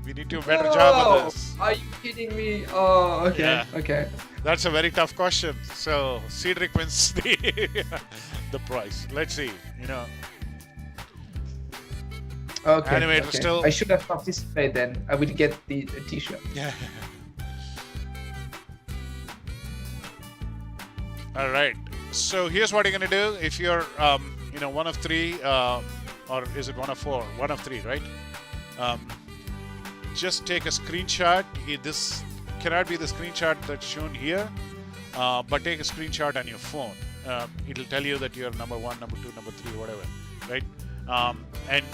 S3: We need to do a better job of this.
S2: Are you kidding me? Oh, okay.
S3: Yeah.
S2: Okay.
S3: That's a very tough question. So Cedric wins the prize. Let's see.
S2: Okay.
S3: Animator still.
S2: I should have participated then. I will get the t-shirt.
S3: Yeah. All right. So here's what you're gonna do. If you're, one of 3, or is it one of 4? One of 3, right? Just take a screenshot. This cannot be the screenshot that's shown here, but take a screenshot on your phone. It'll tell you that you're number 1, number 2, number 3, whatever, right? And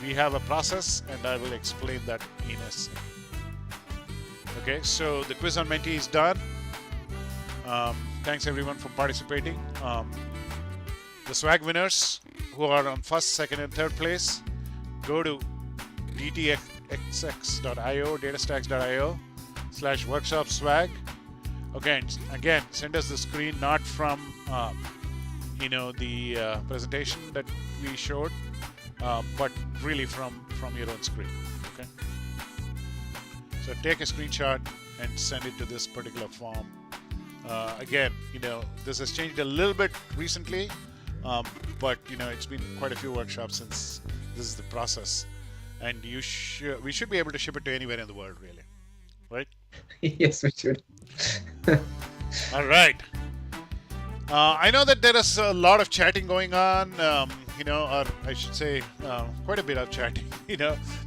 S3: we have a process, and I will explain that in a second. Okay, so the quiz on Menti is done. Thanks everyone for participating. The swag winners who are on 1st, 2nd, and 3rd place, go to dtxx.io, datastacks.io/workshop swag. Okay, again, send us the screen, not from the presentation that we showed, but really from your own screen. Okay. So take a screenshot and send it to this particular form. Again, this has changed a little bit recently, but it's been quite a few workshops since this is the process, and we should be able to ship it to anywhere in the world, really, right?
S2: Yes, we should.
S3: All right. I know that there is a lot of chatting going on, or I should say, quite a bit of chatting.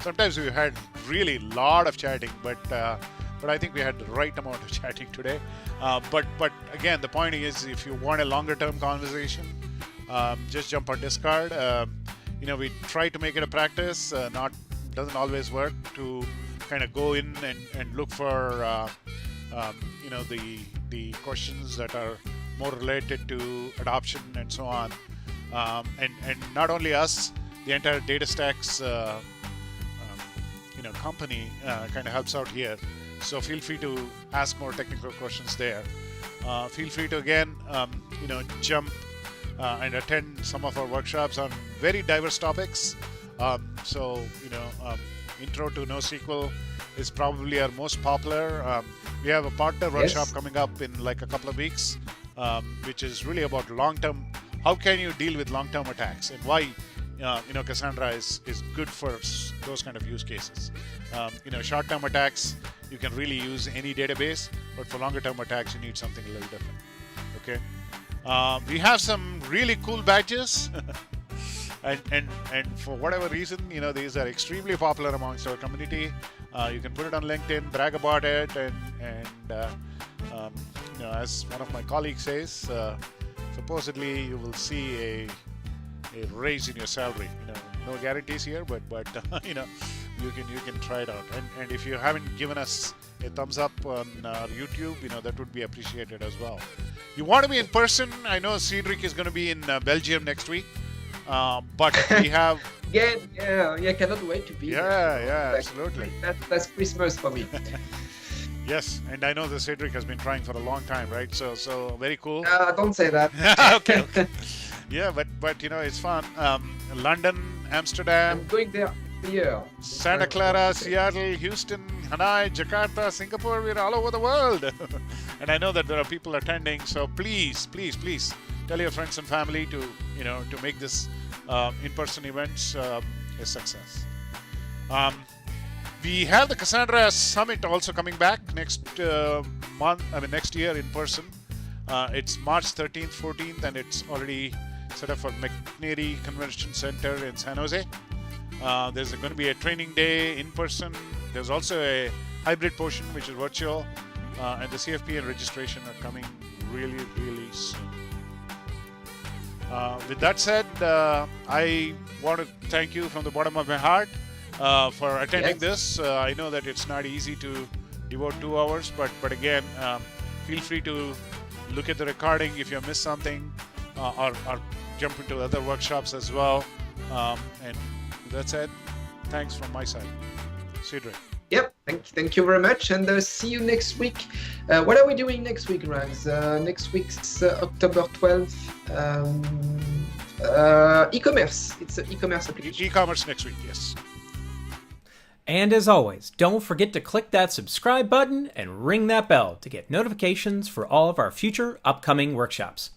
S3: Sometimes we've had really lot of chatting, but I think we had the right amount of chatting today. But again, the point is, if you want a longer term conversation, just jump on Discord. We try to make it a practice. Doesn't always work to kind of go in and look for the questions that are more related to adoption and so on. And not only us, the entire DataStax company kind of helps out here. So feel free to ask more technical questions there. Feel free to again, jump and attend some of our workshops on very diverse topics. Intro to NoSQL is probably our most popular. We have a partner workshop coming up in like a couple of weeks, which is really about long-term. How can you deal with long-term attacks, and why Cassandra is good for those kind of use cases. Short-term attacks, you can really use any database, but for longer-term attacks, you need something a little different. Okay. We have some really cool badges, and for whatever reason, these are extremely popular amongst our community. You can put it on LinkedIn, brag about it, and as one of my colleagues says, supposedly you will see a raise in your salary. No guarantees here, but you can try it out. And if you haven't given us a thumbs up on YouTube, that would be appreciated as well. You want to be in person? I know Cedric is going to be in Belgium next week, but we have.
S2: Cannot wait to be there.
S3: Yeah, absolutely.
S2: That's Christmas for me.
S3: Yes, and I know that Cedric has been trying for a long time, right? So very cool.
S2: Don't say that.
S3: Okay. Yeah, but it's fun. London, Amsterdam.
S2: I'm going there here.
S3: Santa Clara, Seattle, Houston, Hanoi, Jakarta, Singapore. We're all over the world. And I know that there are people attending. So please tell your friends and family to make this in-person events a success. We have the Cassandra Summit also coming back next year in person. It's March 13th, 14th, and it's already set up for McNary Convention Center in San Jose. There's going to be a training day in person. There's also a hybrid portion, which is virtual, and the CFP and registration are coming really, really soon. With that said, I want to thank you from the bottom of my heart for attending this. I know that it's not easy to devote 2 hours, but again, feel free to look at the recording if you missed something, or jump into other workshops as well. And that's it. Thanks from my side. Cedric.
S2: Yep, thank you very much, and see you next week. What are we doing next week, Rams? Next week's October 12th. E-commerce. It's an e-commerce application.
S3: E-commerce next week, yes.
S4: And as always, don't forget to click that subscribe button and ring that bell to get notifications for all of our future upcoming workshops.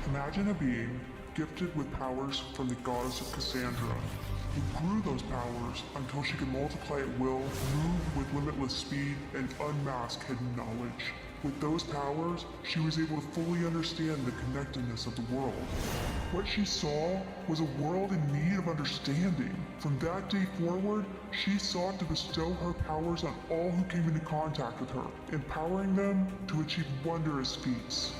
S5: Imagine a being gifted with powers from the goddess of Cassandra, who grew those powers until she could multiply at will, move with limitless speed, and unmask hidden knowledge. With those powers, she was able to fully understand the connectedness of the world. What she saw was a world in need of understanding. From that day forward, she sought to bestow her powers on all who came into contact with her, empowering them to achieve wondrous feats.